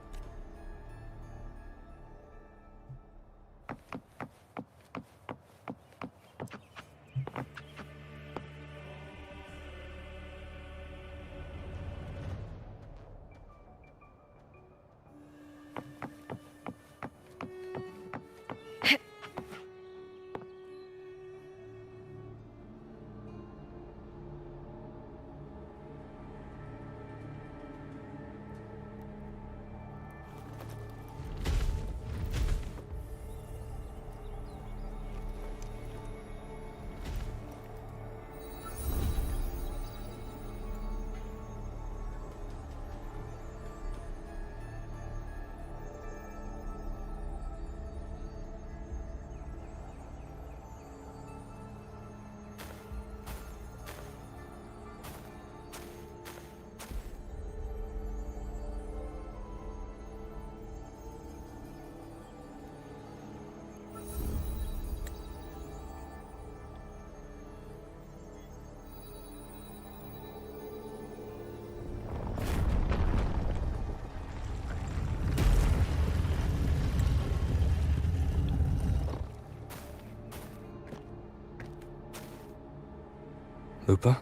Lupa?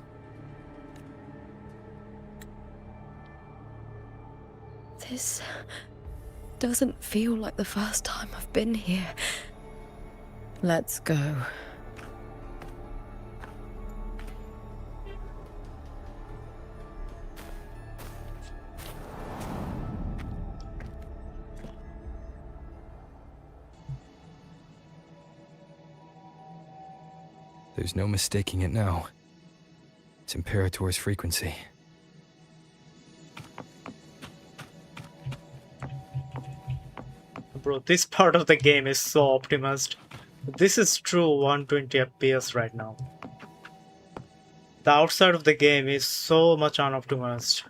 This doesn't feel like the first time I've been here. Let's go. There's no mistaking it now. It's Imperator's frequency. Bro, this part of the game is so optimized. This is true 120 FPS right now. The outside of the game is so much unoptimized.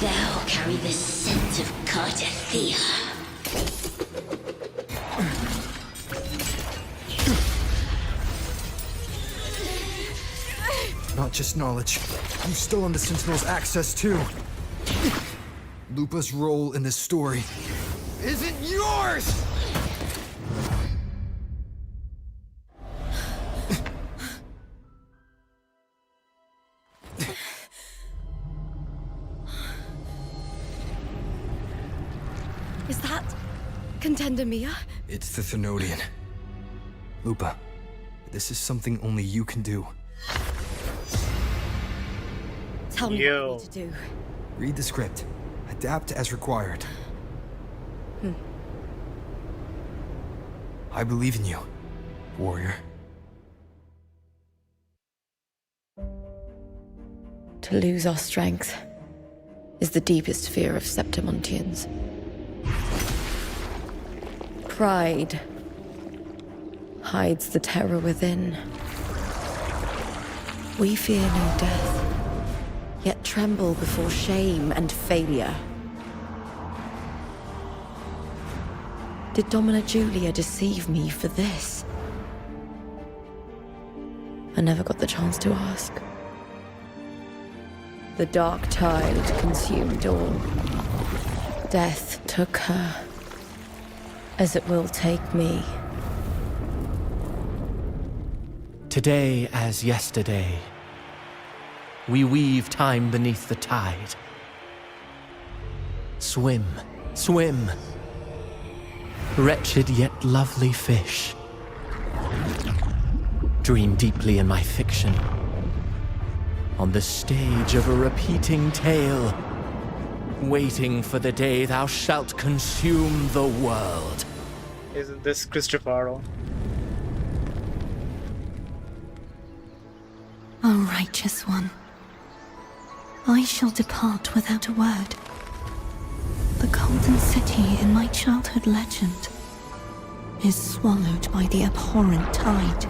Thou carry the scent of Cardathea. Not just knowledge. You still on the Sentinel's access too. Lupa's role in this story isn't yours! Is that Contender Mia? It's the Thenodian. Lupa, this is something only you can do. Tell me what I need to do. Read the script. Adapt as required. I believe in you, warrior. To lose our strength is the deepest fear of Septimontians. Pride hides the terror within. We fear no death, yet tremble before shame and failure. Did Domina Julia deceive me for this? I never got the chance to ask. The dark tide consumed all. Death took her, as it will take me. Today as yesterday, we weave time beneath the tide. Swim, swim, wretched yet lovely fish. Dream deeply in my fiction, on the stage of a repeating tale, waiting for the day thou shalt consume the world. Isn't this Christopher? O righteous one, I shall depart without a word. The golden city in my childhood legend is swallowed by the abhorrent tide.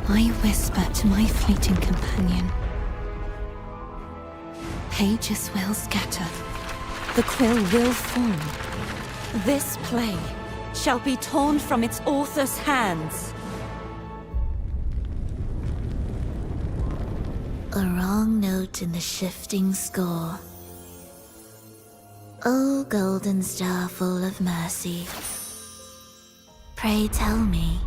I whisper to my fleeting companion. Pages will scatter. The quill will fall. This play shall be torn from its author's hands. A wrong note in the shifting score. O golden star full of mercy, pray tell me,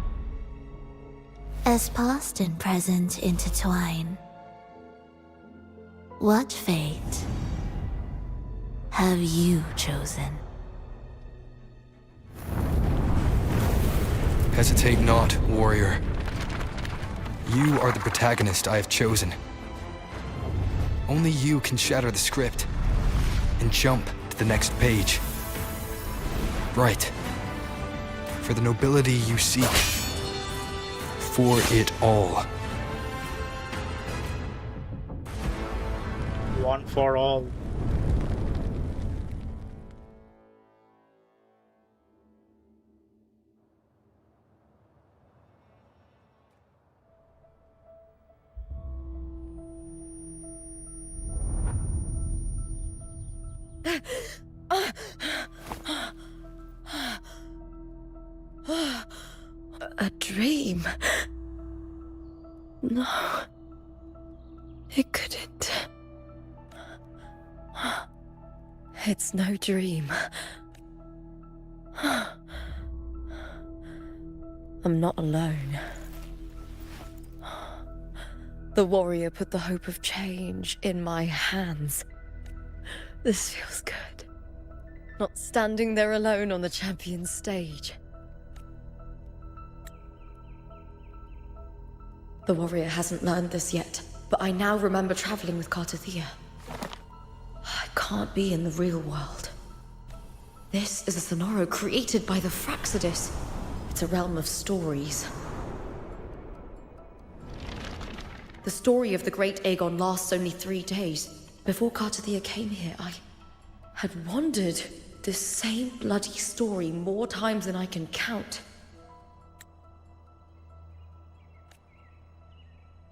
as past and present intertwine, what fate have you chosen? Hesitate not, warrior. You are the protagonist I have chosen. Only you can shatter the script and jump to the next page. Right. For the nobility you seek. For it all. One for all. A dream? No. It couldn't. It's no dream. I'm not alone. The warrior put the hope of change in my hands. This feels good. Not standing there alone on the champion's stage. The warrior hasn't learned this yet, but I now remember traveling with Cartathea. I can't be in the real world. This is a Sonoro created by the Fraxidus. It's a realm of stories. The story of the Great Aegon lasts only 3 days. Before Cartathea came here, I had wandered this same bloody story more times than I can count.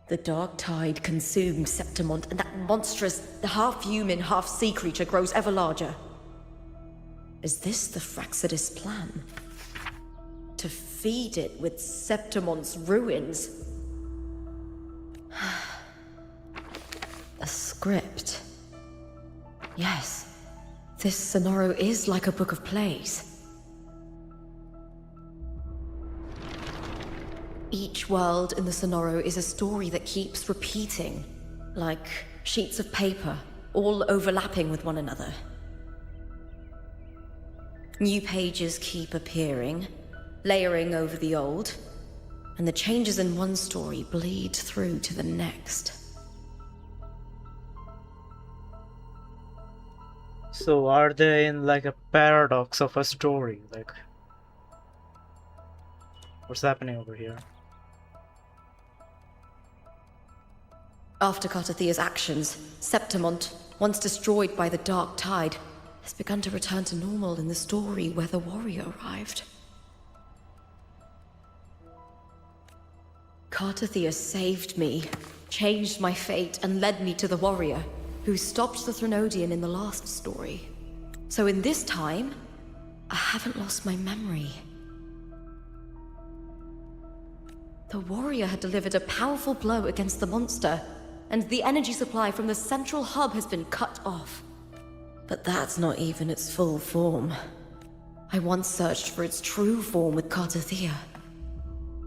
The dark tide consumed Septimont, and that monstrous, half-human, half-sea creature grows ever larger. Is this the Fraxidus plan? To feed it with Septimont's ruins? A script. Yes, this Sonoro is like a book of plays. Each world in the Sonoro is a story that keeps repeating, like sheets of paper, all overlapping with one another. New pages keep appearing, layering over the old, and the changes in one story bleed through to the next. So are they in like a paradox of a story? Like, what's happening over here? After Cartathea's actions, Septimont, once destroyed by the dark tide, has begun to return to normal in the story where the warrior arrived. Cartathea saved me, changed my fate, and led me to the warrior, who stopped the Threnodian in the last story. So in this time, I haven't lost my memory. The warrior had delivered a powerful blow against the monster, and the energy supply from the central hub has been cut off. But that's not even its full form. I once searched for its true form with Cartathea.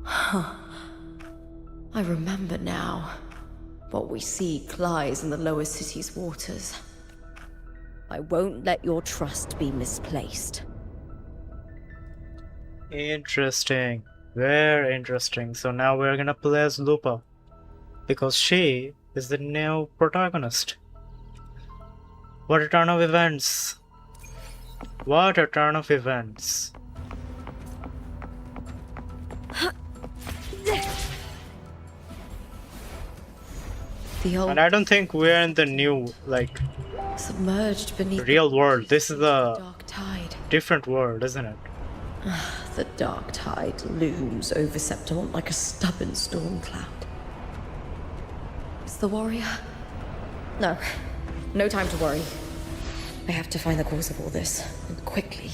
Huh. I remember now. What we seek lies in the lower city's waters. I won't let your trust be misplaced. Interesting. Very interesting. So now we're gonna play as Lupa, because she is the new protagonist. What a turn of events. What a turn of events. And I don't think we're in the new, like, submerged beneath real world. This is a dark tide. different world, isn't it? The dark tide looms over Septimont like a stubborn storm cloud. Is the warrior? No. No time to worry. I have to find the cause of all this, and quickly.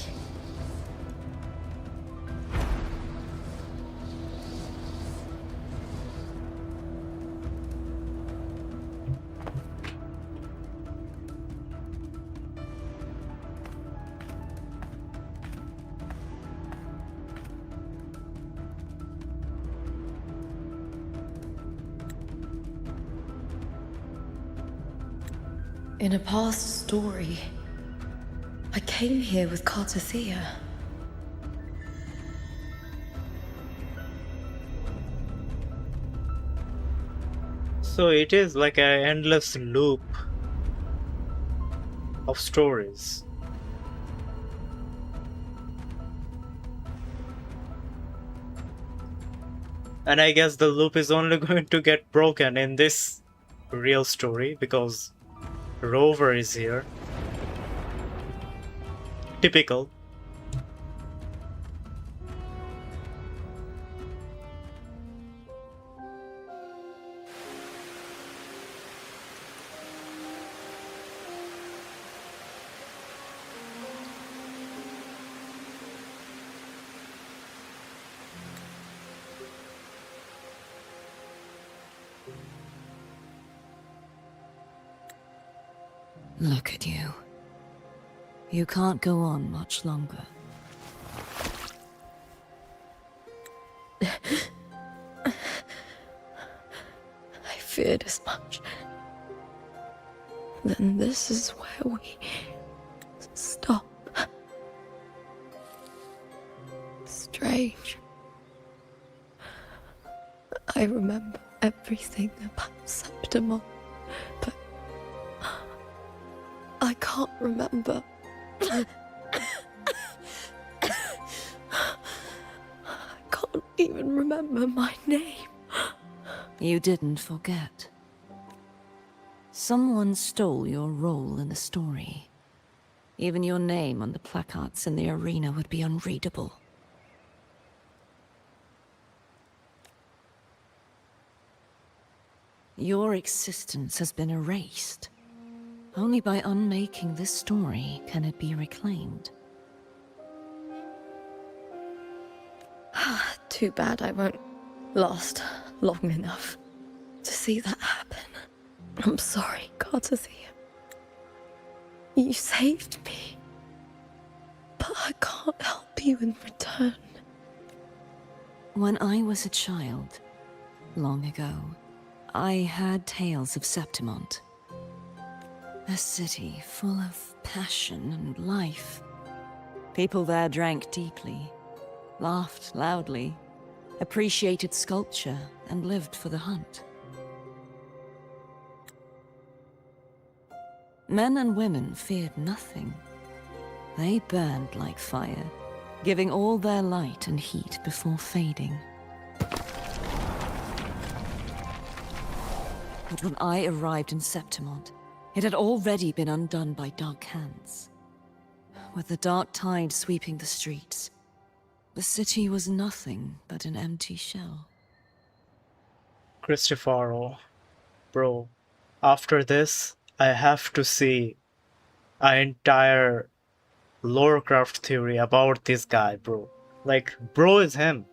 In a past story, I came here with Cartathea. So it is like an endless loop of stories. And I guess the loop is only going to get broken in this real story, because Rover is here. Typical. Look at you. You can't go on much longer. I feared as much. Then this is where we stop. Strange. I remember everything about Septimon, but I can't remember. I can't even remember my name. You didn't forget. Someone stole your role in the story. Even your name on the placards in the arena would be unreadable. Your existence has been erased. Only by unmaking this story can it be reclaimed. Too bad I won't last long enough to see that happen. I'm sorry, Corsair. You saved me, but I can't help you in return. When I was a child, long ago, I had tales of Septimont. A city full of passion and life. People there drank deeply, laughed loudly, appreciated sculpture, and lived for the hunt. Men and women feared nothing. They burned like fire, giving all their light and heat before fading. But when I arrived in Septimont, it had already been undone by dark hands. With the dark tide sweeping the streets, the city was nothing but an empty shell. Cristoforo, bro, after this, I have to see an entire lorecraft theory about this guy, bro. Like, bro is him.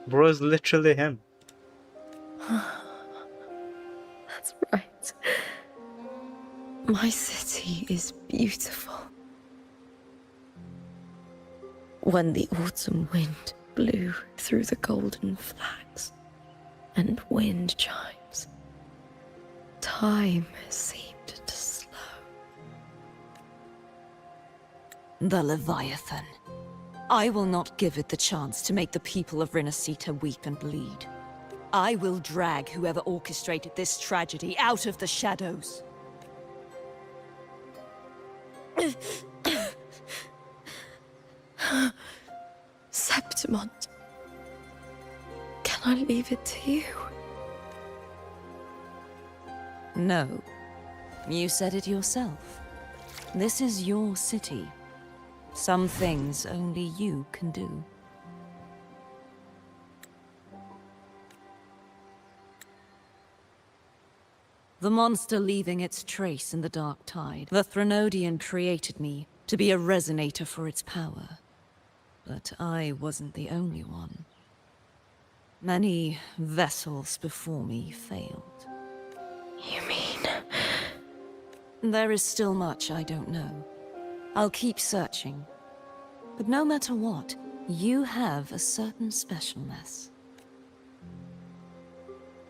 Bro is literally him. That's right. My city is beautiful. When the autumn wind blew through the golden flags and wind chimes, time seemed to slow. The Leviathan. I will not give it the chance to make the people of Rinascita weep and bleed. I will drag whoever orchestrated this tragedy out of the shadows. Septimont. Can I leave it to you? No. You said it yourself. This is your city. Some things only you can do. The monster leaving its trace in the dark tide. The Threnodian created me to be a resonator for its power. But I wasn't the only one. Many vessels before me failed. You mean? There is still much I don't know. I'll keep searching. But no matter what, you have a certain specialness.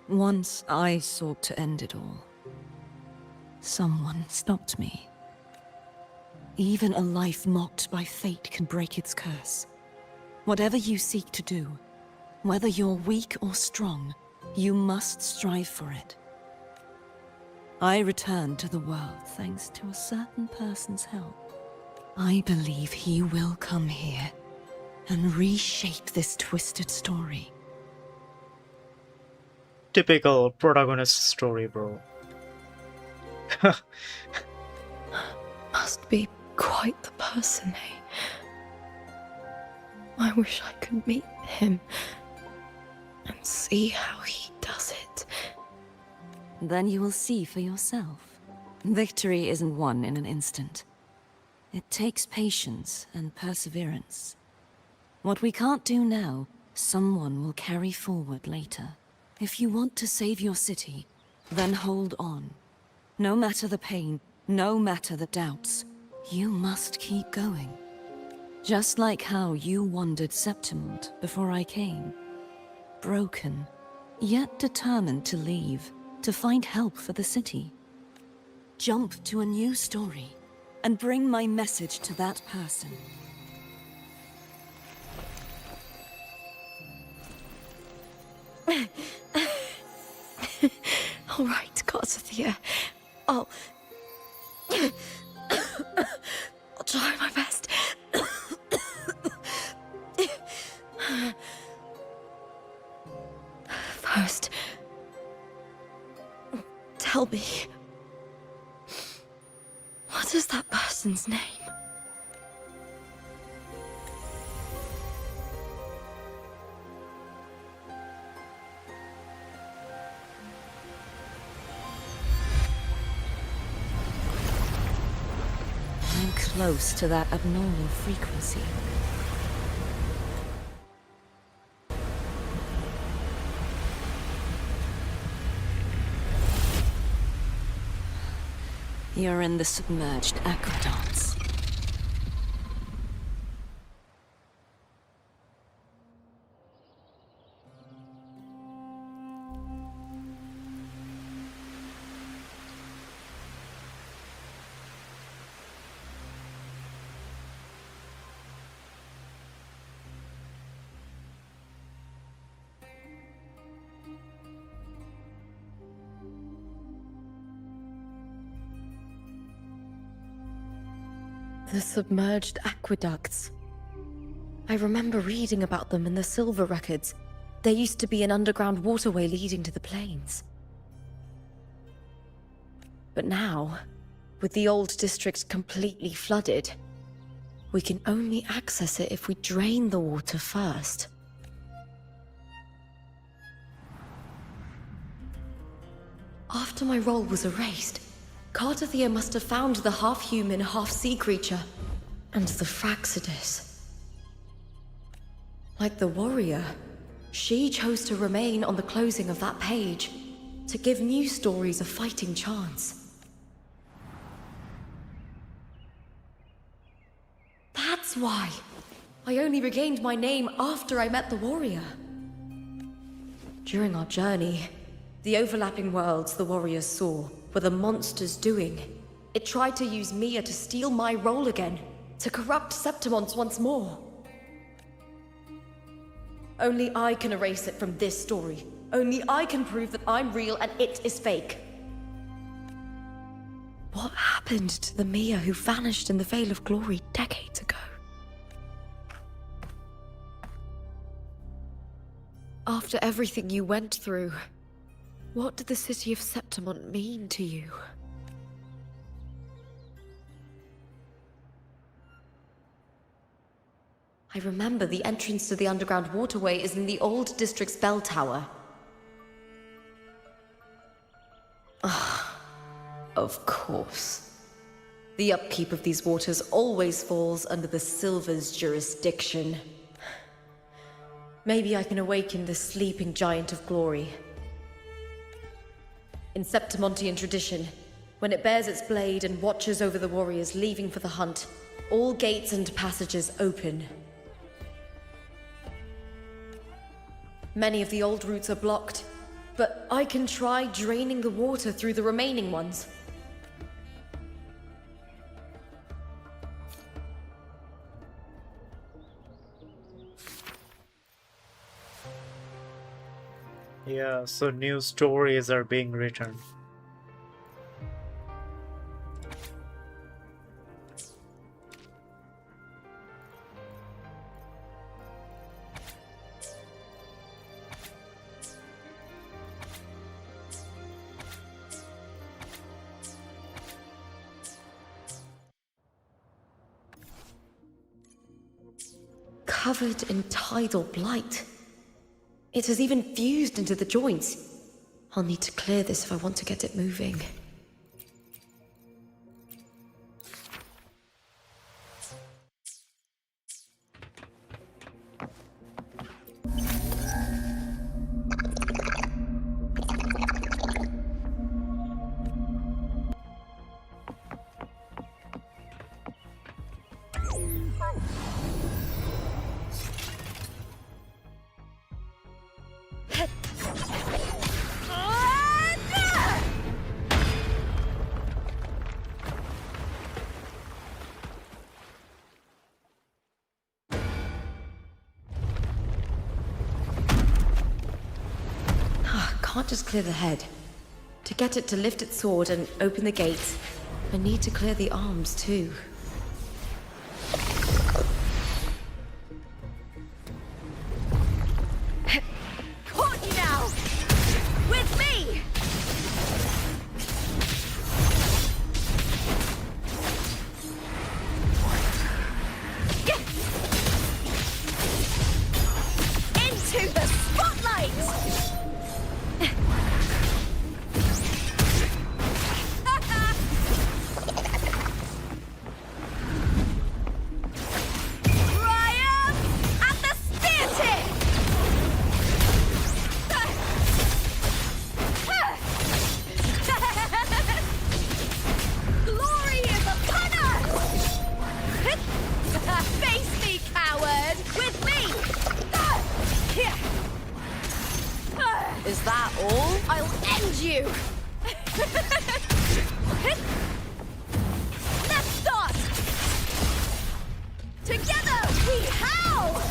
Once I sought to end it all. Someone stopped me. Even a life mocked by fate can break its curse. Whatever you seek to do, whether you're weak or strong, you must strive for it. I returned to the world thanks to a certain person's help. I believe he will come here and reshape this twisted story. Typical protagonist story, bro. must be quite the person, eh? I wish I could meet him and see how he does it. Then you will see for yourself. Victory isn't won in an instant. It takes patience and perseverance. What we can't do now, someone will carry forward later. If you want to save your city, then hold on. No matter the pain, no matter the doubts, you must keep going. Just like how you wandered Septimont before I came. Broken, yet determined to leave, to find help for the city. Jump to a new story, and bring my message to that person. All right, Corsair. I'll try my best. First, tell me, what is that person's name? I'm close to that abnormal frequency. You're in the submerged aqueducts. The submerged aqueducts. I remember reading about them in the Silver records. There used to be an underground waterway leading to the plains. But now, with the old district completely flooded, we can only access it if we drain the water first. After my role was erased, Cartathea must have found the half-human, half-sea creature, and the Fraxidus. Like the warrior, she chose to remain on the closing of that page, to give new stories a fighting chance. That's why I only regained my name after I met the warrior. During our journey, the overlapping worlds the warriors saw were the monsters doing. It tried to use Mia to steal my role again, to corrupt Septimont once more. Only I can erase it from this story. Only I can prove that I'm real and it is fake. What happened to the Mia who vanished in the Veil of Glory decades ago? After everything you went through, what did the city of Septimont mean to you? I remember the entrance to the underground waterway is in the old district's bell tower. Ah, of course. The upkeep of these waters always falls under the Silver's jurisdiction. Maybe I can awaken the sleeping giant of glory. In Septimontian tradition, when it bears its blade and watches over the warriors leaving for the hunt, all gates and passages open. Many of the old routes are blocked, but I can try draining the water through the remaining ones. Yeah, so new stories are being written. covered in tidal blight. It has even fused into the joints. I'll need to clear this if I want to get it moving. Can't just clear the head. To get it to lift its sword and open the gates, I need to clear the arms too. Caught you now! With me! Into the spotlight! Is that all? I'll end you! Let's start! Together we howl!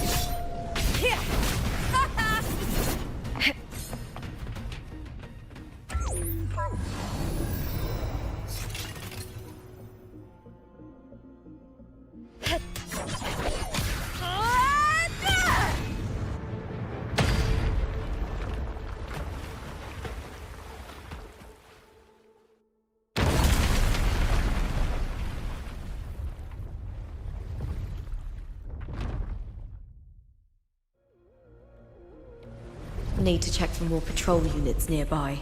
Need to check for more patrol units nearby.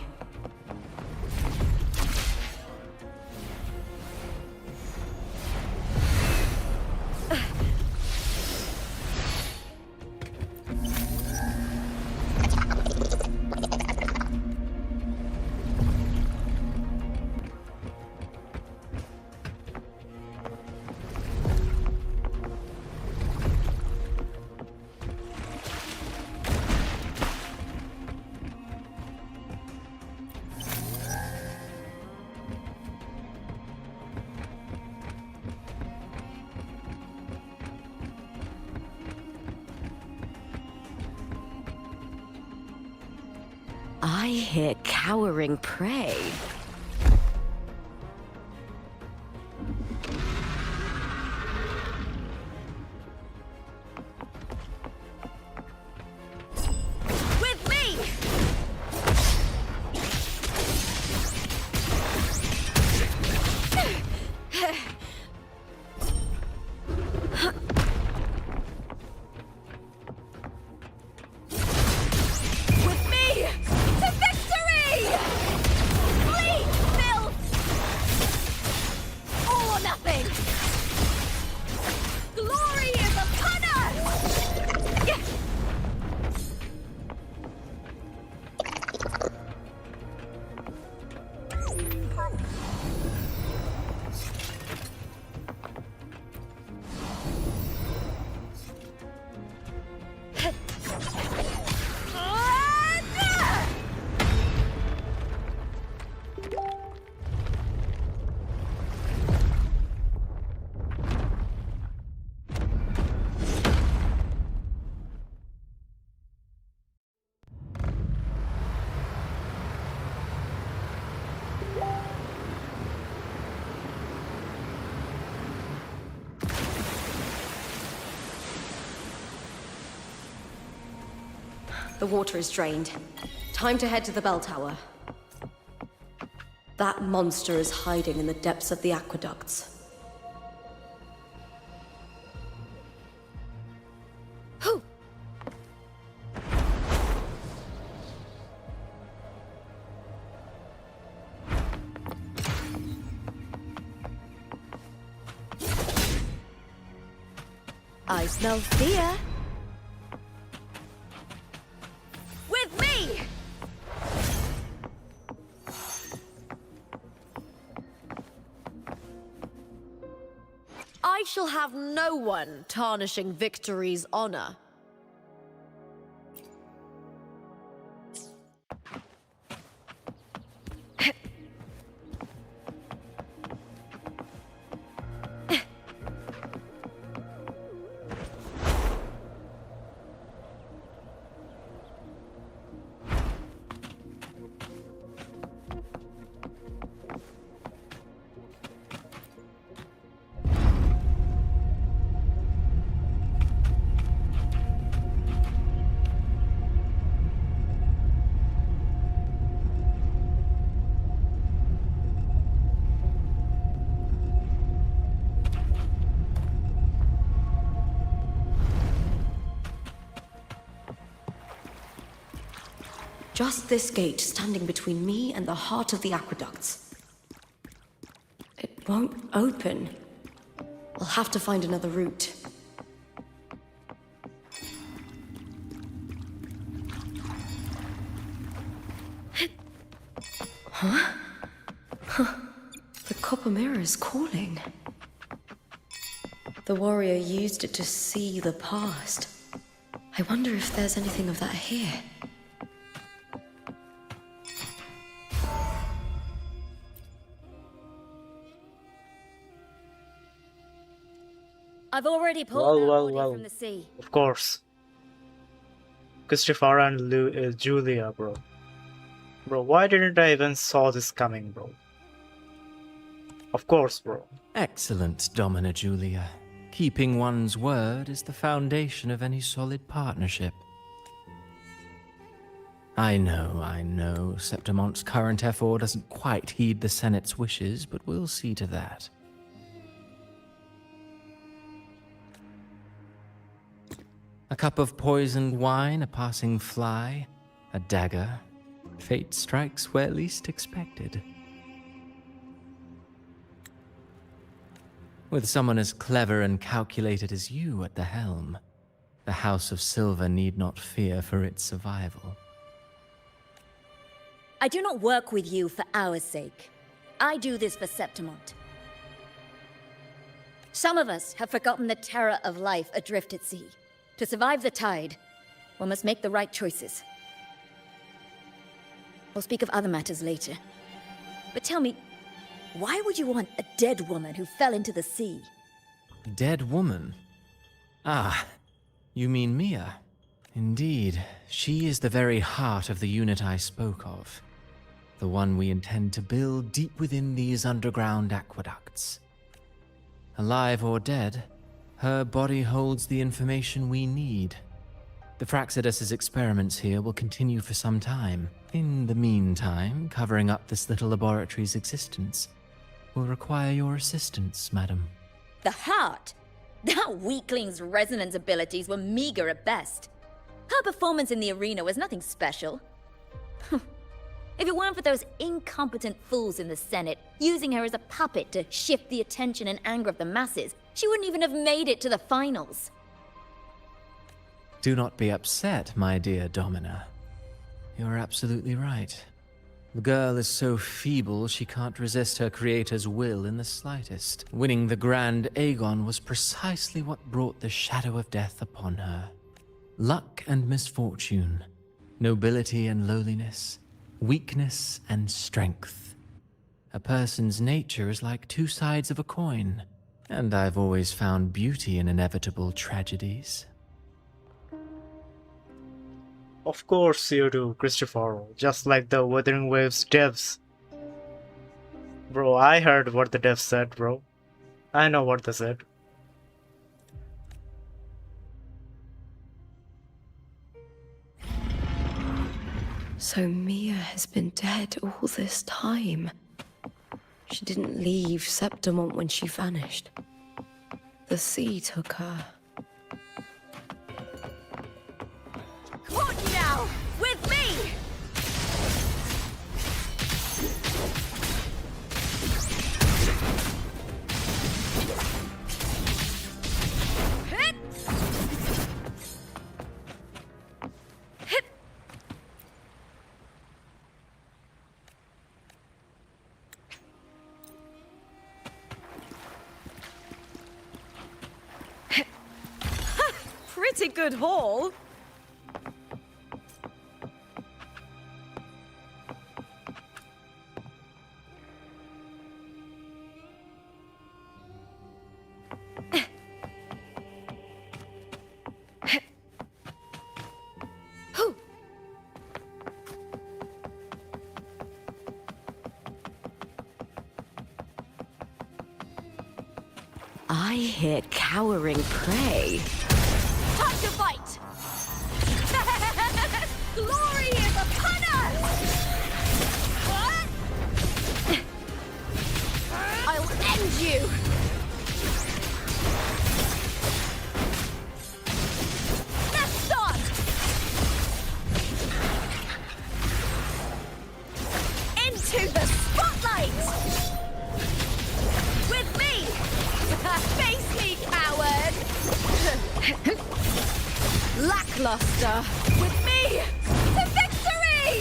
I hear cowering prey. With me! The water is drained. Time to head to the bell tower. That monster is hiding in the depths of the aqueducts. I smell fear. With me! I shall have no one tarnishing victory's honor. Just this gate standing between me and the heart of the aqueducts. It won't open. I'll have to find another route. Huh? Huh. The copper mirror is calling. The warrior used it to see the past. I wonder if there's anything of that here. I've already pulled that body Well. from the sea. Of course. Christopher and Julia, bro. Bro, why didn't I even saw this coming, bro? Of course, bro. Excellent, Domina Julia. Keeping one's word is the foundation of any solid partnership. I know, Septimonte's current F4 doesn't quite heed the Senate's wishes, but we'll see to that. A cup of poisoned wine, a passing fly, a dagger. Fate strikes where least expected. With someone as clever and calculated as you at the helm, the House of Silver need not fear for its survival. I do not work with you for our sake. I do this for Septimont. Some of us have forgotten the terror of life adrift at sea. To survive the tide, one must make the right choices. We'll speak of other matters later. But tell me, why would you want a dead woman who fell into the sea? Dead woman? Ah, you mean Mia? Indeed, she is the very heart of the unit I spoke of. The one we intend to build deep within these underground aqueducts. Alive or dead, her body holds the information we need. The Fraxidus's experiments here will continue for some time. In the meantime, covering up this little laboratory's existence will require your assistance, madam. The heart? That weakling's resonance abilities were meager at best. Her performance in the arena was nothing special. If it weren't for those incompetent fools in the Senate using her as a puppet to shift the attention and anger of the masses, she wouldn't even have made it to the finals. Do not be upset, my dear Domina. You're absolutely right. The girl is so feeble she can't resist her creator's will in the slightest. Winning the Grand Aegon was precisely what brought the shadow of death upon her. Luck and misfortune, nobility and lowliness, weakness and strength. A person's nature is like two sides of a coin, and I've always found beauty in inevitable tragedies. Of course you do, Christopher. Just like the Wuthering Wave's devs. Bro, I heard what the devs said, bro. I know what they said. So Mia has been dead all this time. She didn't leave Septimont when she vanished. The sea took her. Caught you now! With me! Hit! pretty good haul. I hear cowering prey. Time to fight! Glory is upon us! What? I'll end you! Let's start! Into the spotlight! With me! Face me, coward! Lackluster! With me! To victory!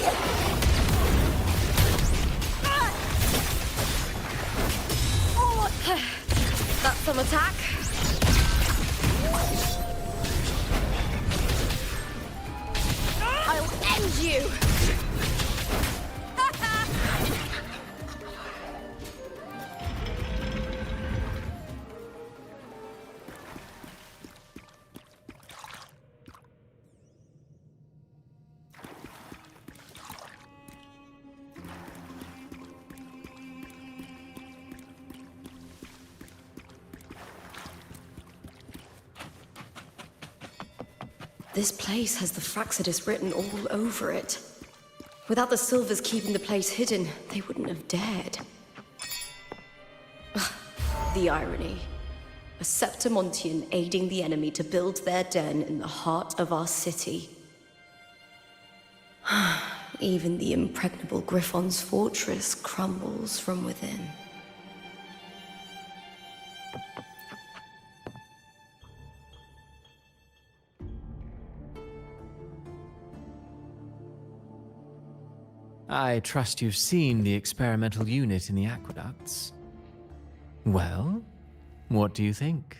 That's some attack. I'll end you! This place has the Fraxidus written all over it. Without the Silvers keeping the place hidden, they wouldn't have dared. The irony. A Septimontian aiding the enemy to build their den in the heart of our city. Even the impregnable Griffon's fortress crumbles from within. I trust you've seen the experimental unit in the aqueducts. Well, what do you think?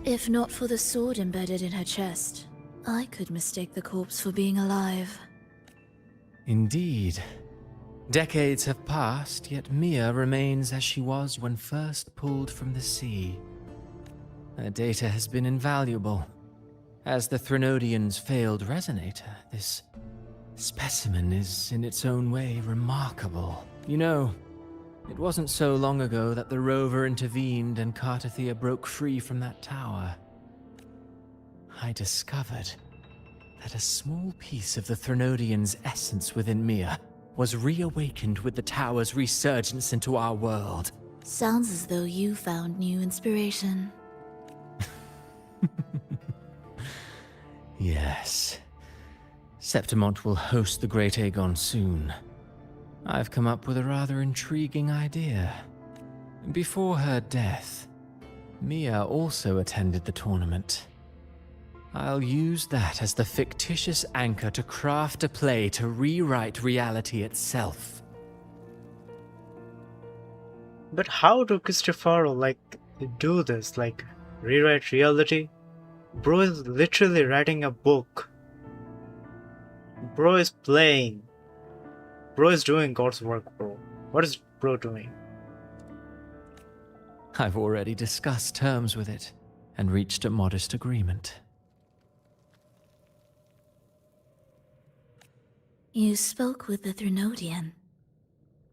If not for the sword embedded in her chest, I could mistake the corpse for being alive. Indeed. Decades have passed, yet Mia remains as she was when first pulled from the sea. Her data has been invaluable. As the Threnodian's failed resonator, this specimen is, in its own way, remarkable. You know, it wasn't so long ago that the rover intervened and Cartathea broke free from that tower. I discovered that a small piece of the Threnodian's essence within Mia was reawakened with the tower's resurgence into our world. Sounds as though you found new inspiration. Yes. Septimont will host the Great Aegon soon. I've come up with a rather intriguing idea. Before her death, Mia also attended the tournament. I'll use that as the fictitious anchor to craft a play to rewrite reality itself. But how do Cristofaro, do this? Rewrite reality? Bro is literally writing a book. Bro is playing. Bro is doing God's work, bro. What is bro doing? I've already discussed terms with it and reached a modest agreement. You spoke with the Threnodian.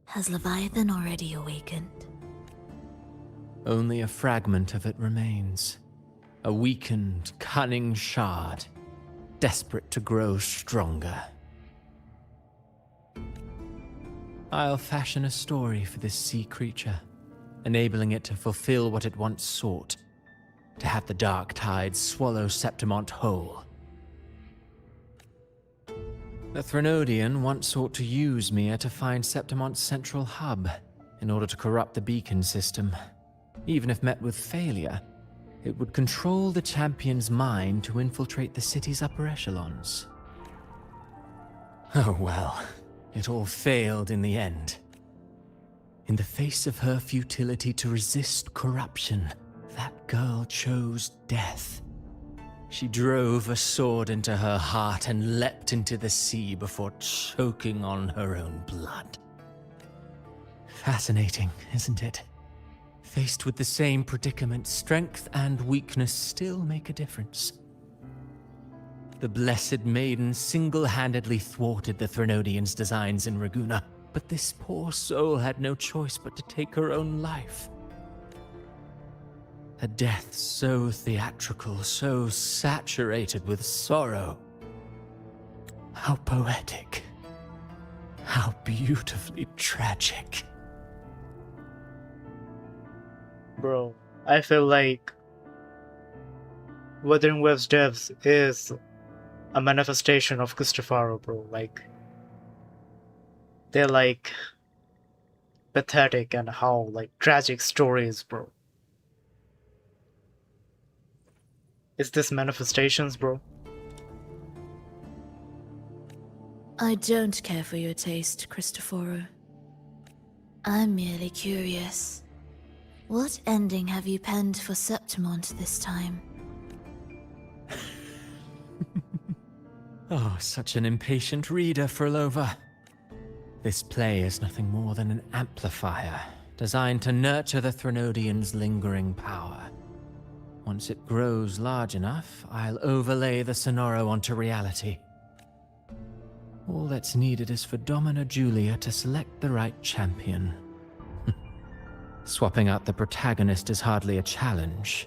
Has Leviathan already awakened? Only a fragment of it remains. A weakened, cunning shard, desperate to grow stronger. I'll fashion a story for this sea creature, enabling it to fulfill what it once sought, to have the dark tides swallow Septimont whole. The Threnodian once sought to use Mia to find Septimont's central hub in order to corrupt the beacon system. Even if met with failure, it would control the champion's mind to infiltrate the city's upper echelons. Oh well, it all failed in the end. In the face of her futility to resist corruption, that girl chose death. She drove a sword into her heart and leapt into the sea before choking on her own blood. Fascinating, isn't it? Faced with the same predicament, strength and weakness still make a difference. The Blessed Maiden single-handedly thwarted the Threnodians' designs in Raguena, but this poor soul had no choice but to take her own life. A death so theatrical, so saturated with sorrow. How poetic. How beautifully tragic. Bro, I feel like Wuthering Wave's devs is a manifestation of Cristofaro, bro. Like, they're like pathetic and how like tragic stories, bro. Is this manifestations, bro? I don't care for your taste, Cristofaro. I'm merely curious. What ending have you penned for Septimont this time? Oh, such an impatient reader, Frolova. This play is nothing more than an amplifier, designed to nurture the Threnodians' lingering power. Once it grows large enough, I'll overlay the Sonoro onto reality. All that's needed is for Domina Julia to select the right champion. Swapping out the protagonist is hardly a challenge.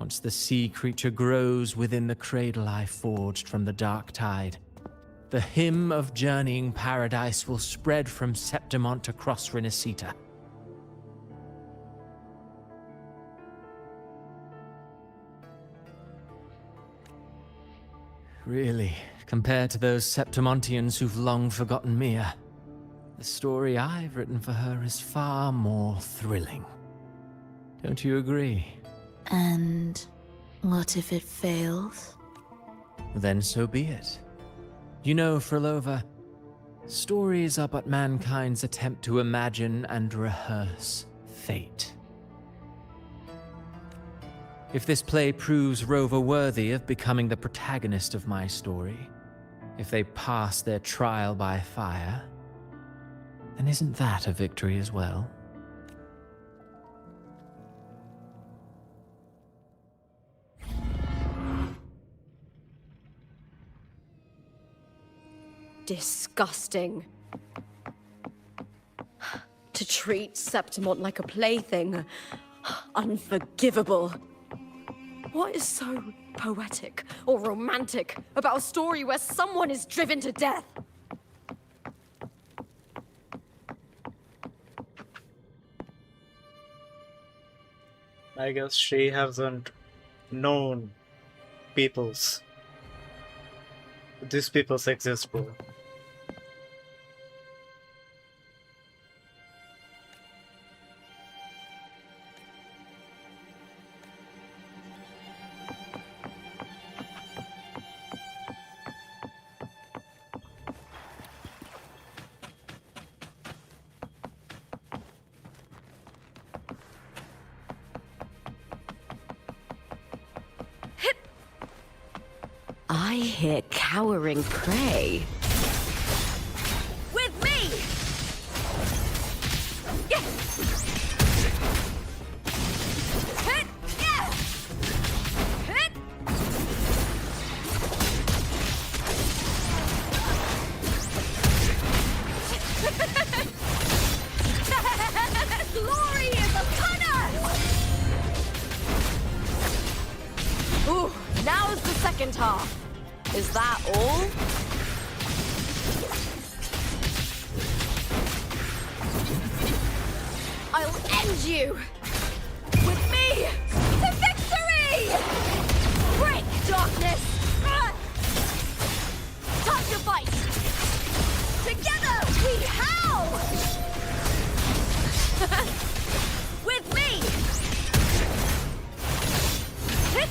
Once the sea creature grows within the cradle I forged from the dark tide, the hymn of journeying paradise will spread from Septimont across Renacita. Really, compared to those Septimontians who've long forgotten Mia, the story I've written for her is far more thrilling. Don't you agree? And what if it fails? Then so be it. You know, Frolova, stories are but mankind's attempt to imagine and rehearse fate. If this play proves Rover worthy of becoming the protagonist of my story, if they pass their trial by fire, then isn't that a victory as well? Disgusting. To treat Septimont like a plaything. Unforgivable. What is so poetic or romantic about a story where someone is driven to death? I guess she hasn't known peoples. These peoples exist, bro. I hear cowering prey. With me! Yes! Hit! Yeah! Hit! Glory is upon us! Ooh, now is the second half. Is that all? I'll end you! With me! To victory! Break, darkness! Time to fight! Together we howl! With me! Hit!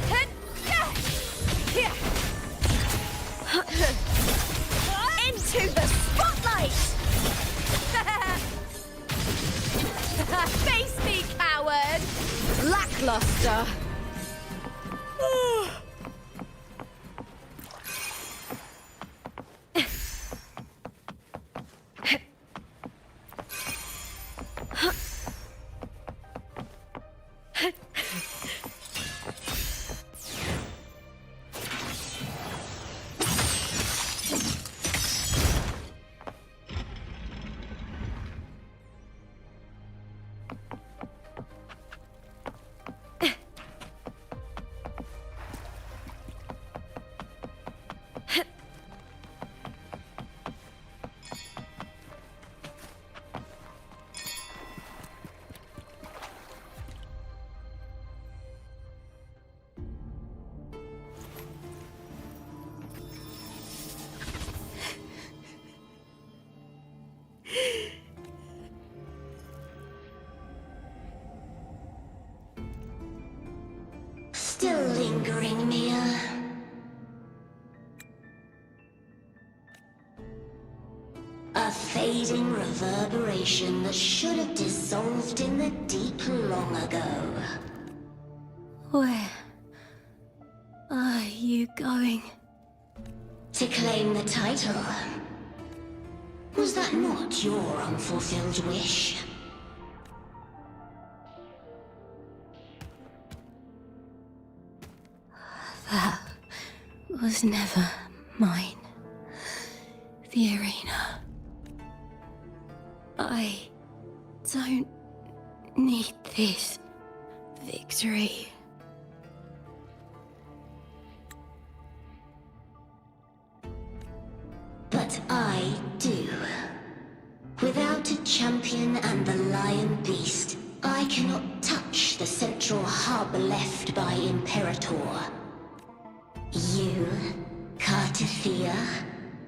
Hit! Here! Into the spotlight! Face me, coward! Lackluster! Still lingering, Mia. A fading reverberation that should have dissolved in the deep long ago. Where are you going? To claim the title. Was that not your unfulfilled wish? That was never mine. The arena. I don't need this victory. But I do. Without a champion and the lion beast, I cannot touch the central hub left by Imperator. You, Cartathea,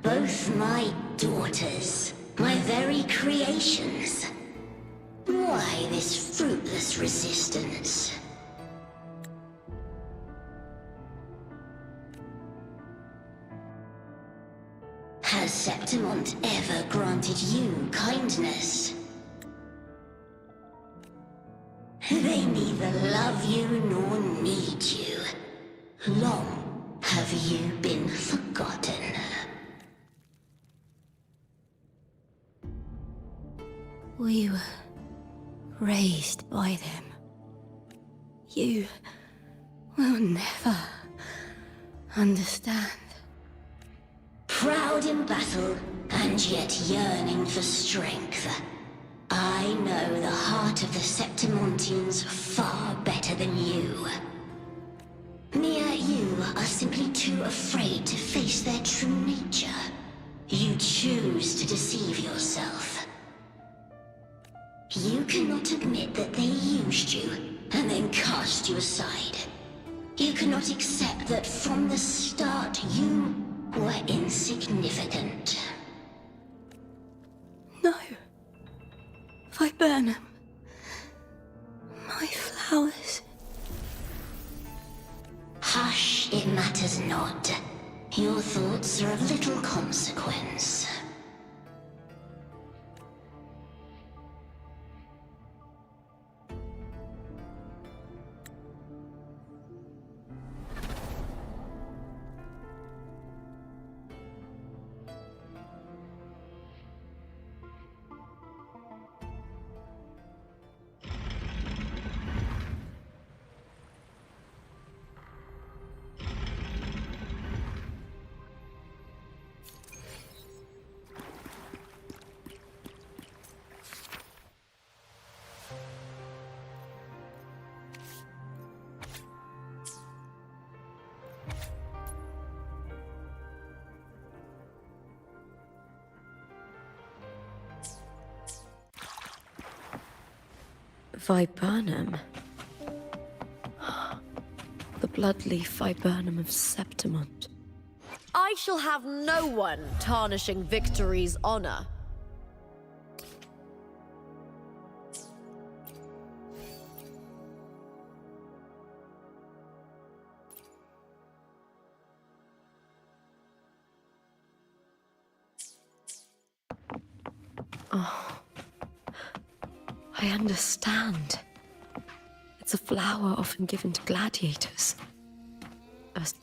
both my daughters, my very creations. Why this fruitless resistance? Has Septimont ever granted you kindness? They neither love you nor need you. Long have you been forgotten. We were raised by them. You will never understand. Proud in battle, and yet yearning for strength. I know the heart of the Septimontians far better than you. Mia, you are simply too afraid to face their true nature. You choose to deceive yourself. You cannot admit that they used you, and then cast you aside. You cannot accept that from the start you were insignificant. No. Viburnum. My flowers. Hush, it matters not. Your thoughts are of little consequence. Viburnum. The bloodleaf viburnum of Septimont. I shall have no one tarnishing Victory's honor. Oh, I understand. It's a flower often given to gladiators. us.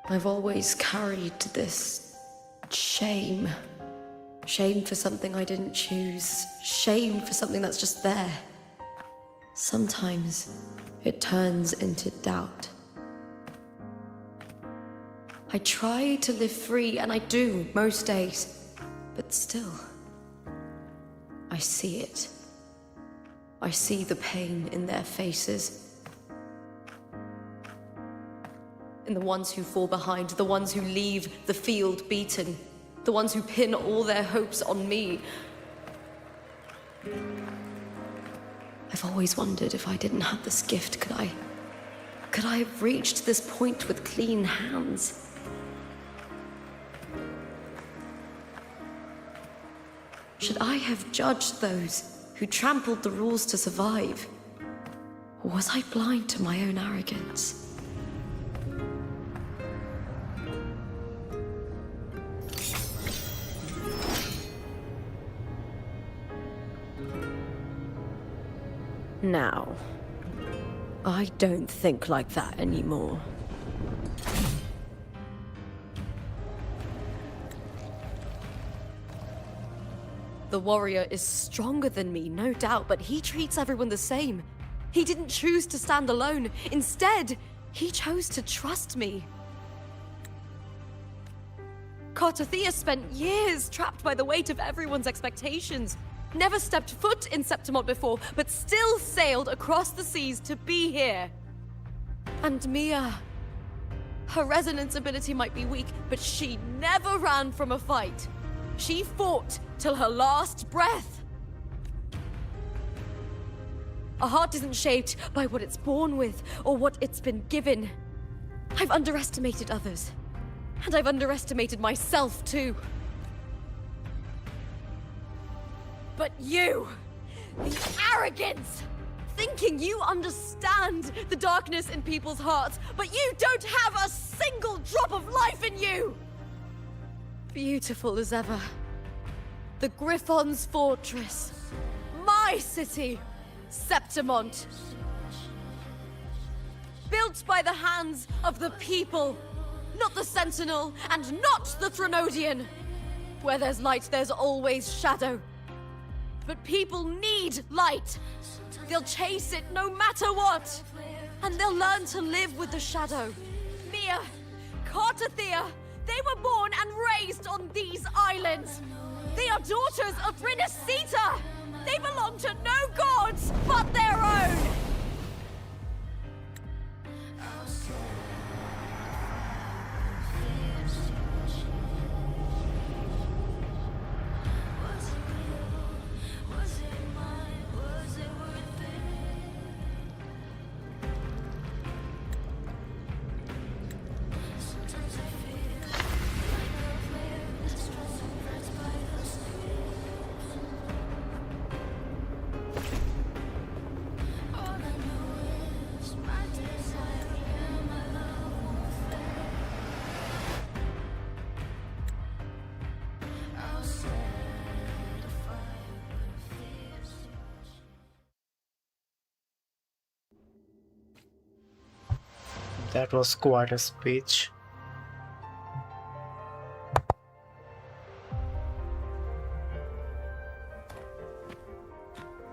I've always carried this shame. Shame for something I didn't choose. Shame for something that's just there. Sometimes it turns into doubt. I try to live free, and I do most days. But still, I see it. I see the pain in their faces. In the ones who fall behind, the ones who leave the field beaten, the ones who pin all their hopes on me. I've always wondered if I didn't have this gift, could I have reached this point with clean hands? Should I have judged those who trampled the rules to survive? Or was I blind to my own arrogance? Now, I don't think like that anymore. The warrior is stronger than me, no doubt, but he treats everyone the same. He didn't choose to stand alone. Instead, he chose to trust me. Cartothea spent years trapped by the weight of everyone's expectations. Never stepped foot in Septimont before, but still sailed across the seas to be here. And Mia, her resonance ability might be weak, but she never ran from a fight. She fought till her last breath. A heart isn't shaped by what it's born with or what it's been given. I've underestimated others, and I've underestimated myself too. But you, the arrogance, thinking you understand the darkness in people's hearts, but you don't have a single drop of life in you! Beautiful as ever. The Griffon's fortress. My city, Septimont. Built by the hands of the people, not the Sentinel and not the Threnodian. Where there's light, there's always shadow. But people need light. They'll chase it no matter what. And they'll learn to live with the shadow. Mia, Cartothea, they were born and raised on these islands. They are daughters of Rinascita. They belong to no gods but their own. That was quite a speech.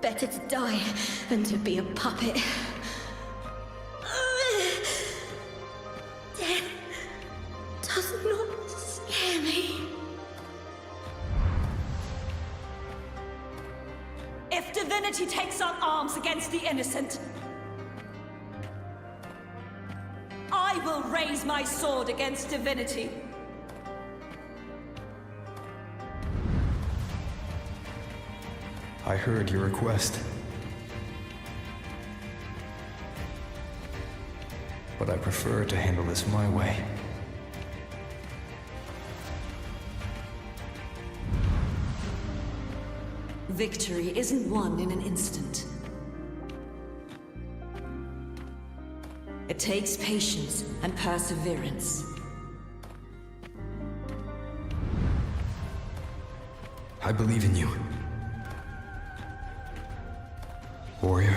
Better to die than to be a puppet. Death does not scare me. If divinity takes up arms against the innocent, I will raise my sword against divinity. I heard your request. But I prefer to handle this my way. Victory isn't won in an instant. It takes patience and perseverance. I believe in you. Warrior.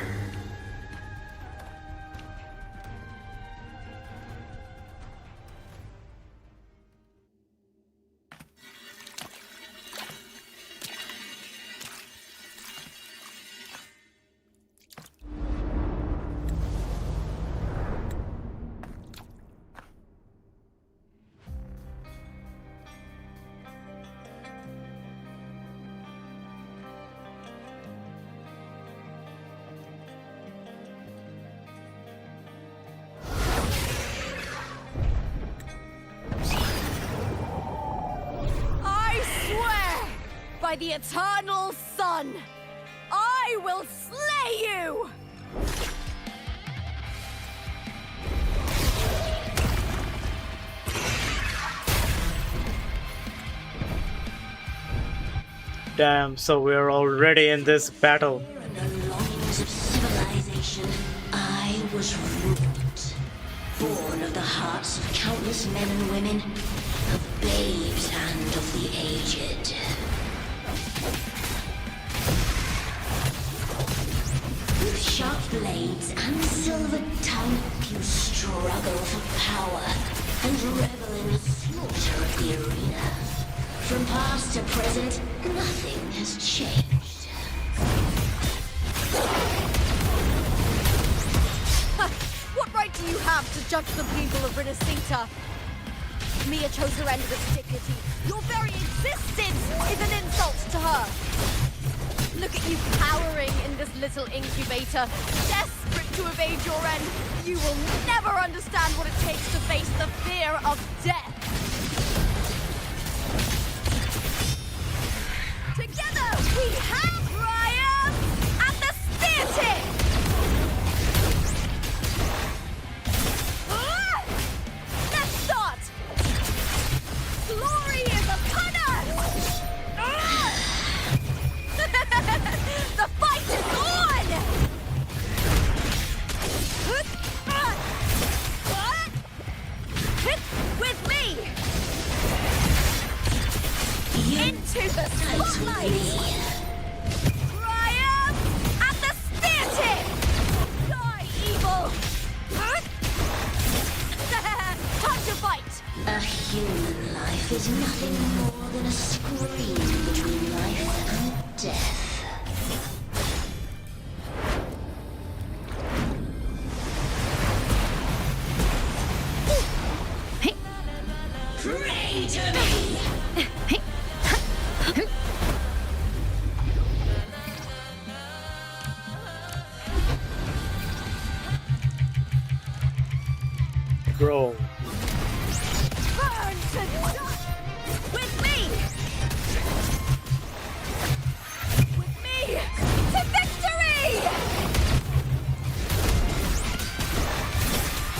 By the eternal sun, I will slay you! Damn, so we're already in this battle. In the longings of civilization, I was root, born of the hearts of countless men and women, of babes and of the aged. With sharp blades and silver tongue, you struggle for power and revel in the slaughter of the arena. From past to present, nothing has changed. What right do you have to judge the people of Rinascita? Mia chose her end with dignity. Your very existence is an insult to her. Look at you cowering in this little incubator, desperate to evade your end. You will never understand what it takes to face the fear of death. Together we have Ryan and the spear tip! Let's start! Glory is upon us! The fight is on! With me! Into the spotlight! Triumph at the spear tip! Die, evil! Time to fight! A human life is nothing more than a scream between life and death. Pray to me! Bro. Burn to dust! With me! With me! To victory!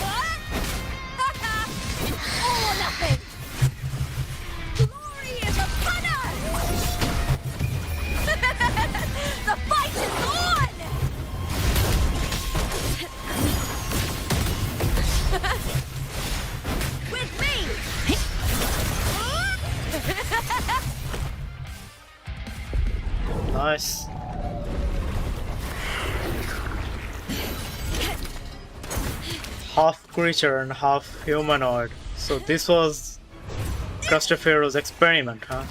All or nothing! Glory is upon us! The fight is on! With me! Nice. Half creature and half humanoid. So this was Castafero's experiment, huh?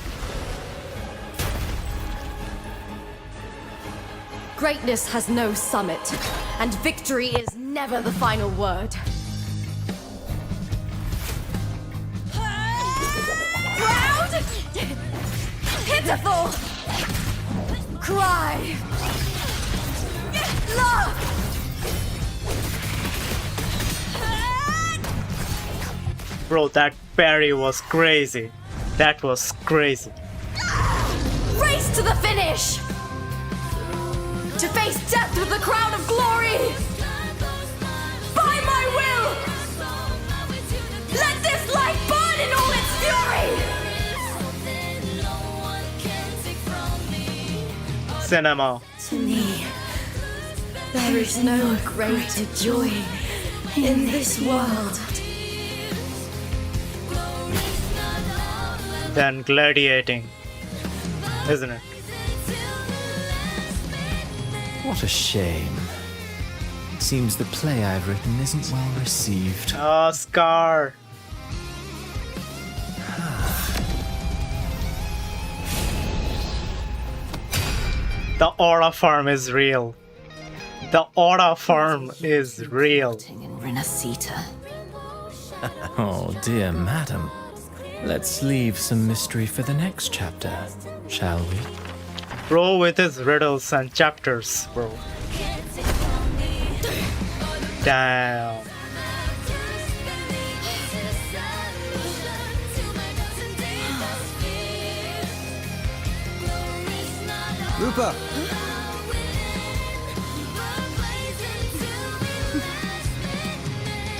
Greatness has no summit, and victory is never the final word. Proud! Pitiful! Cry! Love! Bro, that parry was crazy. That was crazy. Race to the finish! To face death with the crown of glory! By my will! Let this light burn in all its fury! cinema. To me, there is no greater joy in this world Than gladiating, isn't it? What a shame. Seems the play I've written isn't well received. Oh, Scar. The aura farm is real. The aura farm is real. In Renacita. Oh dear madam. Let's leave some mystery for the next chapter, shall we? Bro with his riddles and chapters, bro. Damn. Lupa!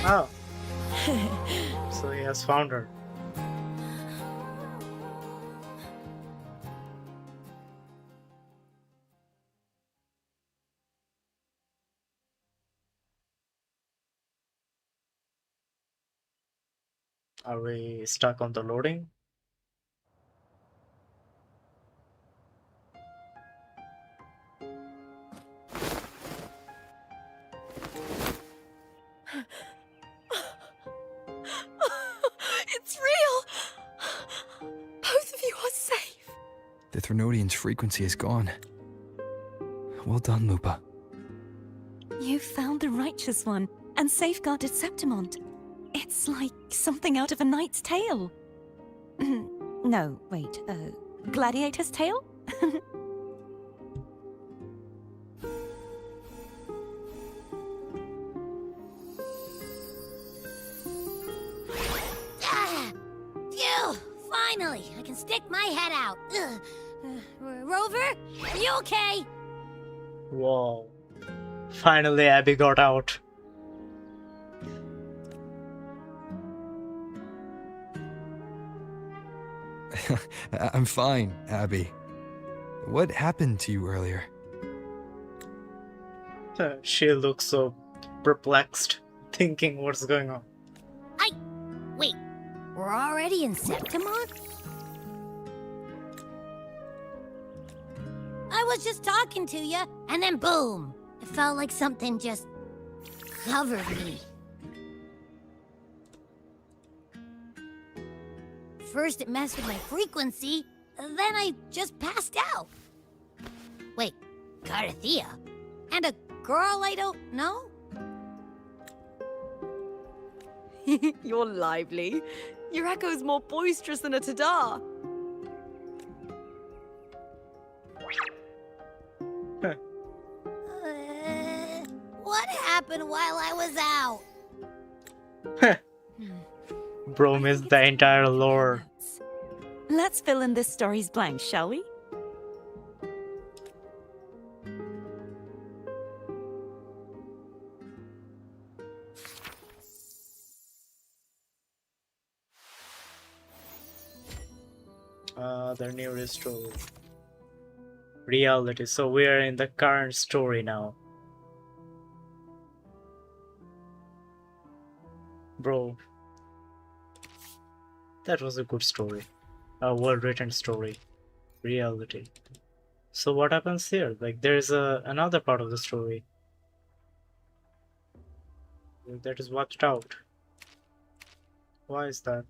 Oh. So he has found her. Are we stuck on the loading? It's real! Both of you are safe! The Threnodian's frequency is gone. Well done, Lupa. You found the righteous one and safeguarded Septimont. It's like something out of a knight's tale. No, wait, gladiator's tale? Phew! Finally, I can stick my head out. Rover, are you okay? Whoa. Finally, Abby got out. I'm fine, Abby. What happened to you earlier? She looks so perplexed, thinking what's going on. Wait, we're already in Septimont? I was just talking to you, and then boom! It felt like something just covered me. First it messed with my frequency, then I just passed out. Wait, Carthea? And a girl I don't know? You're lively. Your echo's more boisterous than a Tadar. What happened while I was out? Bro missed the entire lore. Let's fill in this story's blanks, shall we? The nearest story. Reality. So we are in the current story now. Bro. That was a good story. A well-written story. Reality. So what happens here? Like there's another part of the story that is watched out. Why is that?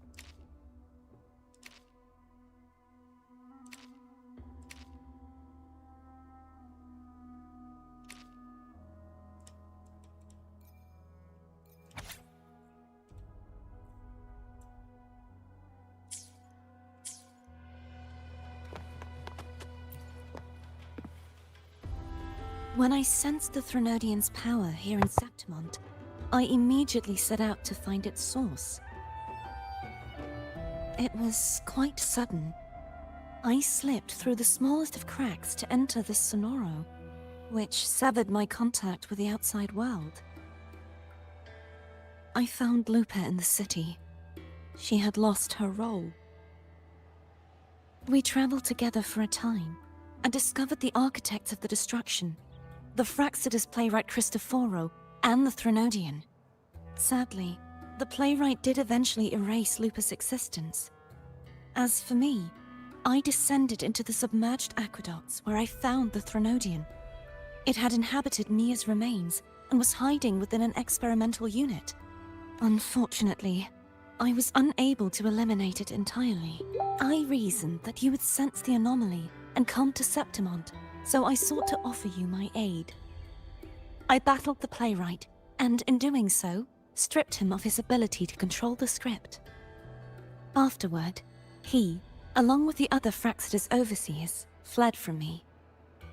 When I sensed the Threnodian's power here in Septimont, I immediately set out to find its source. It was quite sudden. I slipped through the smallest of cracks to enter this sonoro, which severed my contact with the outside world. I found Lupa in the city. She had lost her role. We traveled together for a time, and discovered the architects of the destruction, the Fraxidus playwright Cristoforo and the Threnodian. Sadly, the playwright did eventually erase Lupa's existence. As for me, I descended into the submerged aqueducts where I found the Threnodian. It had inhabited Mia's remains and was hiding within an experimental unit. Unfortunately, I was unable to eliminate it entirely. I reasoned that you would sense the anomaly and come to Septimont, so I sought to offer you my aid. I battled the playwright, and in doing so, stripped him of his ability to control the script. Afterward, he, along with the other Fraxidus overseers, fled from me.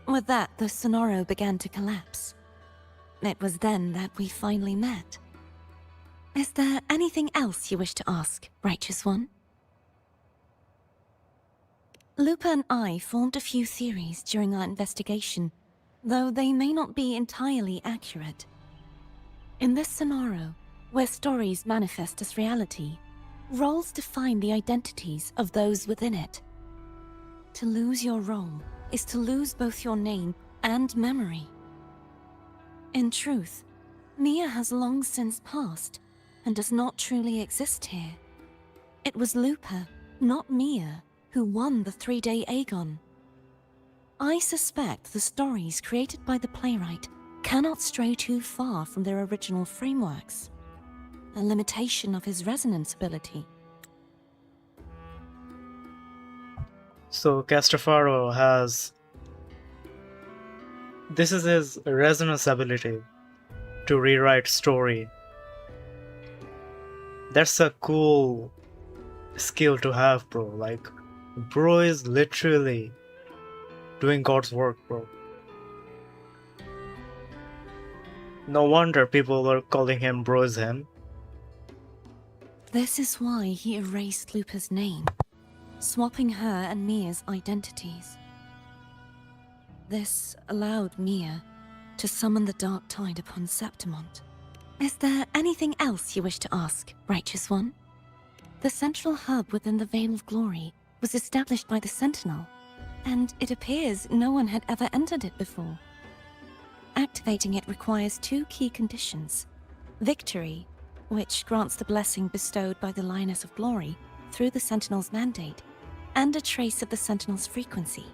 With that, the Sonoro began to collapse. It was then that we finally met. Is there anything else you wish to ask, Righteous One? Lupa and I formed a few theories during our investigation, though they may not be entirely accurate. In this scenario, where stories manifest as reality, roles define the identities of those within it. To lose your role is to lose both your name and memory. In truth, Mia has long since passed and does not truly exist here. It was Lupa, not Mia, who won the 3-day Aegon. I suspect the stories created by the playwright cannot stray too far from their original frameworks, a limitation of his resonance ability. So Cristoforo has... This is his resonance ability to rewrite story. That's a cool skill to have, bro. Like, bro is literally doing God's work, bro. No wonder people were calling him Broshem. This is why he erased Lupa's name, swapping her and Mia's identities. This allowed Mia to summon the Dark Tide upon Septimont. Is there anything else you wish to ask, Righteous One? The central hub within the Veil of Glory was established by the Sentinel, and it appears no one had ever entered it before. Activating it requires 2 key conditions: victory, which grants the blessing bestowed by the Lioness of Glory through the Sentinel's mandate, and a trace of the Sentinel's frequency.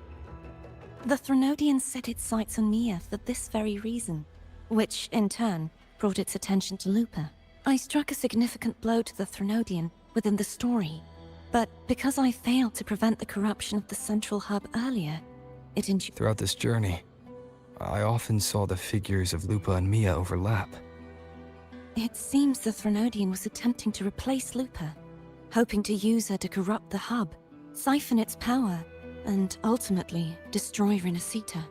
The Threnodian set its sights on Mia for this very reason, which, in turn, brought its attention to Lupa. I struck a significant blow to the Threnodian within the story, but because I failed to prevent the corruption of the central hub earlier, it Throughout this journey, I often saw the figures of Lupa and Mia overlap. It seems the Threnodian was attempting to replace Lupa, hoping to use her to corrupt the hub, siphon its power, and ultimately destroy Renacita.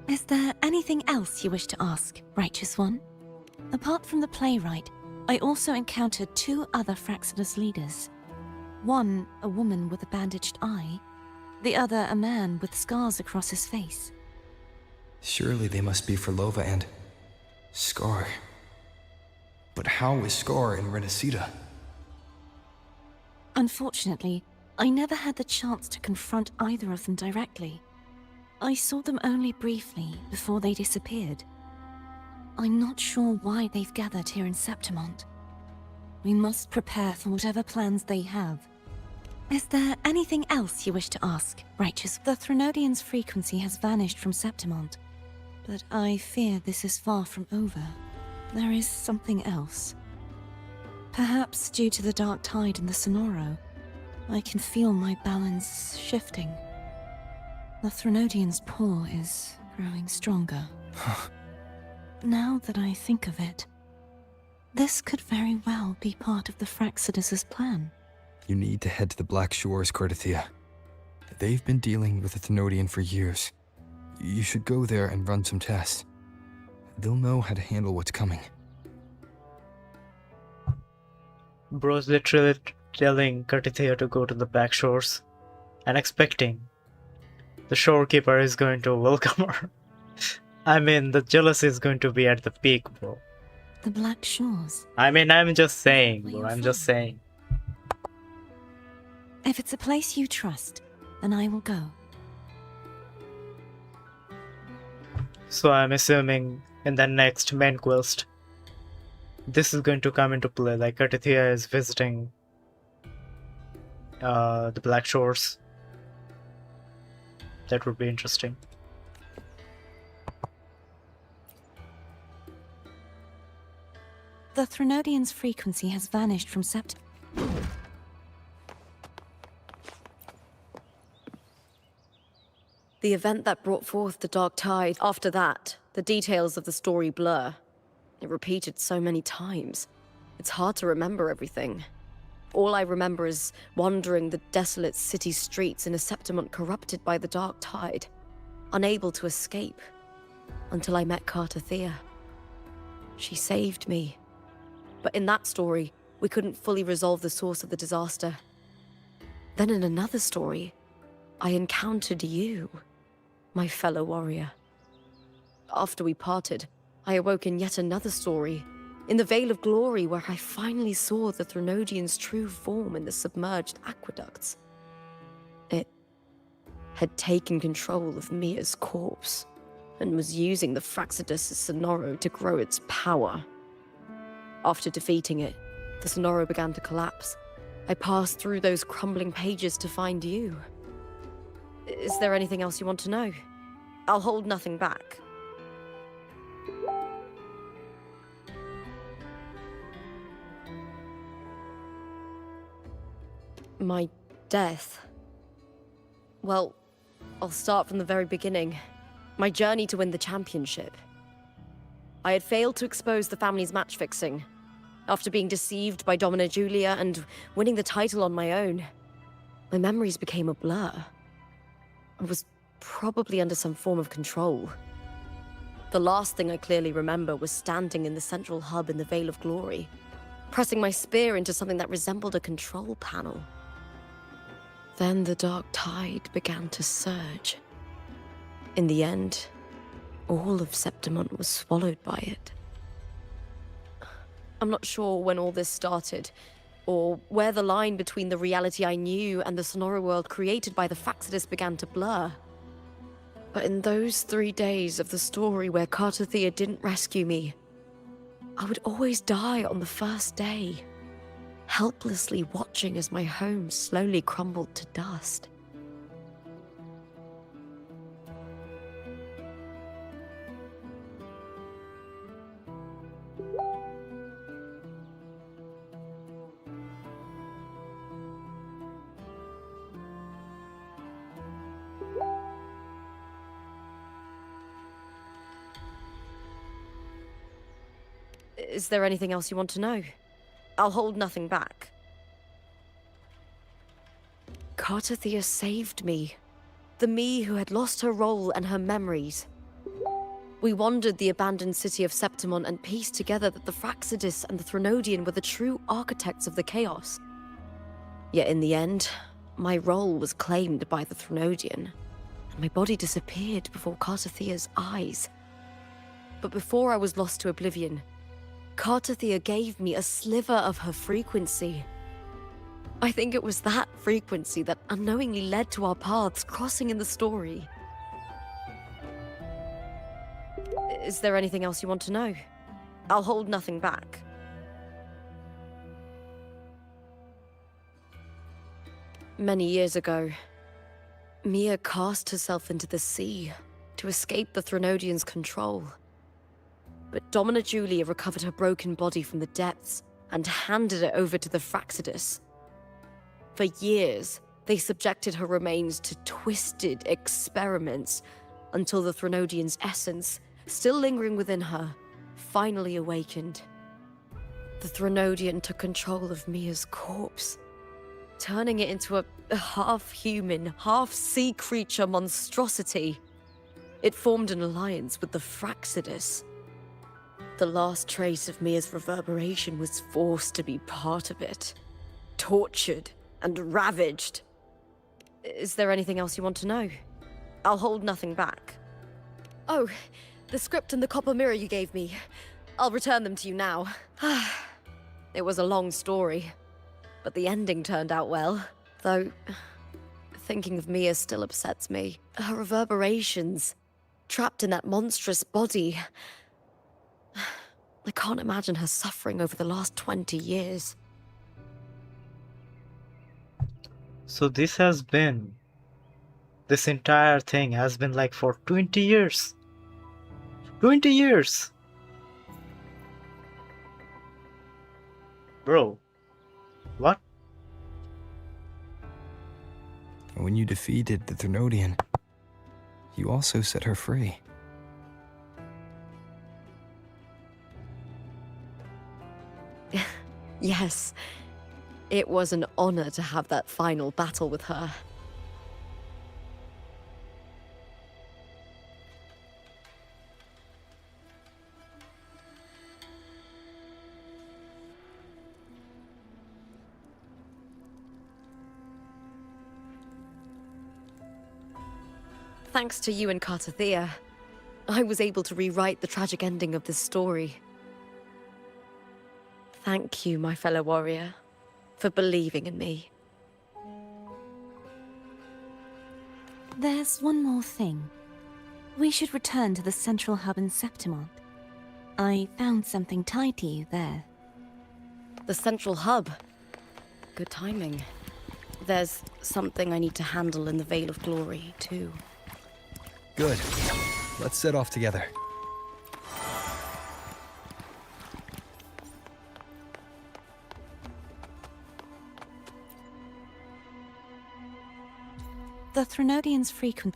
Is there anything else you wish to ask, Righteous One? Apart from the playwright, I also encountered 2 other Fraxidus leaders. One, a woman with a bandaged eye, the other a man with scars across his face. Surely they must be for Lova and... Scar. But how is Scar in Renacita? Unfortunately, I never had the chance to confront either of them directly. I saw them only briefly before they disappeared. I'm not sure why they've gathered here in Septimont. We must prepare for whatever plans they have. Is there anything else you wish to ask, Righteous? The Threnodian's frequency has vanished from Septimont, but I fear this is far from over. There is something else. Perhaps due to the Dark Tide in the Sonoro, I can feel my balance shifting. The Threnodian's paw is growing stronger. Now that I think of it, this could very well be part of the Fraxidus' plan. You need to head to the Black Shores, Cordelia. They've been dealing with the Threnodian for years. You should go there and run some tests. They'll know how to handle what's coming. Bro's literally telling Cordelia to go to the Black Shores and expecting the shorekeeper is going to welcome her. I mean, the jealousy is going to be at the peak, bro. The Black Shores? I mean, I'm just saying, bro. I'm just saying. If it's a place you trust, then I will go. So I'm assuming in the next main quest, this is going to come into play, like Cartithia is visiting the Black Shores. That would be interesting. The Threnodian's frequency has vanished from Sept. The event that brought forth the Dark Tide, after that, the details of the story blur. It repeated so many times. It's hard to remember everything. All I remember is wandering the desolate city streets in a Septimont corrupted by the Dark Tide, unable to escape, until I met Cartithia. She saved me. But in that story, we couldn't fully resolve the source of the disaster. Then in another story, I encountered you, my fellow warrior. After we parted, I awoke in yet another story, in the Vale of Glory, where I finally saw the Threnodian's true form in the submerged aqueducts. It had taken control of Mia's corpse, and was using the Fraxidus' Sonoro to grow its power. After defeating it, the Sonoro began to collapse. I passed through those crumbling pages to find you. Is there anything else you want to know? I'll hold nothing back. My death. Well, I'll start from the very beginning. My journey to win the championship. I had failed to expose the family's match-fixing. After being deceived by Domina Julia and winning the title on my own, my memories became a blur. I was probably under some form of control. The last thing I clearly remember was standing in the central hub in the Vale of Glory, pressing my spear into something that resembled a control panel. Then the Dark Tide began to surge. In the end, all of Septimont was swallowed by it. I'm not sure when all this started, or where the line between the reality I knew and the Sonoro world created by the Fraxidus began to blur. But in those 3 days of the story where Cartithia didn't rescue me, I would always die on the first day, helplessly watching as my home slowly crumbled to dust. Is there anything else you want to know? I'll hold nothing back. Cartithia saved me. The me who had lost her role and her memories. We wandered the abandoned city of Septimont and pieced together that the Fraxidus and the Threnodian were the true architects of the chaos. Yet in the end, my role was claimed by the Threnodian, and my body disappeared before Cartithia's eyes. But before I was lost to oblivion, Cartithia gave me a sliver of her frequency. I think it was that frequency that unknowingly led to our paths crossing in the story. Is there anything else you want to know? I'll hold nothing back. Many years ago, Mia cast herself into the sea to escape the Threnodian's control. But Domina Julia recovered her broken body from the depths and handed it over to the Fraxidus. For years, they subjected her remains to twisted experiments until the Threnodian's essence, still lingering within her, finally awakened. The Threnodian took control of Mia's corpse, turning it into a half-human, half-sea creature monstrosity. It formed an alliance with the Fraxidus. The last trace of Mia's reverberation was forced to be part of it, tortured and ravaged. Is there anything else you want to know? I'll hold nothing back. Oh, the script and the copper mirror you gave me. I'll return them to you now. It was a long story, but the ending turned out well. Though, thinking of Mia still upsets me. Her reverberations, trapped in that monstrous body. I can't imagine her suffering over the last 20 years. So this entire thing has been like for 20 years. 20 years! Bro, what? When you defeated the Thermodian, you also set her free. Yes, it was an honor to have that final battle with her. Thanks to you and Cartathea, I was able to rewrite the tragic ending of this story. Thank you, my fellow warrior, for believing in me. There's one more thing. We should return to the central hub in Septimont. I found something tied to you there. The central hub? Good timing. There's something I need to handle in the Veil of Glory, too. Good. Let's set off together. The Thermodian's frequent...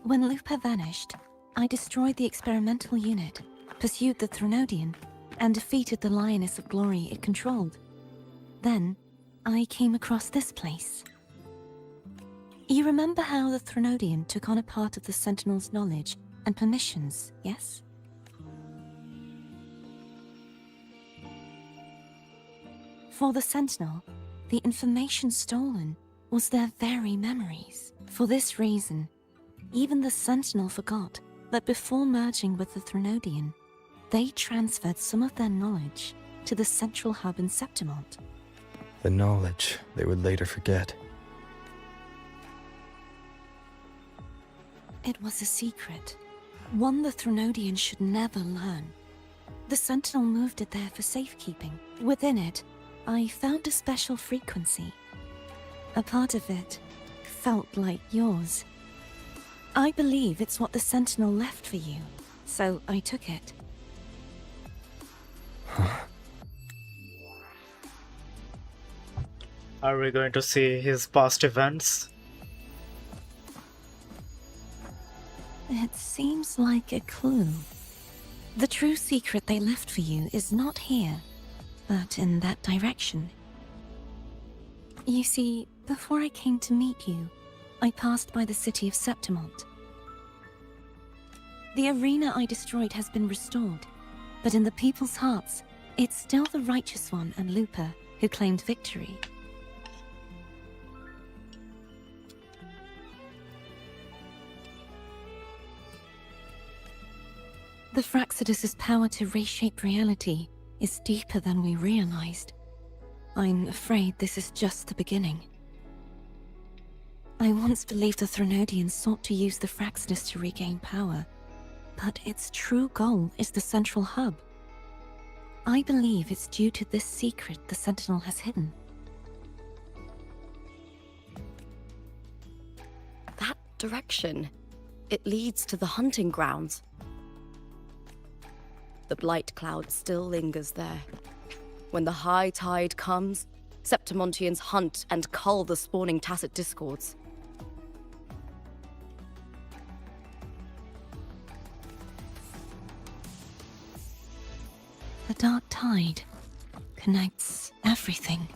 When Lupa vanished, I destroyed the experimental unit, pursued the Thermodian, and defeated the Lioness of Glory it controlled. Then, I came across this place. You remember how the Thermodian took on a part of the Sentinel's knowledge and permissions, yes? For the Sentinel, the information stolen was their very memories. For this reason, even the Sentinel forgot that before merging with the Thermodian, they transferred some of their knowledge to the central hub in Septimont. The knowledge they would later forget. It was a secret, one the Thermodian should never learn. The Sentinel moved it there for safekeeping. Within it, I found a special frequency. A part of it felt like yours. I believe it's what the Sentinel left for you, so I took it. Are we going to see his past events? It seems like a clue. The true secret they left for you is not here, but in that direction. You see, before I came to meet you, I passed by the city of Septimont. The arena I destroyed has been restored, but in the people's hearts, it's still the Righteous One and Lupa who claimed victory. The Fraxidus' power to reshape reality is deeper than we realized. I'm afraid this is just the beginning. I once believed the Thermodians sought to use the Fraxidus to regain power, but its true goal is the central hub. I believe it's due to this secret the Sentinel has hidden. That direction, it leads to the hunting grounds. The blight cloud still lingers there. When the high tide comes, Septimontians hunt and cull the spawning tacit discords. The dark tide connects everything.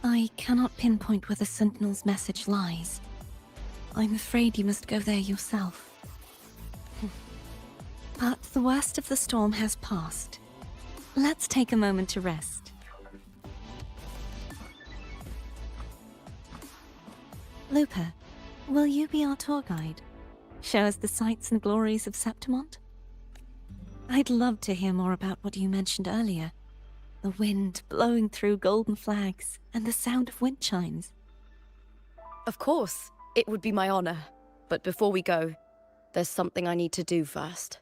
I cannot pinpoint where the Sentinel's message lies. I'm afraid you must go there yourself. But the worst of the storm has passed. Let's take a moment to rest. Lupa, will you be our tour guide? Show us the sights and glories of Septimont? I'd love to hear more about what you mentioned earlier. The wind blowing through golden flags and the sound of wind chimes. Of course, it would be my honor. But before we go, there's something I need to do first.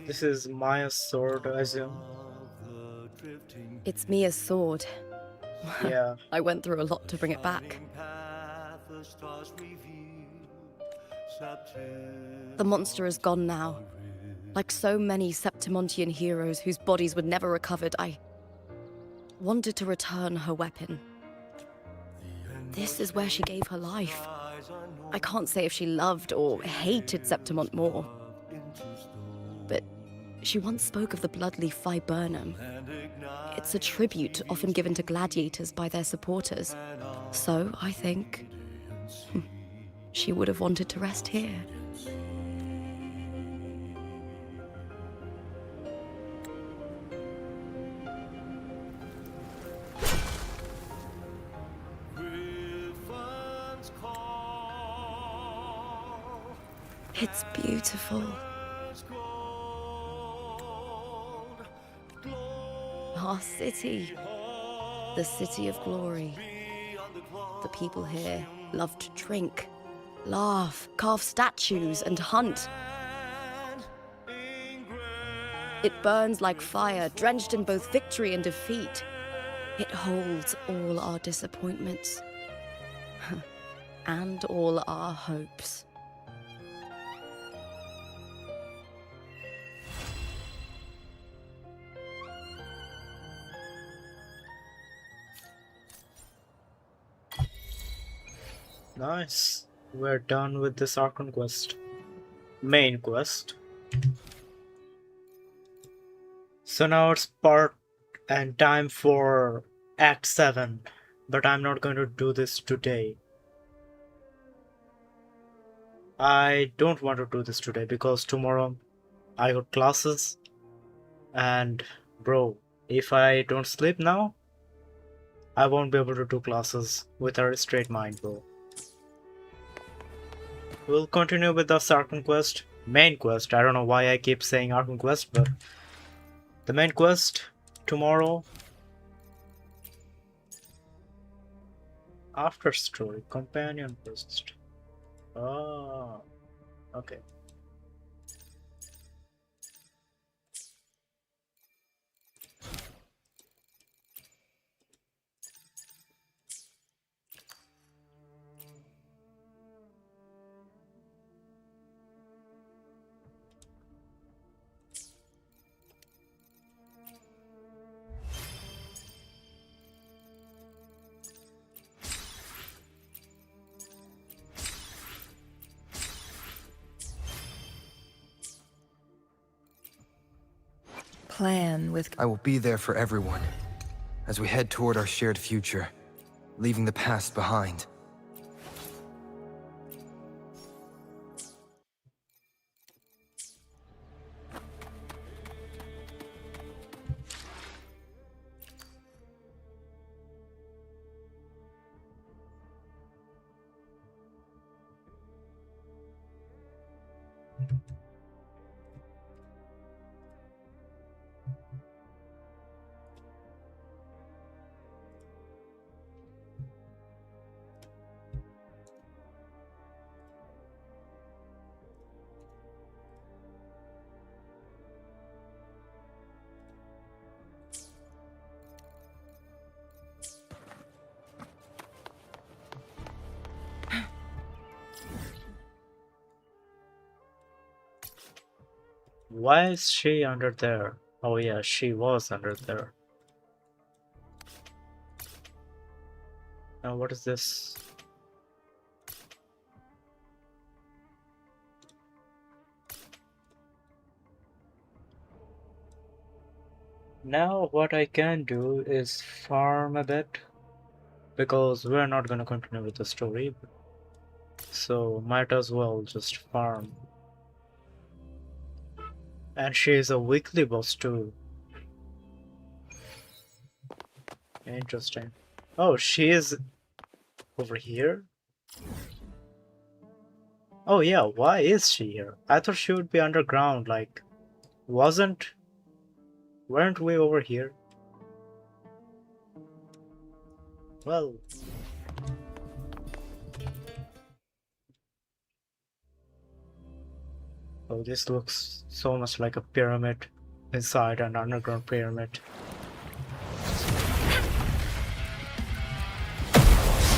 This is Maya's sword, I assume. It's Mia's sword. Yeah. I went through a lot to bring it back. The monster is gone now. Like so many Septimontian heroes whose bodies were never recovered, I wanted to return her weapon. This is where she gave her life. I can't say if she loved or hated Septimont more. But she once spoke of the bloodleaf viburnum. It's a tribute often given to gladiators by their supporters. So, I think, she would have wanted to rest here. It's beautiful. Our city. The city of glory. The people here love to drink, laugh, carve statues, and hunt. It burns like fire, drenched in both victory and defeat. It holds all our disappointments. And all our hopes. Nice. We're done with this Archon quest. Main quest. So now it's part and time for Act 7. But I'm not going to do this today. I don't want to do this today because tomorrow I got classes. And bro, if I don't sleep now, I won't be able to do classes with a straight mind, bro. We'll continue with the Archon quest, main quest. I don't know why I keep saying Archon quest, but the main quest tomorrow. After story, companion quest. Oh, okay. Plan with... I will be there for everyone, as we head toward our shared future, leaving the past behind. Why is she under there? Oh yeah, she was under there. Now what is this? Now what I can do is farm a bit, because we're not gonna continue with the story, so might as well just farm. And she is a weekly boss too. Interesting. Oh, she is over here? Oh yeah, why is she here? I thought she would be underground, like, weren't we over here? Well... Oh, this looks so much like a pyramid inside an underground pyramid.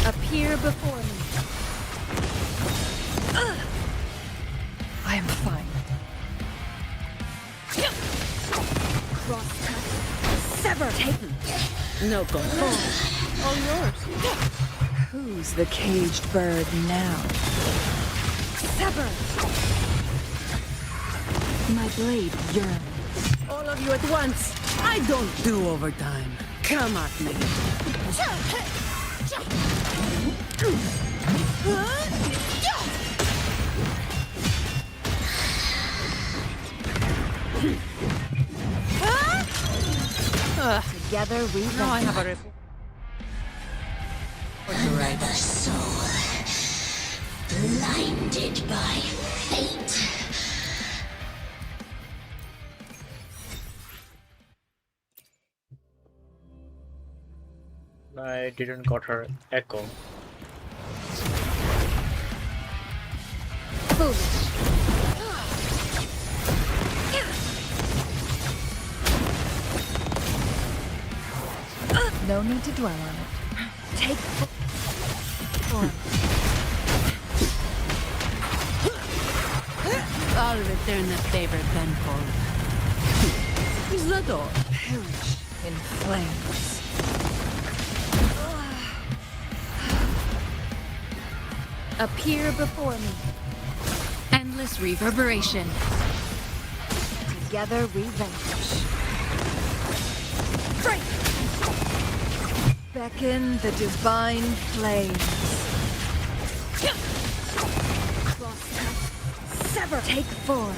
Appear before me. I am fine. Cross cut. Sever. Taken. No go. All yours. Who's the caged bird now? Sever. My blade yearns. All of you at once. I don't do overtime. Come at me. Together we Now I have a report. The soul, blinded by fate. I didn't got her echo. No need to dwell on it. Take form. I'll return the favor tenfold. Is that all? Perish in flames. Appear before me. Endless reverberation. Together we vanquish. Strike! Beckon the divine flames. Cross cut. Sever. Take form.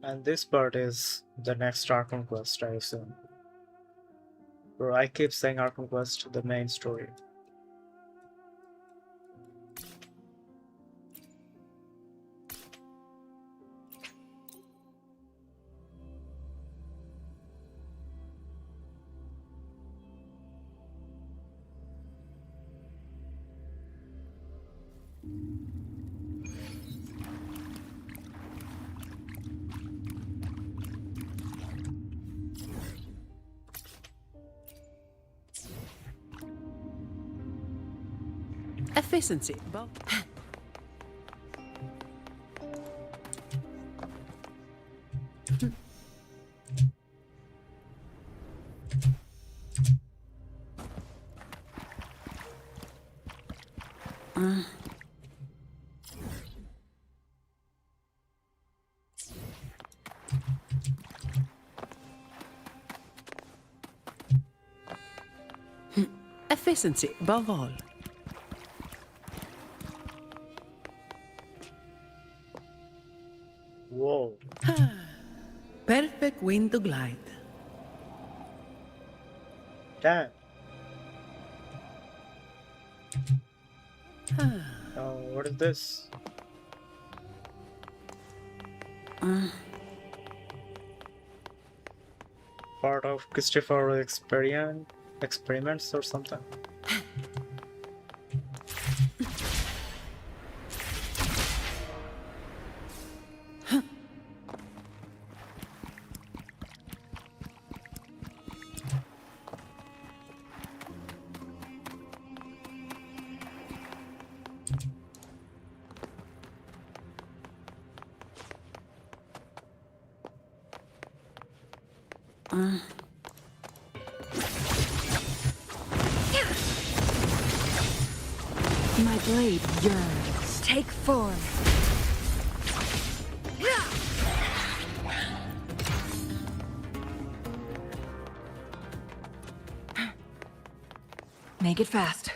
And this part is the next Arkham Quest, I assume. Bro, I keep saying Arkham Quest, the main story. Efficiency. Efficiency above all. Whoa. Perfect window glide. Damn. Oh, what is this? Part of Christopher experiments or something? My blade yearns. Take form. Make it fast.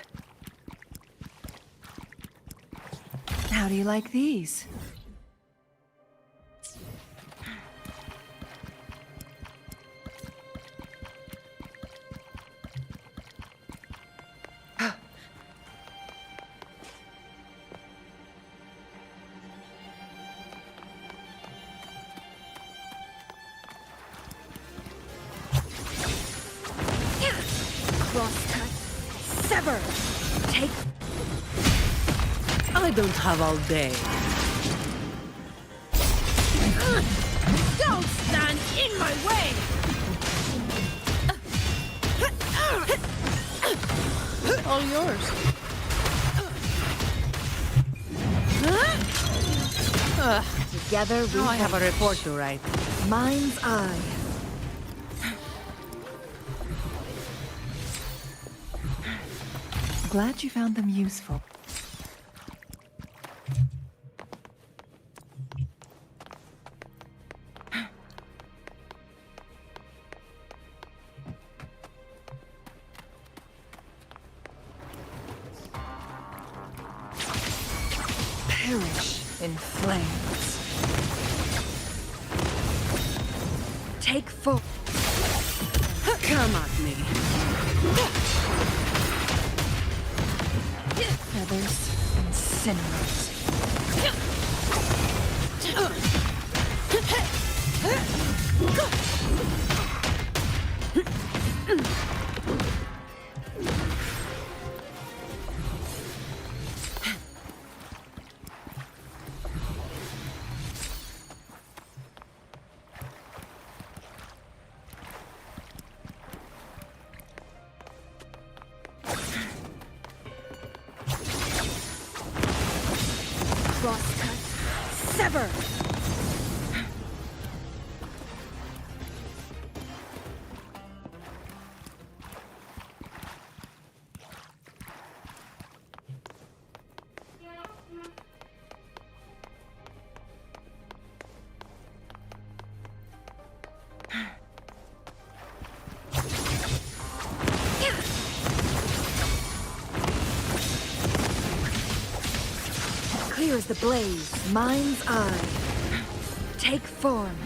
How do you like these? Crosscut. Sever. Take. I don't have all day. Don't stand in my way. All yours. Together we Now I have a report to write. Mind's eye. Glad you found them useful. Perish in flames. Take full. Come at me. Feathers incinerate. Crosscut. Sever. Clear as the blaze. Mind's eye. take form.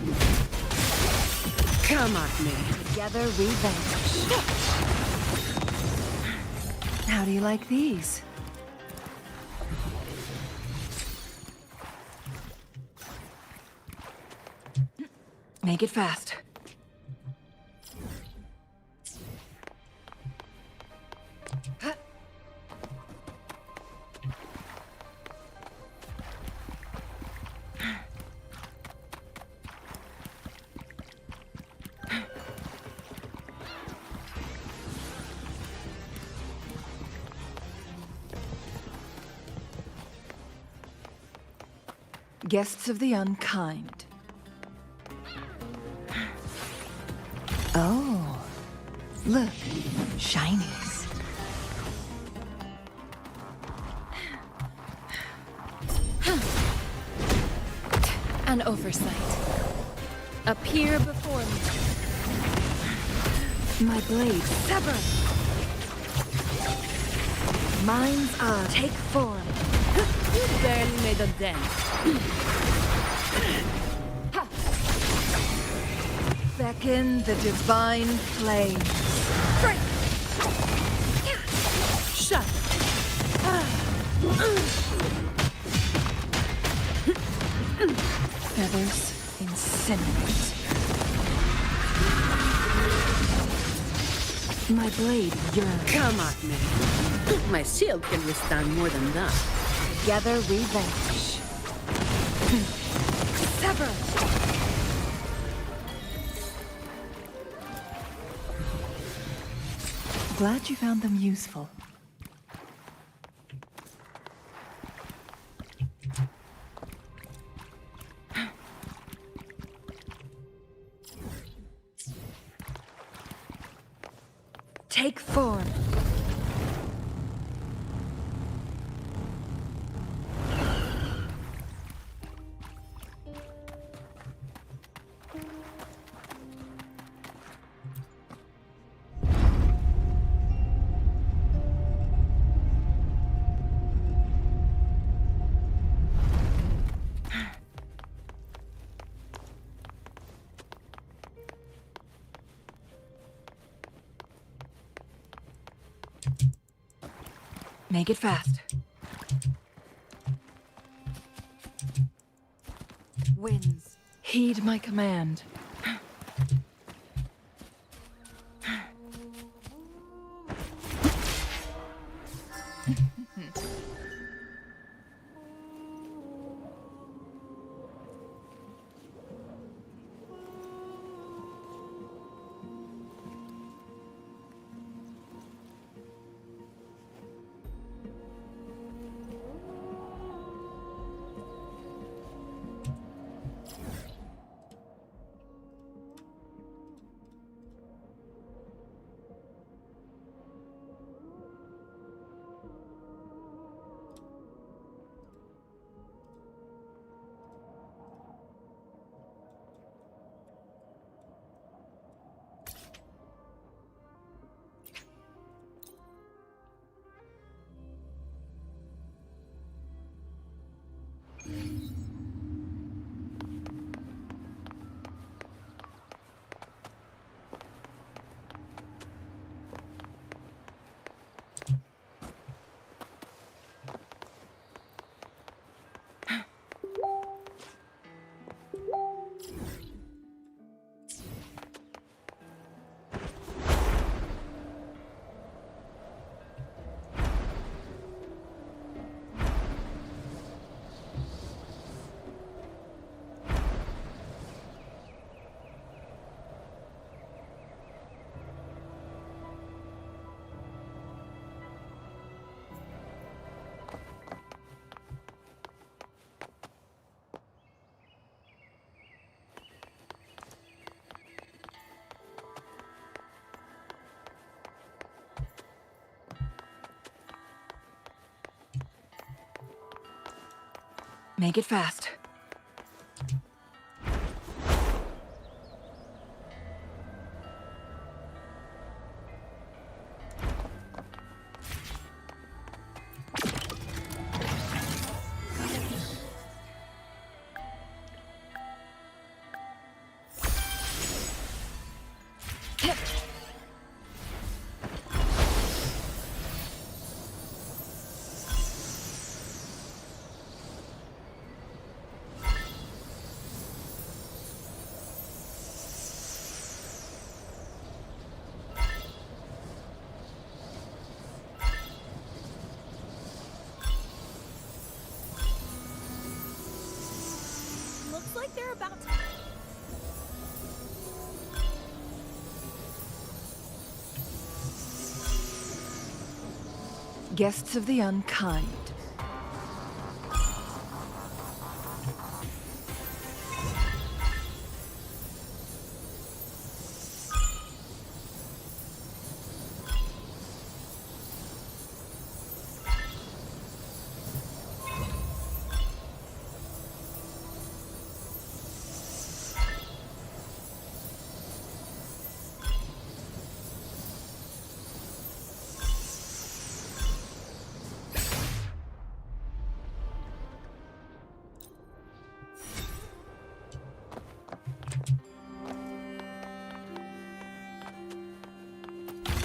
Come at me. Together we vanquish. How do you like these? Make it fast. Guests of the unkind. Oh, look, shinies. An oversight. Appear before me. My blade, sever! Mine's take form. You barely made a dent. Beckon the divine flame. Strike! Shut. Feathers incinerate. My blade yearns. Come at me. My shield can withstand more than that. Together we vanquish. Sever! Glad you found them useful. Take form. Make it fast. Winds, heed my command. Make it fast. they're about to... Guests of the unkind.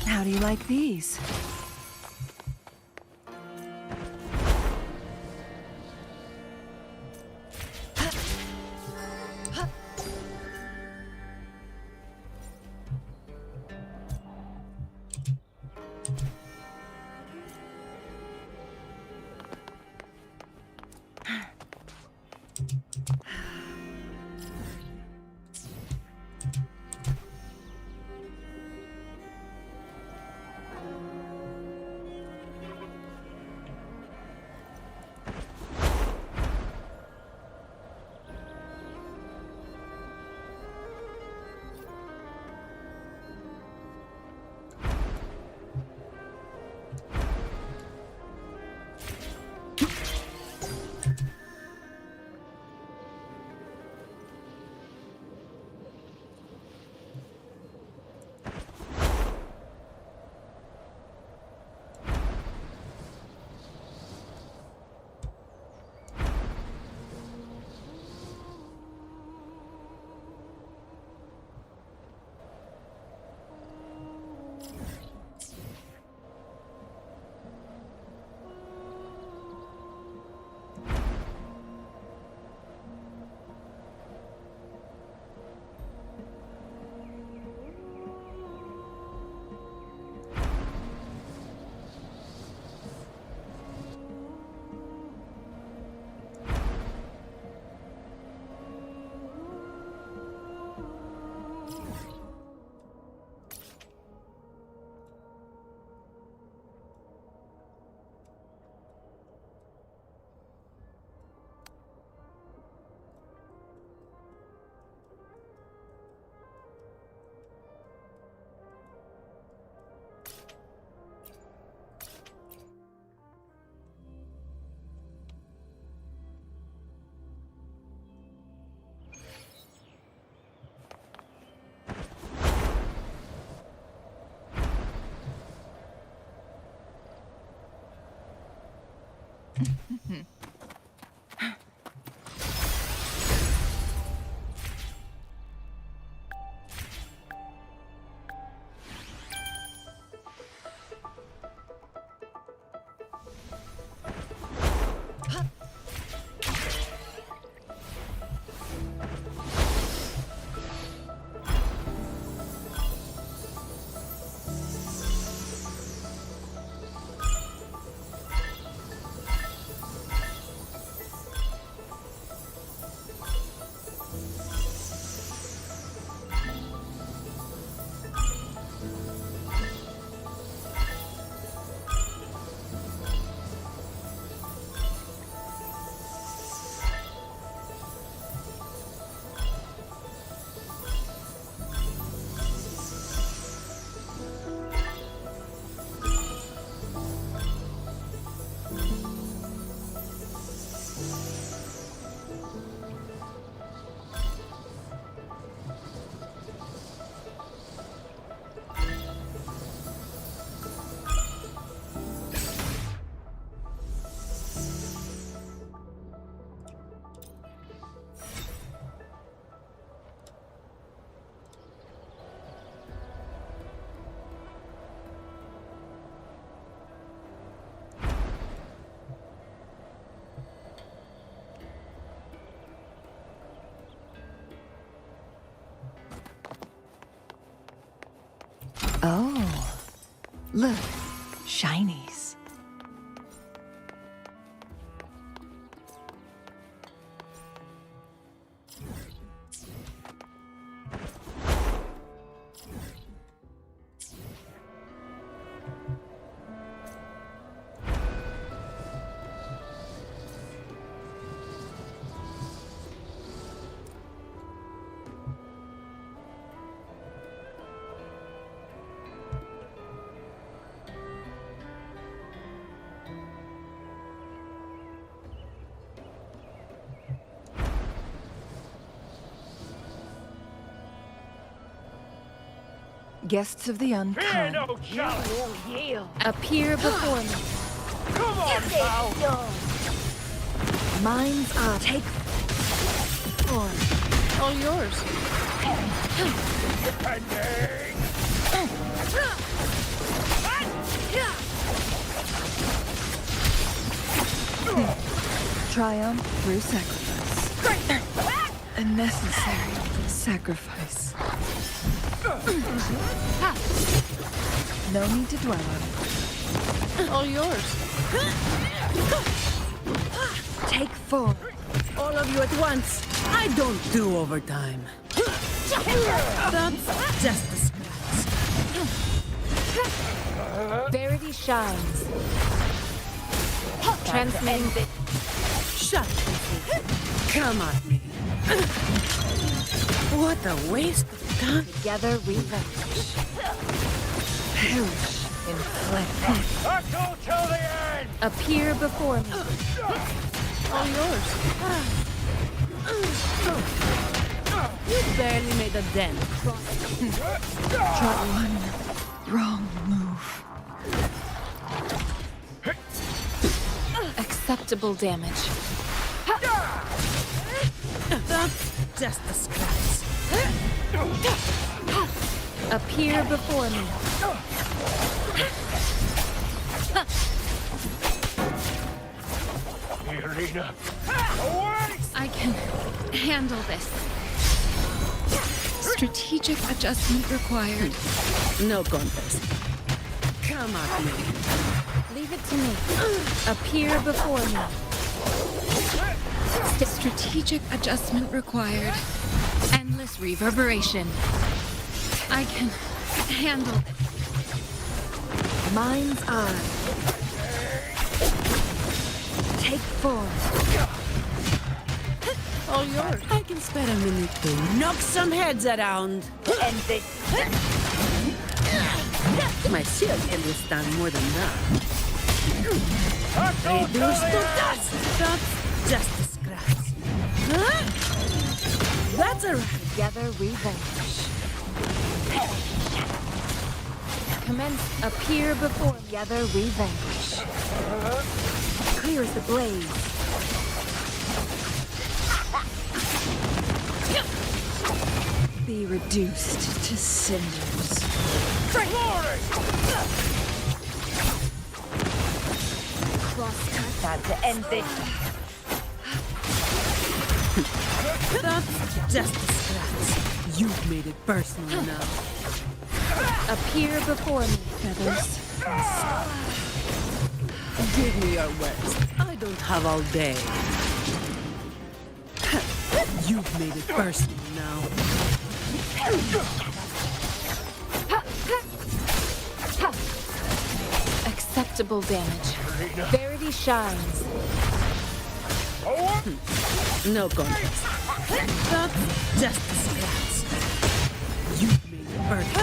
How do you like these? Oh, look, shinies. Guests of the unkind. Appear before me. Come on now! Mind's eye. Take form. All yours. Defending! Triumph through sacrifice. A necessary sacrifice. No need to dwell on it. All yours. Take form. All of you at once. I don't do overtime. That's just a scratch. Verity shines. Transmitting the... Shut up. Come at me. What a waste of time. Together we vanish. Perish in flame. Battle till the end! Appear before me. All yours. You barely made a dent. Try one wrong move. Acceptable damage. That's just a scratch. Appear before me. Irina! Away! I can handle this. Strategic adjustment required. No contest. Come at me. Leave it to me. Appear before me. Strategic adjustment required. Endless reverberation. I can handle it. Mind's eye. Take form. All yours. I can spare a minute to knock some heads around. End this. My shield can withstand more than that. Battle till Reduce to the end! dust. That's just a scratch. Huh? That's a right. Together we vanish. Commence. Appear before me. Together we vanish. Clear as the blaze. Be reduced to cinders. Glory! Crosscut that to end this. That's just a scratch. You've made it personal now. Appear before me. Feathers. Give me your worst. I don't have all day. You've made it personal now. Acceptable damage. Verity shines. No contest. That's just a scratch. You've made it perfect.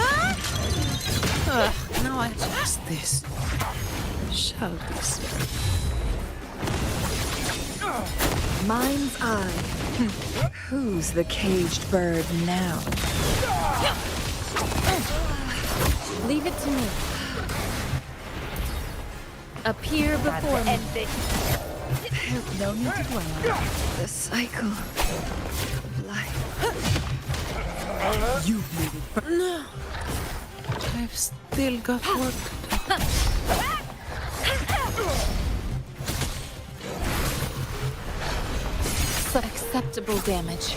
Now I just this. Shall be so. Mind's eye. Who's the caged bird now? Leave it to me. Appear before me. No need to dwell on it. The cycle of life. You've made it perfect. No. I've still got work to do. Acceptable damage.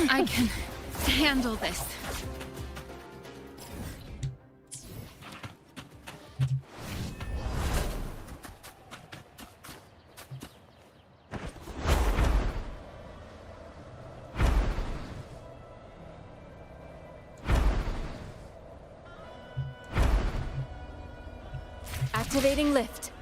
I can handle this. Activating lift.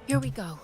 Here we go.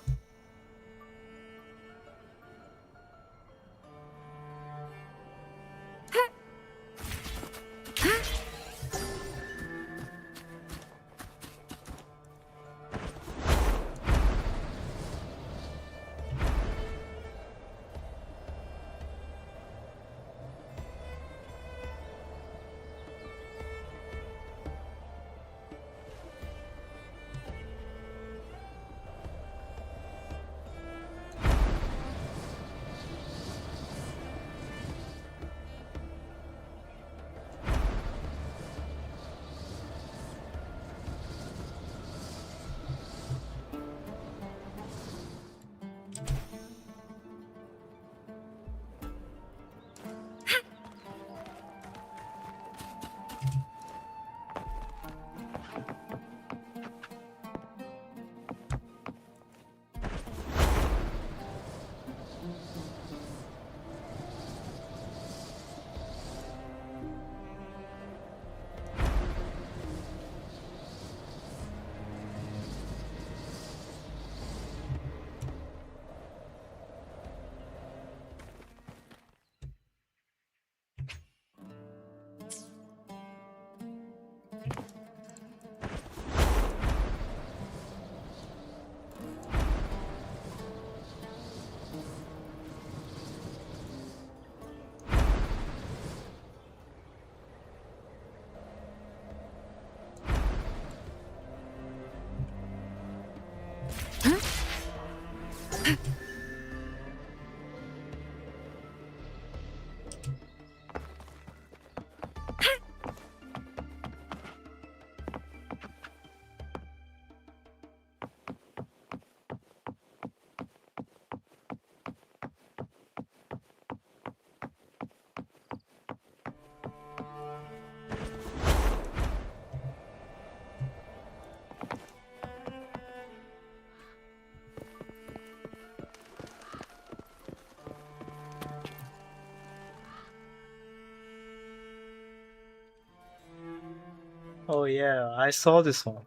Oh yeah, I saw this one.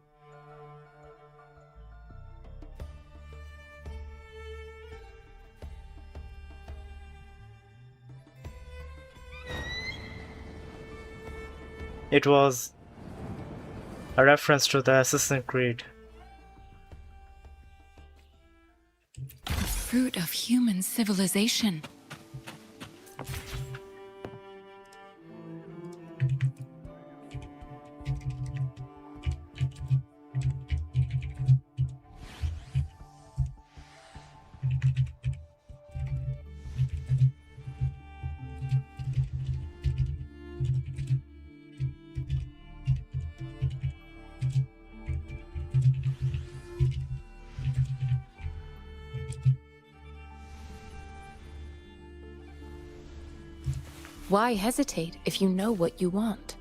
It was a reference to the Assassin's Creed. The fruit of human civilization. Why hesitate if you know what you want?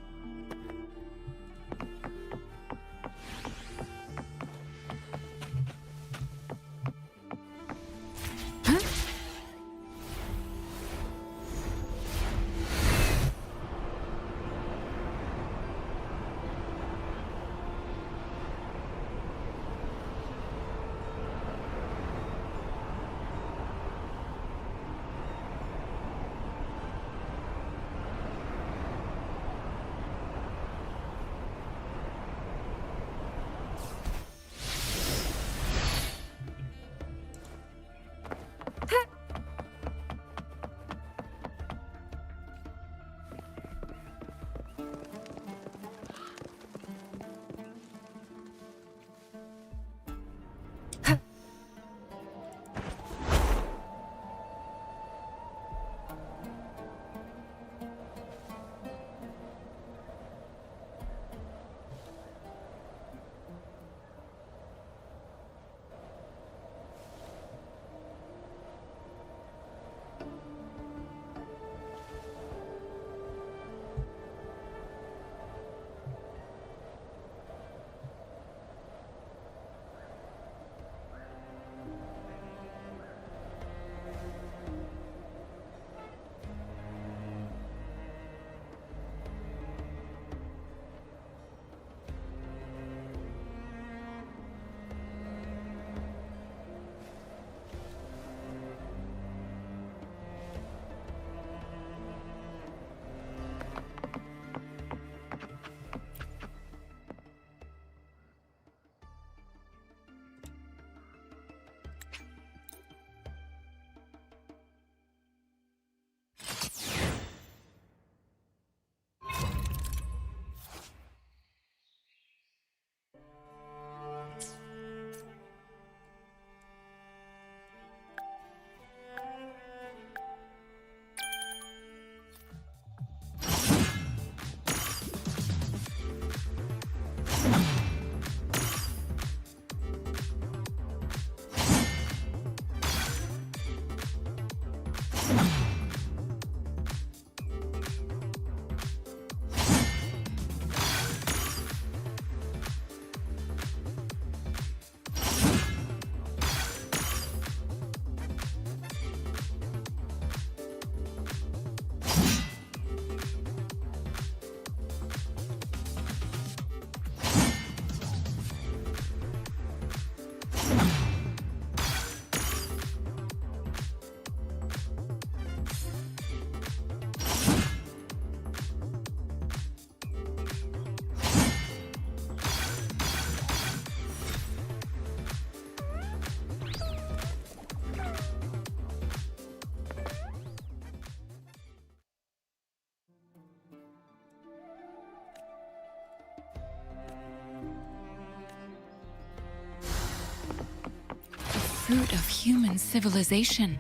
fruit of human civilization.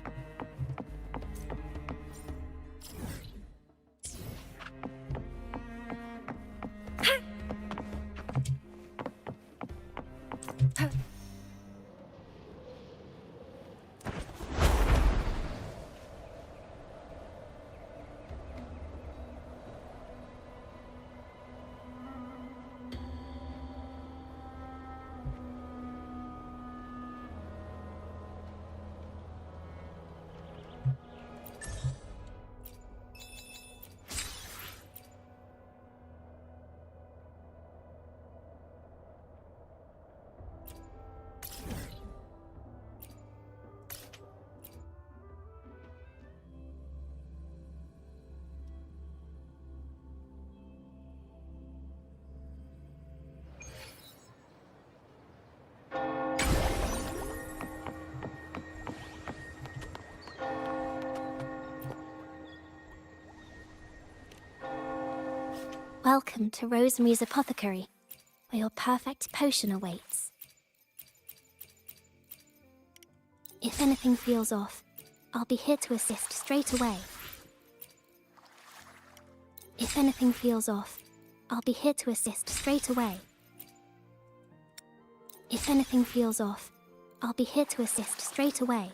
Welcome to Rosemary's Apothecary, where your perfect potion awaits. If anything feels off, I'll be here to assist straight away. If anything feels off, I'll be here to assist straight away. If anything feels off, I'll be here to assist straight away.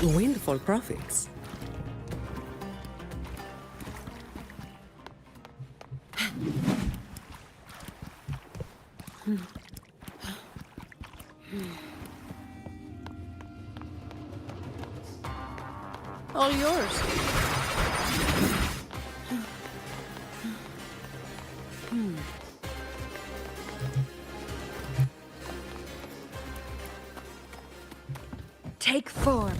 Windfall profits. All yours. Take form.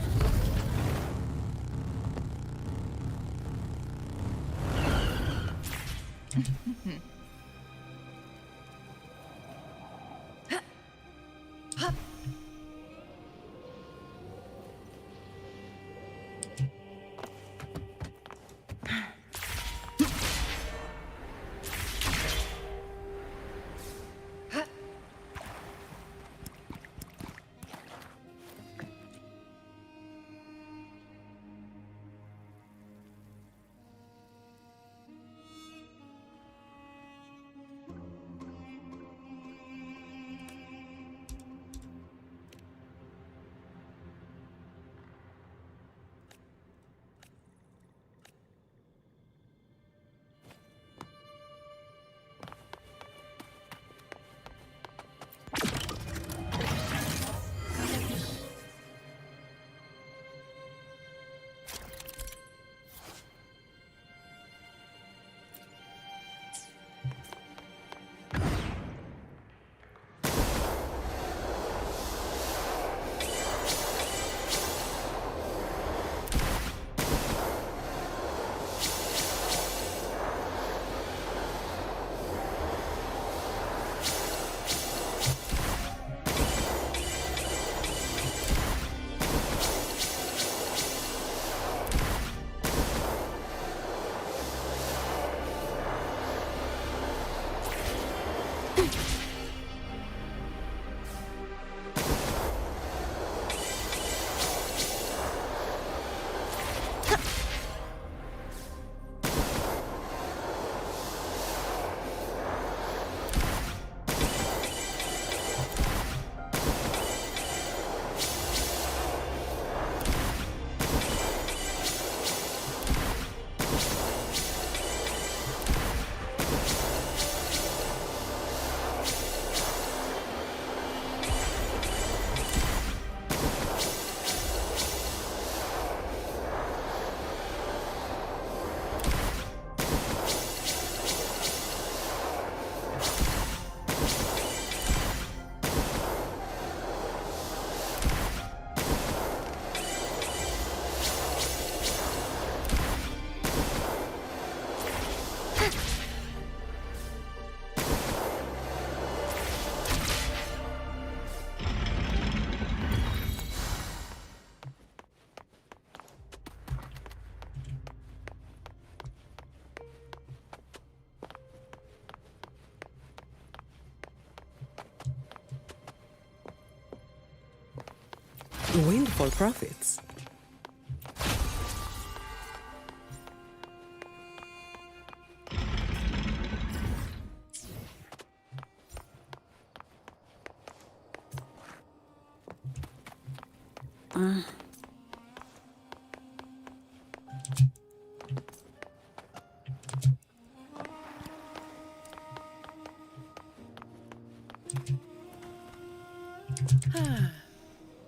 Windfall profits.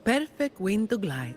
Perfect wind to glide.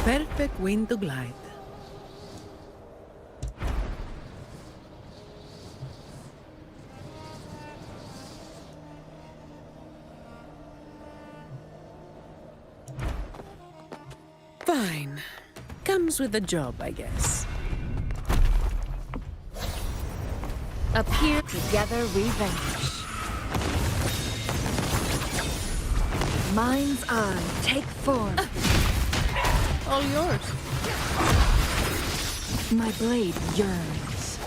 perfect wind to glide. Fine. Comes with the job, I guess. Appear together, we vanquish. Mind's eye, take form. All yours. My blade yearns.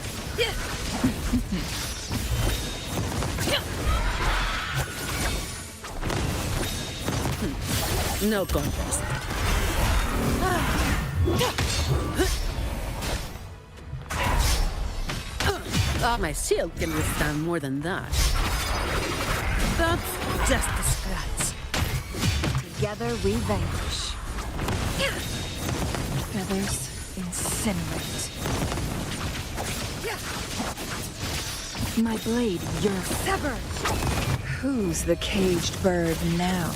No contest. My shield can withstand more than that. That's just a scratch. Together we vanquish. Feathers incinerate. My blade yearns. Sever! Who's the caged bird now?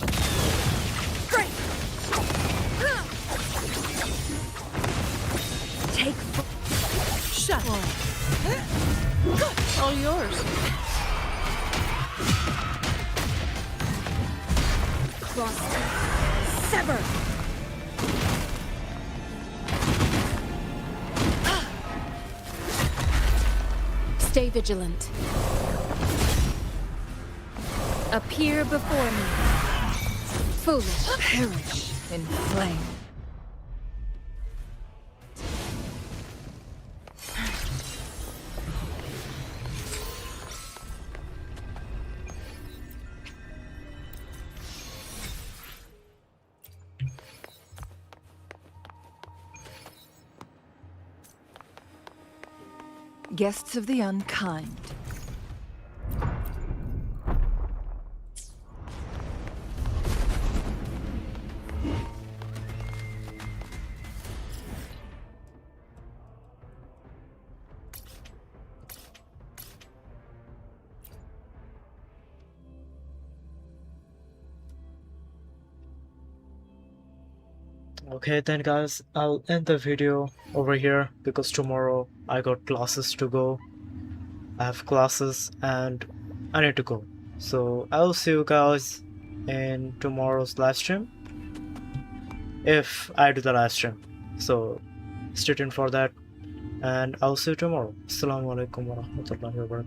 Take shut. All yours. Cross. Sever. Stay vigilant. Appear before me. Foolish. Perish in flame. Guests of the unkind. Okay then guys, I'll end the video over here because tomorrow I got classes to go. I have classes and I need to go. So I'll see you guys in tomorrow's live stream, if I do the live stream. So stay tuned for that and I'll see you tomorrow. Assalamu alaikum warahmatullahi wabarakatuh.